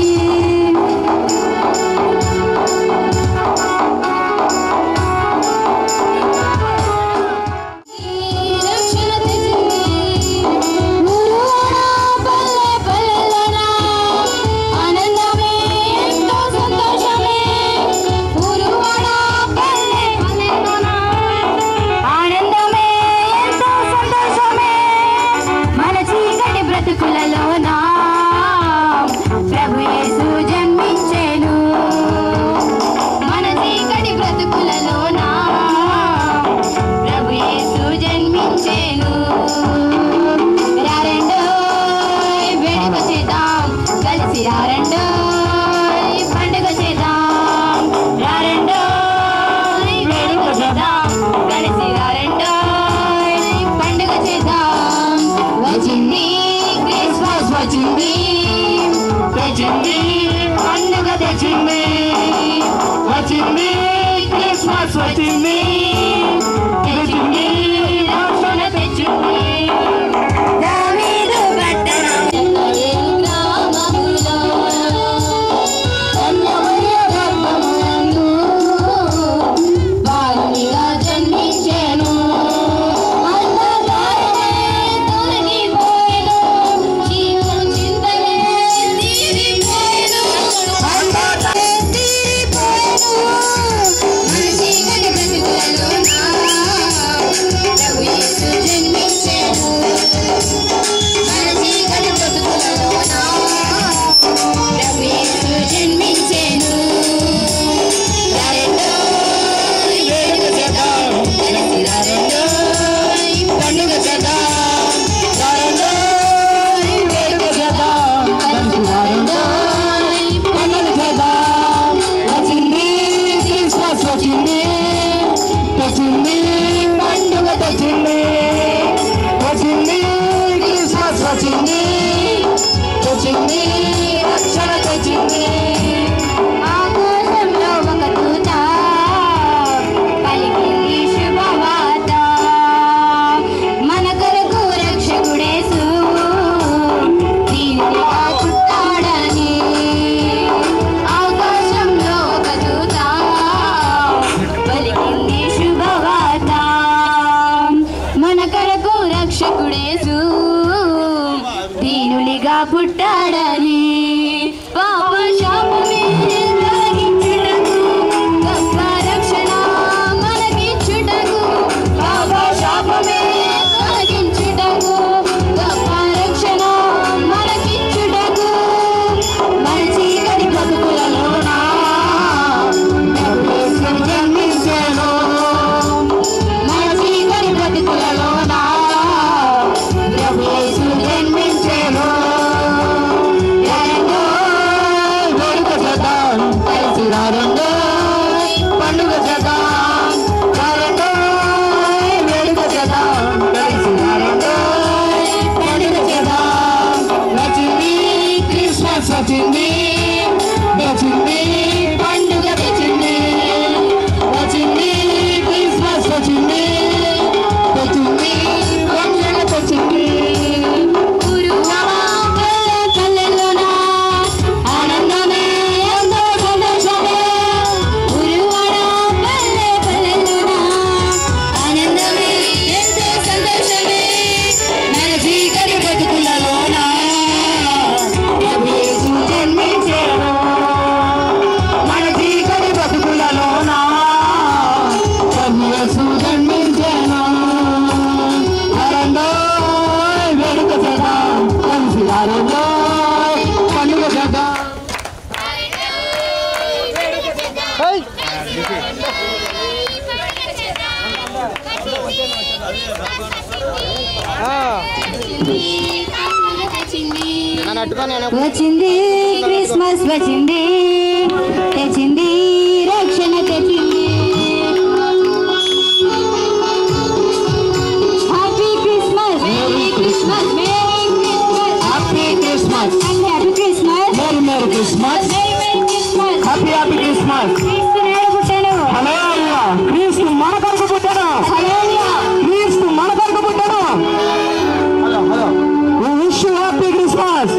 పుట్టాడని పాప శాపమే తొలగించుటకు గొప్ప రక్షణ మనకిచ్చుటకు పాప శాపమే తొలగించుటకు గొప్ప రక్షణ మనకిచ్చుటకు మన చీకటి బ్రతుకులలోన జన్మించెను మన చీకటి బ్రతుకులలోన యేసు జన్మించెను వేడుక చేద్దాం కలిసి రారండి పండుగ చేద్దాం వేడుక చేద్దాం కలిసి రారండి పండుగ చేద్దాం వచ్చింది క్రిస్మస్ వచ్చింది పండుగ తెచ్చింది వచ్చింది క్రిస్మస్ వచ్చింది రక్షణ తెచ్చింది పల్లెల్లోనా ఆనందమే ఎంతో సంతోషమే ఉరువాడ పల్లెల్లోనా ఆనందమే ఎంతో సంతోషమే మన చీకటి బ్రతుకులలోనా యేసు జన్మించెను మన చీకటి బ్రతుకులలోనా యేసు జన్మించెను ఆనందో వేడుక చేద్దాం కలిసి ఆనందో పండుగ చేద్దాం వచ్చింది క్రిస్మస్ వచ్చింది తెచ్చింది రక్షణ తెచ్చింది happy Christmas merry Christmas merry Christmas happy Christmas happy Christmas merry Christmas merry Christmas happy Christmas క్రీస్తు నేడు పుట్టాడు హల్లెలూయా క్రీస్తు మన కొరకు పుట్టాడు హల్లెలూయా క్రీస్తు మన కొరకు పుట్టాడు hello we wish you happy Christmas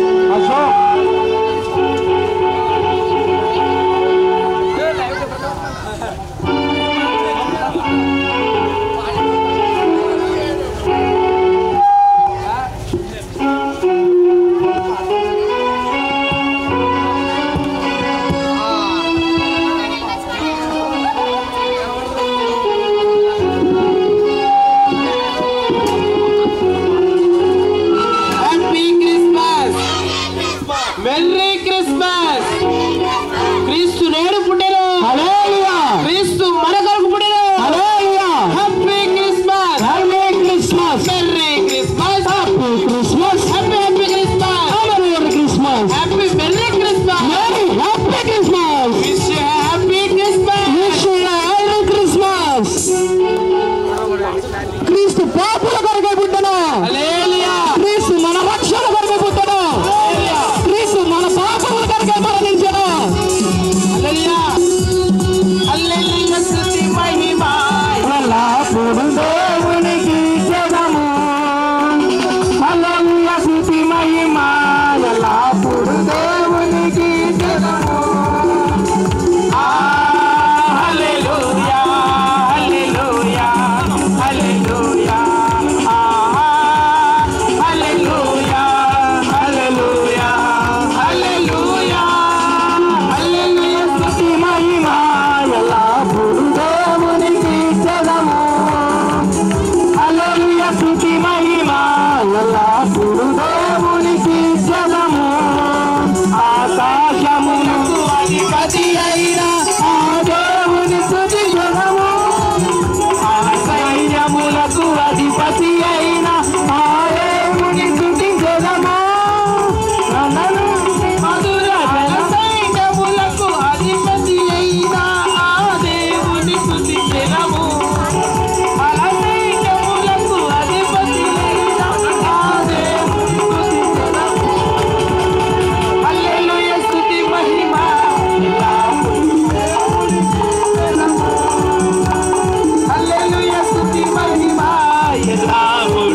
merry Christmas క్రీస్తు నేడు పుట్టాడు హల్లెలూయా క్రీస్తు మన కొరకు పుట్టాడు హల్లెలూయా happy Christmas merry Christmas happy Christmas happy Christmas merry Christmas happy merry Christmas happy Christmas wish you happy Christmas wish you merry Christmas క్రీస్తు పాపుల కొరకు పుట్టాడు హల్లెలూయా క్రీస్తు మన రక్షణ కొరకు పుట్టాడు క్రీస్తు మన పాపముల కొరకు మరణించాడు హల్లెలూయా హల్లెలూయా స్తుతి మహిమ ఎల్లప్పుడూ దేవునికి చెదము హల్లెలూయా స్తుతి మహిమ ఎల్లప్పుడూ దేవునికి చెదము హల్లెలూయా హల్లెలూయా హల్లెలూయా హల్లెలూయా హల్లెలూయా హల్లెలూయా హల్లెలూయా స్తుతి మహిమ ఎల్లప్పుడూ దేవునికి చెదము హల్లెలూయా స్తుతి మహిమ ఎల్లప్పుడూ దేవునికి చెదము ఆకాశమునకు అధిపతి అయిన ఆ దేవుని స్తుతించెదము సైన్యములకు అధిపతి అయిన ఆ దేవుని స్తుతించెదము మధుర జల సైన్యములకు అధిపతి అయిన ఆ దేవుని స్తుతించెదము సైన్యములకు అధిపతి అయిన ఆ దేవుని స్తుతించెదము హల్లెలూయా స్తుతి మహిమ హల్లెలూయా స్తుతి మహిమ ఎల్లప్పుడూ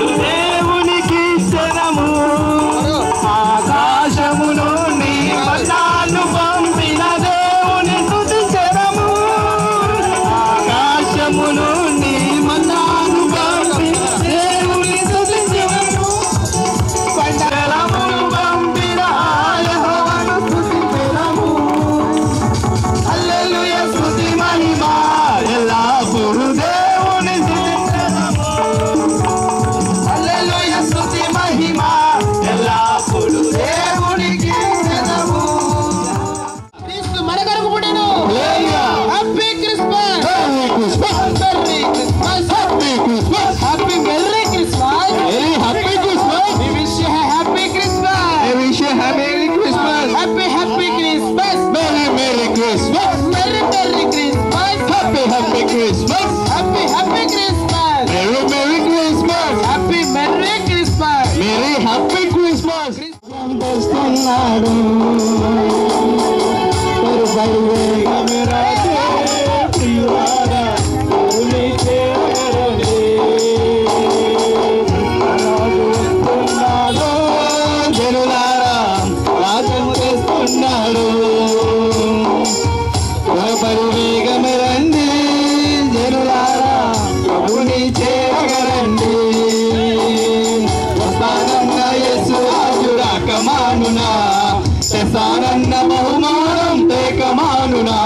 తెసానన్న బహుమానం తేకమానునా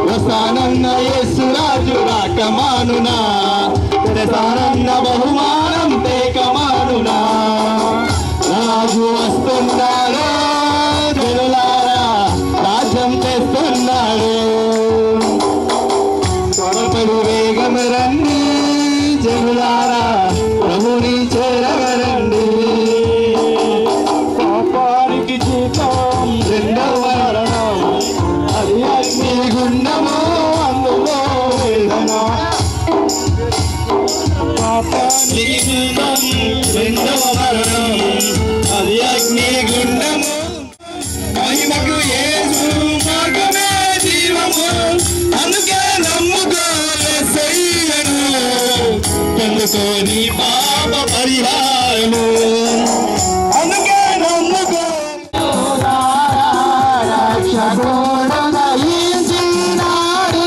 వస్తానన్న యేసురాజు రాకమానునా తెసానన్న బహుమానం తేకమానునా రాజు వస్తున్నాడు జనులారా రాజ్యం తెస్తున్నాడు త్వరపడి వేగం రండి జనులారా ప్రభుని చేరగరండి పాపానికి జీతం రెండవ మరణం అది అగ్నిగుండము అందులో వేదన పాపానికి జీతం రెండవ మరణం అది అగ్నిగుండము మహిమకు యేసు మార్గమే జీవము అందుకే నమ్ముకో యేసయ్యను పొందుకో నీ పాప పరిహారము అందుకే నమ్ముకో రక్షకుడు దయించినాడు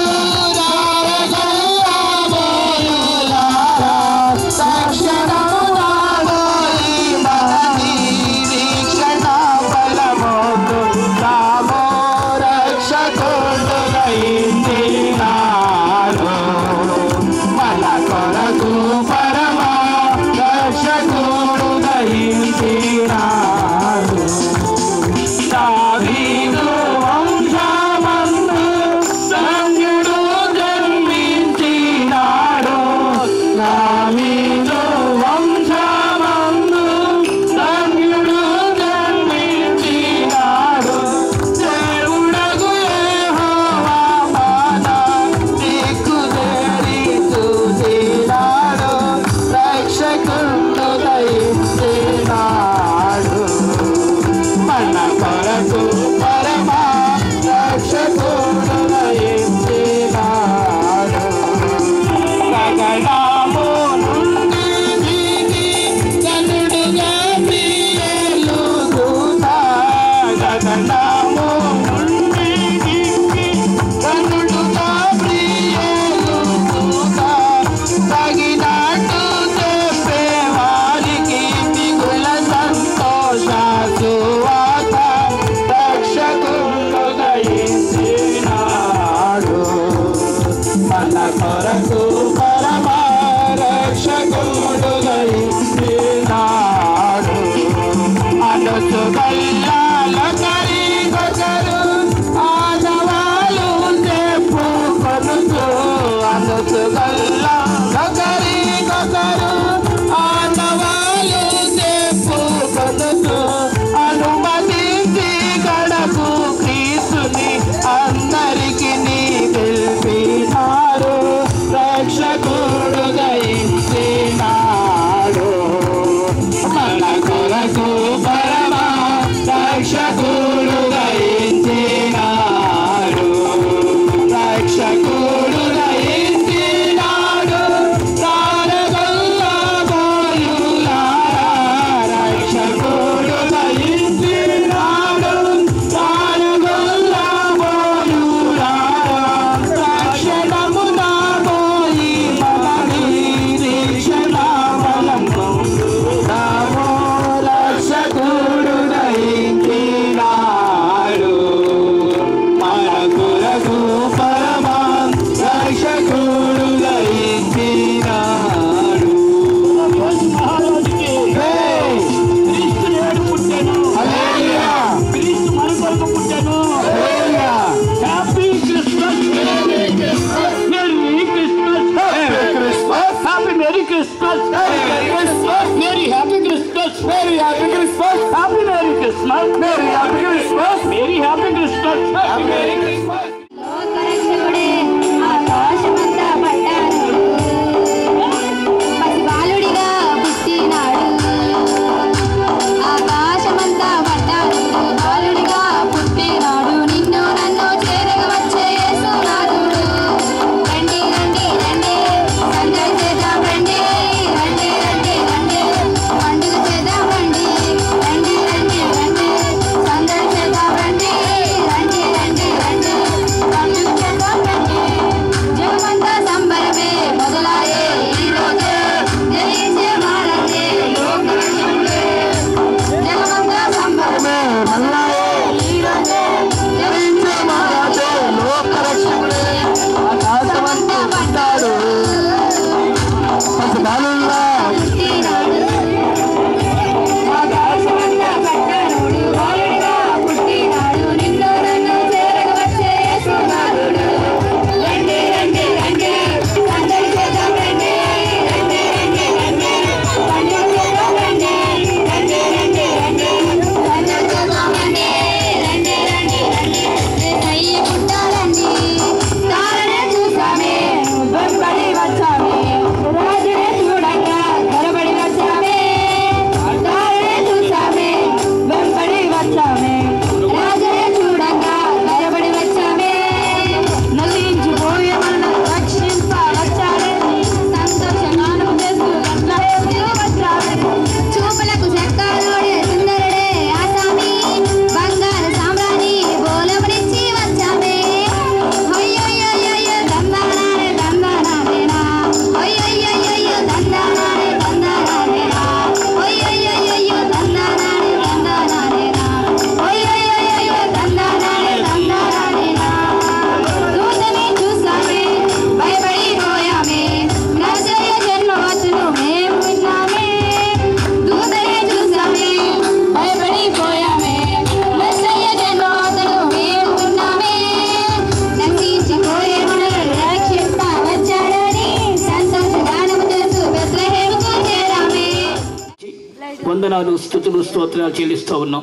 వందనాలు, స్తుతులు, స్తోత్రాలు చెల్లిస్తూ ఉన్నాం.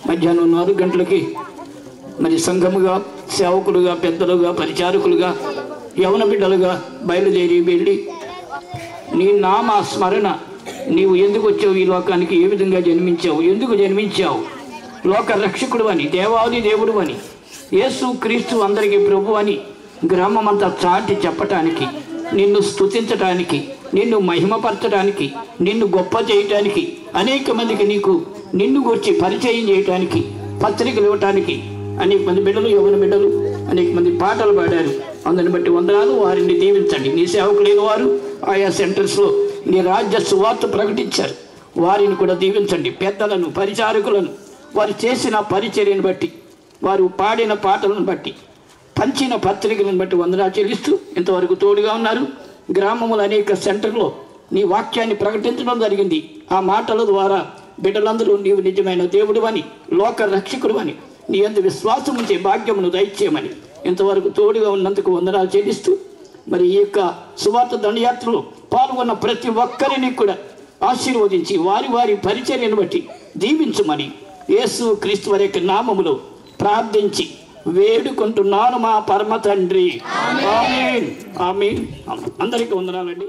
మధ్యాహ్నం 4 గంటలకి మరి సంఘముగా, సేవకులుగా, పెద్దలుగా, పరిచారకులుగా, యవన బిడ్డలుగా బయలుదేరి వెళ్ళి నీ నామ స్మరణ, నీవు ఎందుకు వచ్చావు ఈ లోకానికి, ఏ విధంగా జన్మించావు, ఎందుకు జన్మించావు, లోక రక్షకుడు అని, దేవాది దేవుడు అని, యేసు క్రీస్తు అందరికీ ప్రభు అని గ్రామమంతా చాటి చెప్పటానికి, నిన్ను స్తుతించటానికి, నిన్ను మహిమపరచడానికి, నిన్ను గొప్ప చేయటానికి, అనేక మందికి నిన్ను గురించి పరిచయం చేయటానికి, పత్రికలు ఇవ్వటానికి అనేక మంది బిడ్డలు, యవన బిడ్డలు అనేక మంది పాటలు పాడారు. అందరిని బట్టి వందనాలు. వారిని దీవించండి. నీ సేవకులైన వారు ఆయా సెంటర్స్లో నీ రాజ్య సువార్త ప్రకటించారు, వారిని కూడా దీవించండి. పెద్దలను, పరిచారకులను, వారు చేసిన పరిచర్యను బట్టి, వారు పాడిన పాటలను బట్టి, పంచిన పత్రికలను బట్టి వందనాలు చెల్లిస్తూ ఇంతవరకు తోడుగా ఉన్నారు. గ్రామముల అనేక సెంటర్లో నీ వాక్యాన్ని ప్రకటించడం జరిగింది. ఆ మాటల ద్వారా బిడ్డలందరూ నీవు నిజమైన దేవుడు అని, లోక రక్షకుడు అని, నీ యందు విశ్వాసం ఉంచే భాగ్యమును దయచేయమని ఇంతవరకు తోడుగా ఉన్నందుకు వందనాలు చెల్లిస్తూ, మరి ఈ యొక్క సువార్త దండయాత్రలో పాల్గొన్న ప్రతి ఒక్కరిని కూడా ఆశీర్వదించి వారి వారి పరిచర్యను బట్టి దీవించమని యేసు క్రీస్తు వారి యొక్క నామములో ప్రార్థించి వేడుకుంటున్నాను మా పరమ తండ్రి. ఆమేన్. ఆమేన్. అందరికీ వందనాలండి.